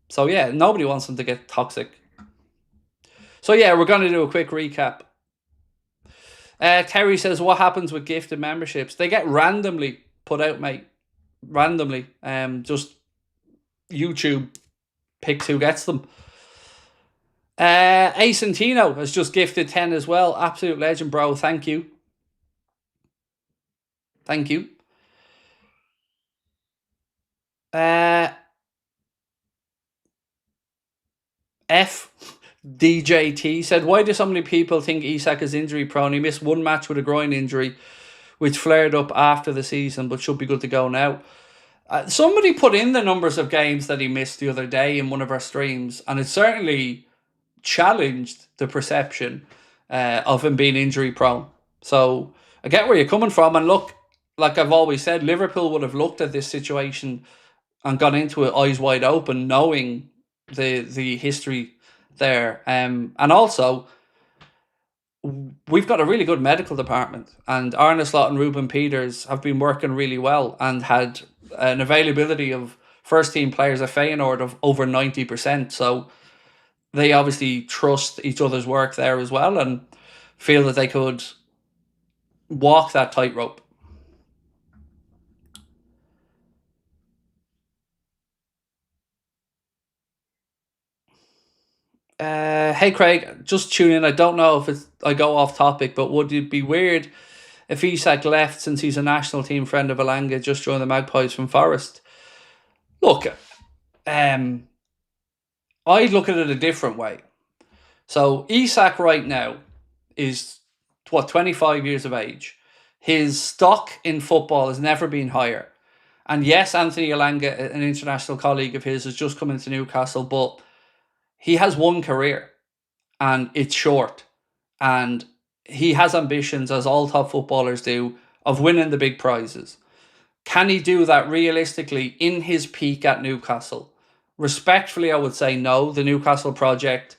Speaker 1: So yeah, nobody wants them to get toxic. So yeah, we're going to do a quick recap. Terry says, what happens with gifted memberships? They get randomly put out, mate. Randomly. Just YouTube picks who gets them. Acentino has just gifted 10 as well. Absolute legend, bro. Thank you. Thank you. DJT said, why do so many people think Isak is injury prone? He missed one match with a groin injury, which flared up after the season, but should be good to go now. Somebody put in the numbers of games that he missed the other day in one of our streams, and it certainly challenged the perception of him being injury prone. So I get where you're coming from. And look, like I've always said, Liverpool would have looked at this situation and gone into it eyes wide open, knowing the history there. And also, we've got a really good medical department, and Arne Slot and Ruben Peters have been working really well and had an availability of first team players at Feyenoord of over 90%. So they obviously trust each other's work there as well and feel that they could walk that tightrope. Hey Craig, just tune in. I don't know if I go off topic, but would it be weird if Isak left since he's a national team friend of Elanga, just joined the Magpies from Forest? Look, I look at it a different way. So Isak right now is 25 years of age. His stock in football has never been higher. And yes, Anthony Elanga, an international colleague of his, has just come into Newcastle, but he has one career and it's short. And he has ambitions, as all top footballers do, of winning the big prizes. Can he do that realistically in his peak at Newcastle? Respectfully, I would say no. The Newcastle project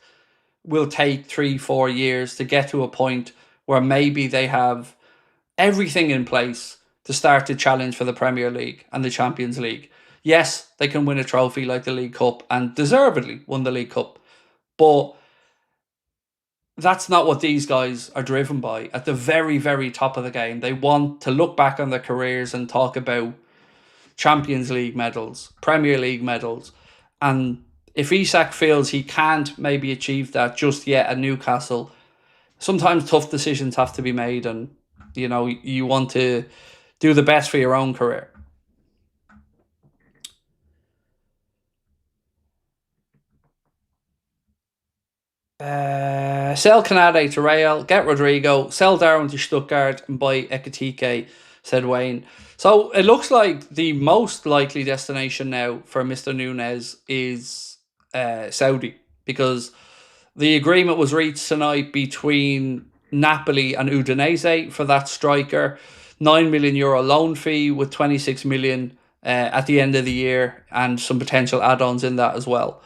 Speaker 1: will take 3-4 years to get to a point where maybe they have everything in place to start to challenge for the Premier League and the Champions League. Yes, they can win a trophy like the League Cup and deservedly won the League Cup. But that's not what these guys are driven by. At the very, very top of the game, they want to look back on their careers and talk about Champions League medals, Premier League medals. And if Isak feels he can't maybe achieve that just yet at Newcastle, sometimes tough decisions have to be made, and you want to do the best for your own career. Sell Canade to Real, get Rodrigo, sell Darwin to Stuttgart, and buy Ekitike, said Wayne. So it looks like the most likely destination now for Mr. Nunez is Saudi, because the agreement was reached tonight between Napoli and Udinese for that striker. €9 million loan fee with 26 million at the end of the year, and some potential add-ons in that as well.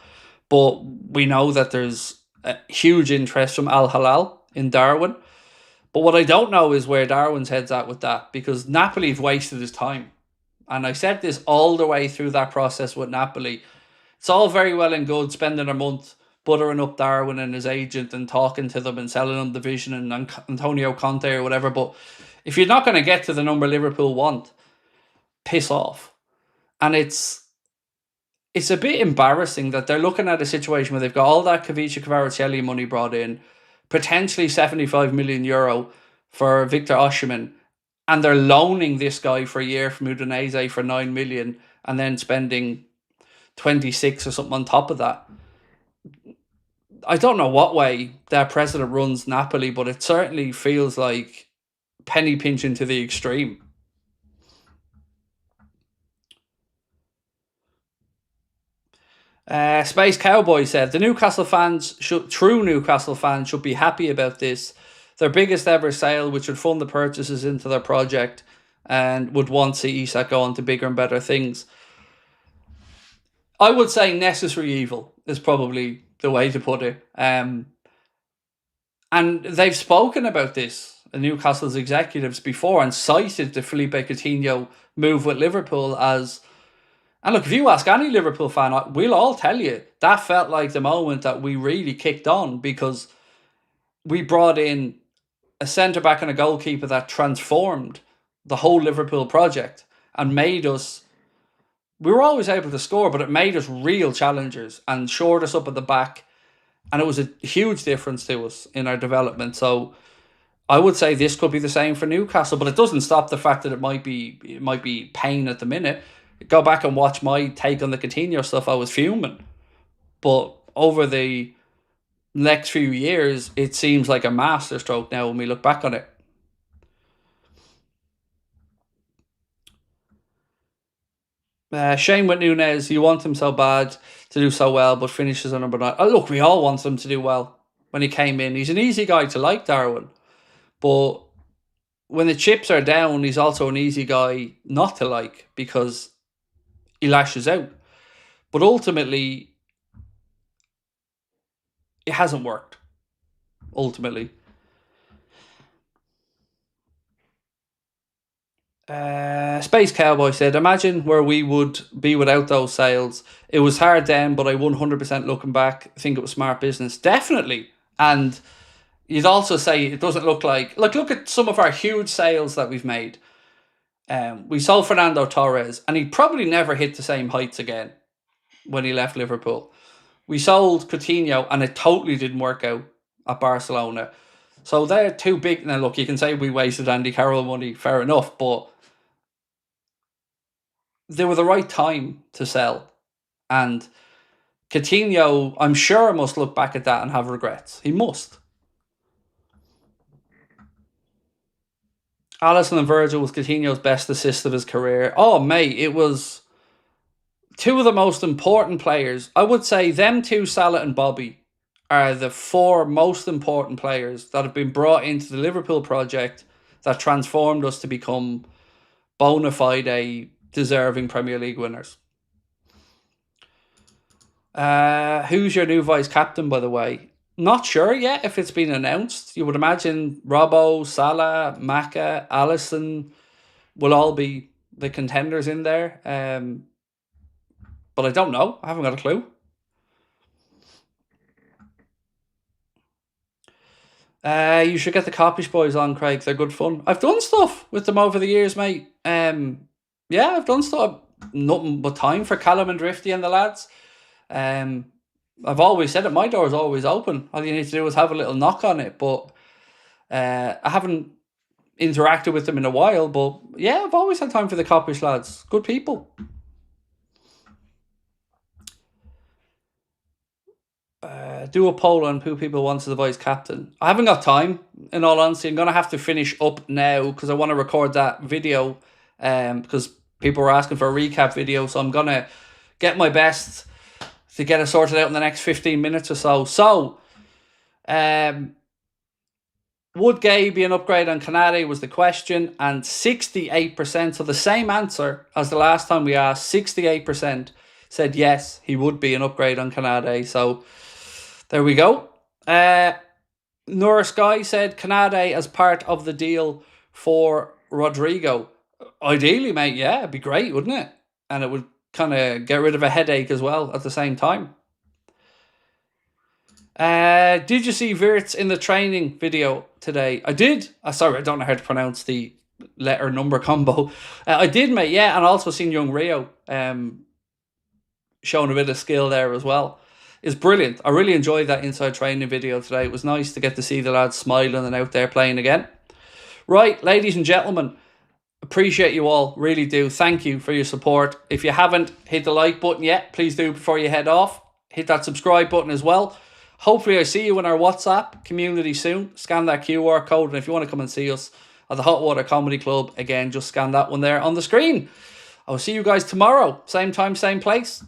Speaker 1: But we know that there's a huge interest from Al Hilal in Darwin. But what I don't know is where Darwin's head's at with that, because Napoli have wasted his time. And I said this all the way through that process with Napoli. It's all very well and good spending a month buttering up Darwin and his agent and talking to them and selling them the vision and Antonio Conte or whatever. But if you're not going to get to the number Liverpool want, piss off. And it's a bit embarrassing that they're looking at a situation where they've got all that Kavicha Kvaratskhelia money brought in, potentially €75 million for Victor Osimhen, and they're loaning this guy for a year from Udinese for 9 million and then spending 26 or something on top of that. I don't know what way their president runs Napoli, but it certainly feels like penny pinching to the extreme. Space Cowboy said, true Newcastle fans should be happy about this. Their biggest ever sale, which would fund the purchases into their project and would want to see Isak go on to bigger and better things. I would say necessary evil is probably the way to put it. And they've spoken about this, Newcastle's executives, before, and cited the Felipe Coutinho move with Liverpool as... And look, if you ask any Liverpool fan, we'll all tell you that felt like the moment that we really kicked on, because we brought in a centre-back and a goalkeeper that transformed the whole Liverpool project and made us... We were always able to score, but it made us real challengers and shored us up at the back. And it was a huge difference to us in our development. So I would say this could be the same for Newcastle, but it doesn't stop the fact that it might be pain at the minute. Go back and watch my take on the Coutinho stuff. I was fuming. But over the next few years, it seems like a masterstroke now when we look back on it. Shame with Nunez. You want him so bad to do so well, but finishes on number 9. Oh, look, we all want him to do well when he came in. He's an easy guy to like, Darwin. But when the chips are down, he's also an easy guy not to like, because he lashes out. But ultimately, it hasn't worked. Ultimately. Space Cowboy said, imagine where we would be without those sales. It was hard then, but I 100% looking back think it was smart business. Definitely. And you'd also say it doesn't look like... Look at some of our huge sales that we've made. We sold Fernando Torres, and he probably never hit the same heights again when he left Liverpool. We sold Coutinho, and it totally didn't work out at Barcelona. So they're too big. Now, look, you can say we wasted Andy Carroll money, fair enough, but they were the right time to sell. And Coutinho, I'm sure, must look back at that and have regrets. He must. Alisson and Virgil was Coutinho's best assist of his career. Oh, mate, it was two of the most important players. I would say them two, Salah and Bobby, are the 4 most important players that have been brought into the Liverpool project that transformed us to become bona fide deserving Premier League winners. Who's your new vice captain, by the way? Not sure yet if it's been announced. You would imagine Robbo, Salah, Maka, Alisson, will all be the contenders in there. But I don't know. I haven't got a clue. You should get the Coppish boys on, Craig. They're good fun. I've done stuff with them over the years, mate. Yeah, I've done stuff. Nothing but time for Callum and Drifty and the lads. I've always said it. My door is always open. All you need to do is have a little knock on it. But I haven't interacted with them in a while. But yeah, I've always had time for the Coppish lads. Good people. Do a poll on who people want as the vice captain. I haven't got time, in all honesty. I'm going to have to finish up now because I want to record that video because people were asking for a recap video. So I'm going to get my best to get it sorted out in the next 15 minutes or so. So, would Gay be an upgrade on Canade was the question, and 68%, so the same answer as the last time we asked, 68% said yes, he would be an upgrade on Canade. So there we go. Nora Sky said Canade as part of the deal for Rodrigo. Ideally, mate, yeah, it'd be great, wouldn't it? And it would kind of get rid of a headache as well at the same time. Did you see Wirtz in the training video today? I did. Sorry, I don't know how to pronounce the letter number combo. I did, mate, yeah, and also seen young Rio showing a bit of skill there as well. It's brilliant. I really enjoyed that inside training video today. It was nice to get to see the lads smiling and out there playing again. Right, ladies and gentlemen, appreciate you all, really do. Thank you for your support. If you haven't hit the like button yet, please do before you head off. Hit that subscribe button as well. Hopefully I see you in our WhatsApp community soon. Scan that QR code, and if you want to come and see us at the Hot Water Comedy Club, again, just scan that one there on the screen. I will see you guys tomorrow. Same time, same place.